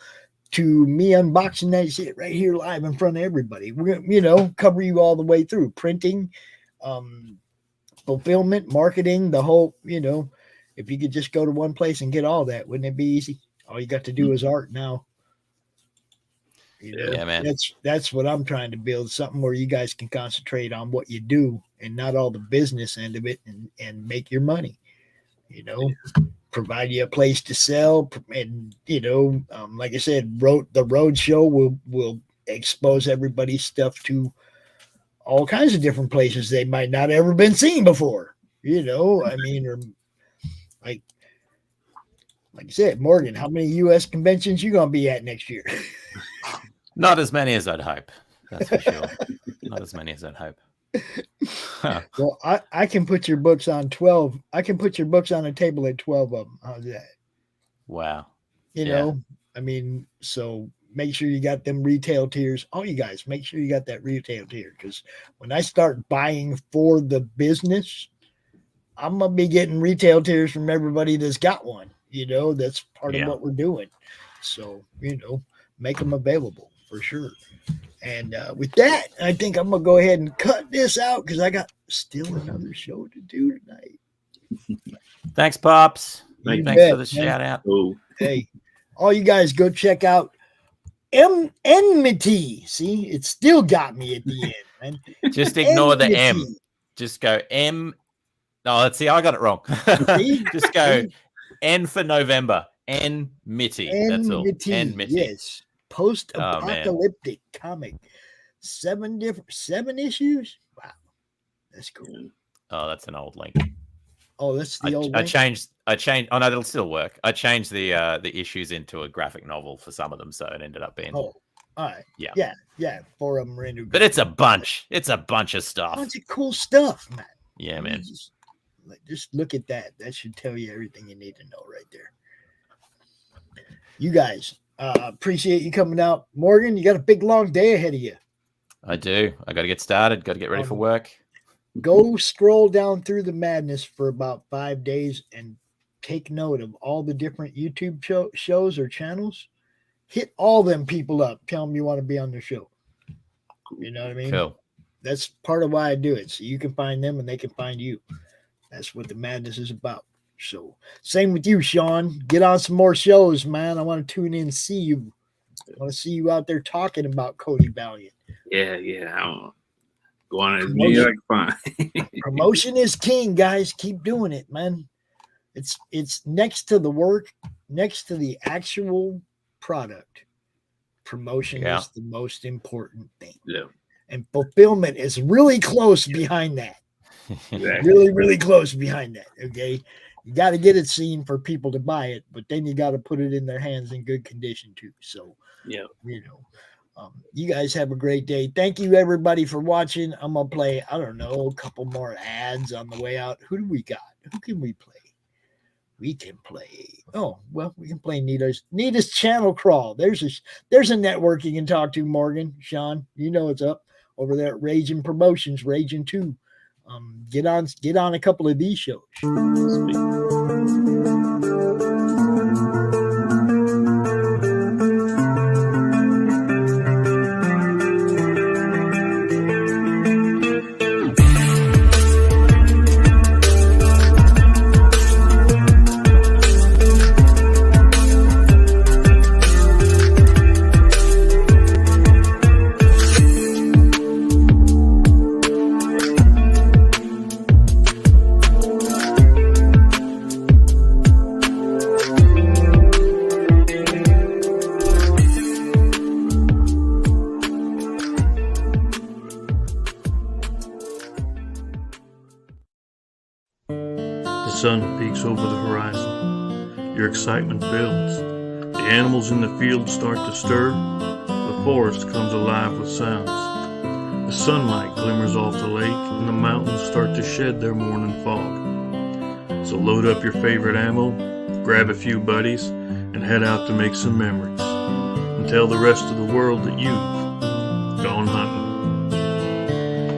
to me unboxing that shit right here live in front of everybody. We're going to, you know, cover you all the way through printing, fulfillment, marketing, the whole, you know. If you could just go to one place and get all that, wouldn't it be easy? All you got to do is art now. You know, yeah, man. That's what I'm trying to build, something where you guys can concentrate on what you do and not all the business end of it, and make your money, you know, provide you a place to sell. And, you know, like I said, the road show will expose everybody's stuff to all kinds of different places they might not ever been seen before, you know, I mean, or like I said, Morgan, how many U.S. conventions you gonna be at next year? Not as many as I'd hope. That's for sure. Not as many as I'd hope. Well, I can put your books on 12. I can put your books on a table at 12 of them. How's that? Wow. You know, I mean, so make sure you got them retail tiers. All you guys, make sure you got that retail tier, because when I start buying for the business, I'm gonna be getting retail tiers from everybody that's got one. You know, that's part of what we're doing. So, you know, make them available for sure. And with that, I think I'm gonna go ahead and cut this out because I got still another show to do tonight. Thanks, Pops. Thanks for the shout out. Hey, all you guys go check out Enmity. See, it still got me at the end, man. Just ignore the M. Just go M. No, let's see. I got it wrong. Just go N for November. Enmity. That's all. Enmity. Yes. Post-apocalyptic comic. 7 issues. Wow, that's cool. Oh, that's an old link. Oh, that's the old. I changed. Oh no, it'll still work. I changed the issues into a graphic novel for some of them, so it ended up being. Oh, all right. Yeah. 4 of them are into. But it's a bunch. It's a bunch of stuff. A bunch of cool stuff, man. Yeah, man. Just look at that. That should tell you everything you need to know right there. You guys, appreciate you coming out. Morgan, you got a big, long day ahead of you. I do. I got to get started. Got to get ready for work. Go scroll down through the madness for about 5 days and take note of all the different YouTube shows or channels. Hit all them people up. Tell them you want to be on their show. You know what I mean? Cool. That's part of why I do it. So you can find them and they can find you. That's what the madness is about. So same with you, Sean. Get on some more shows, man. I want to tune in and see you. I want to see you out there talking about Cody Valiant. Yeah. I'm going as many as I can find. Promotion is king, guys. Keep doing it, man. It's next to the work, next to the actual product. Promotion is the most important thing. Yeah. And fulfillment is really close behind that. Exactly. Really, really close behind that. Okay. You got to get it seen for people to buy it, but then you got to put it in their hands in good condition too. So, yeah, you know, you guys have a great day. Thank you everybody for watching. I'm going to play, I don't know, a couple more ads on the way out. Who do we got? Who can we play? We can play. Oh, well, we can play Nita's Channel Crawl. There's a network you can talk to, Morgan, Sean. You know what's up over there at Raging Promotions, Raging 2. Get on a couple of these shows. sun peeks over the horizon. Your excitement builds. The animals in the field start to stir. The forest comes alive with sounds. The sunlight glimmers off the lake, and the mountains start to shed their morning fog. So load up your favorite ammo, grab a few buddies, and head out to make some memories. And tell the rest of the world that you've gone hunting.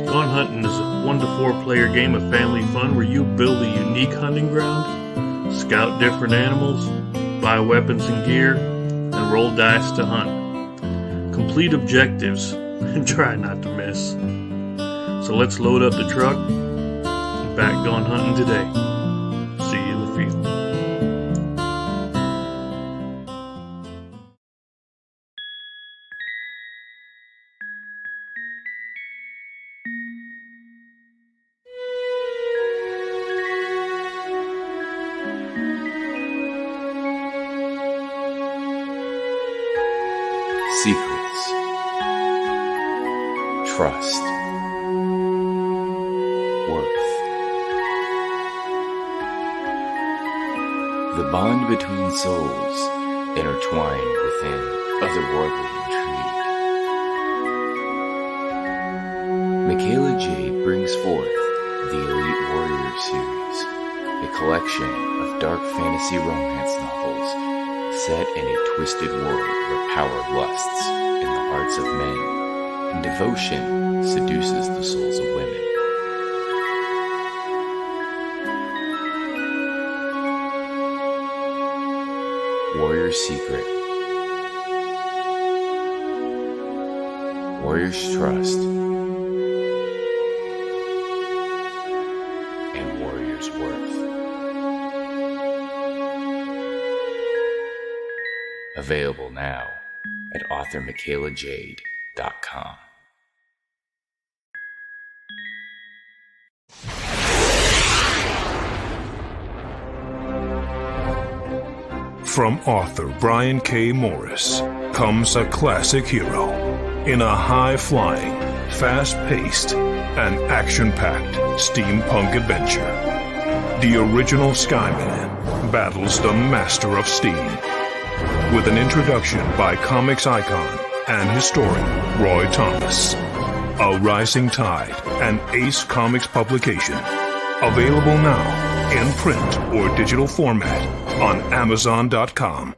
Gone hunting is a 1 to 4 player game of family fun where you build a unique hunting ground, scout different animals, buy weapons and gear, and roll dice to hunt. Complete objectives and try not to miss. So let's load up the truck and back gone hunting today. See you in the field. Secrets, trust, worth. The bond between souls intertwined within otherworldly intrigue. Michaela Jade brings forth the Elite Warrior series, a collection of dark fantasy romance novels set in a twisted world where power lusts in the hearts of men and devotion seduces the souls of women. Warrior's Secret, Warrior's Trust, and Warrior's Worth. Available now at authormichaelajade.com. From author Brian K. Morris comes a classic hero in a high-flying, fast-paced, and action-packed steampunk adventure. The original Skyman battles the Master of Steam with an introduction by comics icon and historian Roy Thomas. A Rising Tide, an Ace Comics publication. Available now in print or digital format on Amazon.com.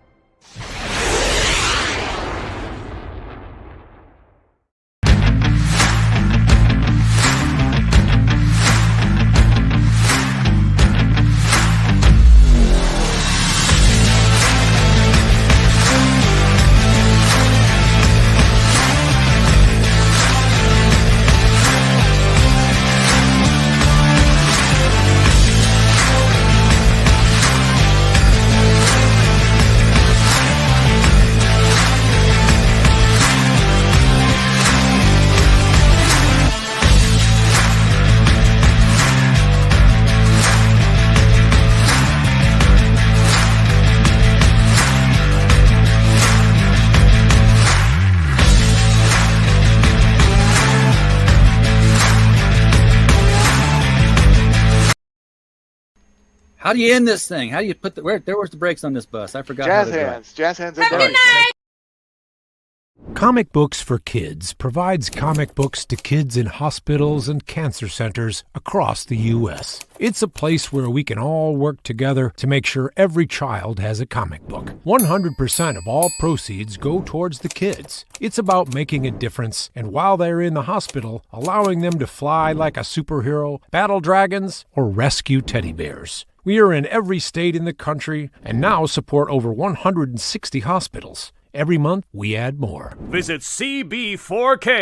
How do you end this thing? How do you put the where's the brakes on this bus? I forgot. Jazz hands. Jazz hands are great. Comic Books for Kids provides comic books to kids in hospitals and cancer centers across the U.S. It's a place where we can all work together to make sure every child has a comic book. 100% of all proceeds go towards the kids. It's about making a difference, and while they're in the hospital, allowing them to fly like a superhero, battle dragons, or rescue teddy bears. We are in every state in the country and now support over 160 hospitals. Every month, we add more. Visit CB4K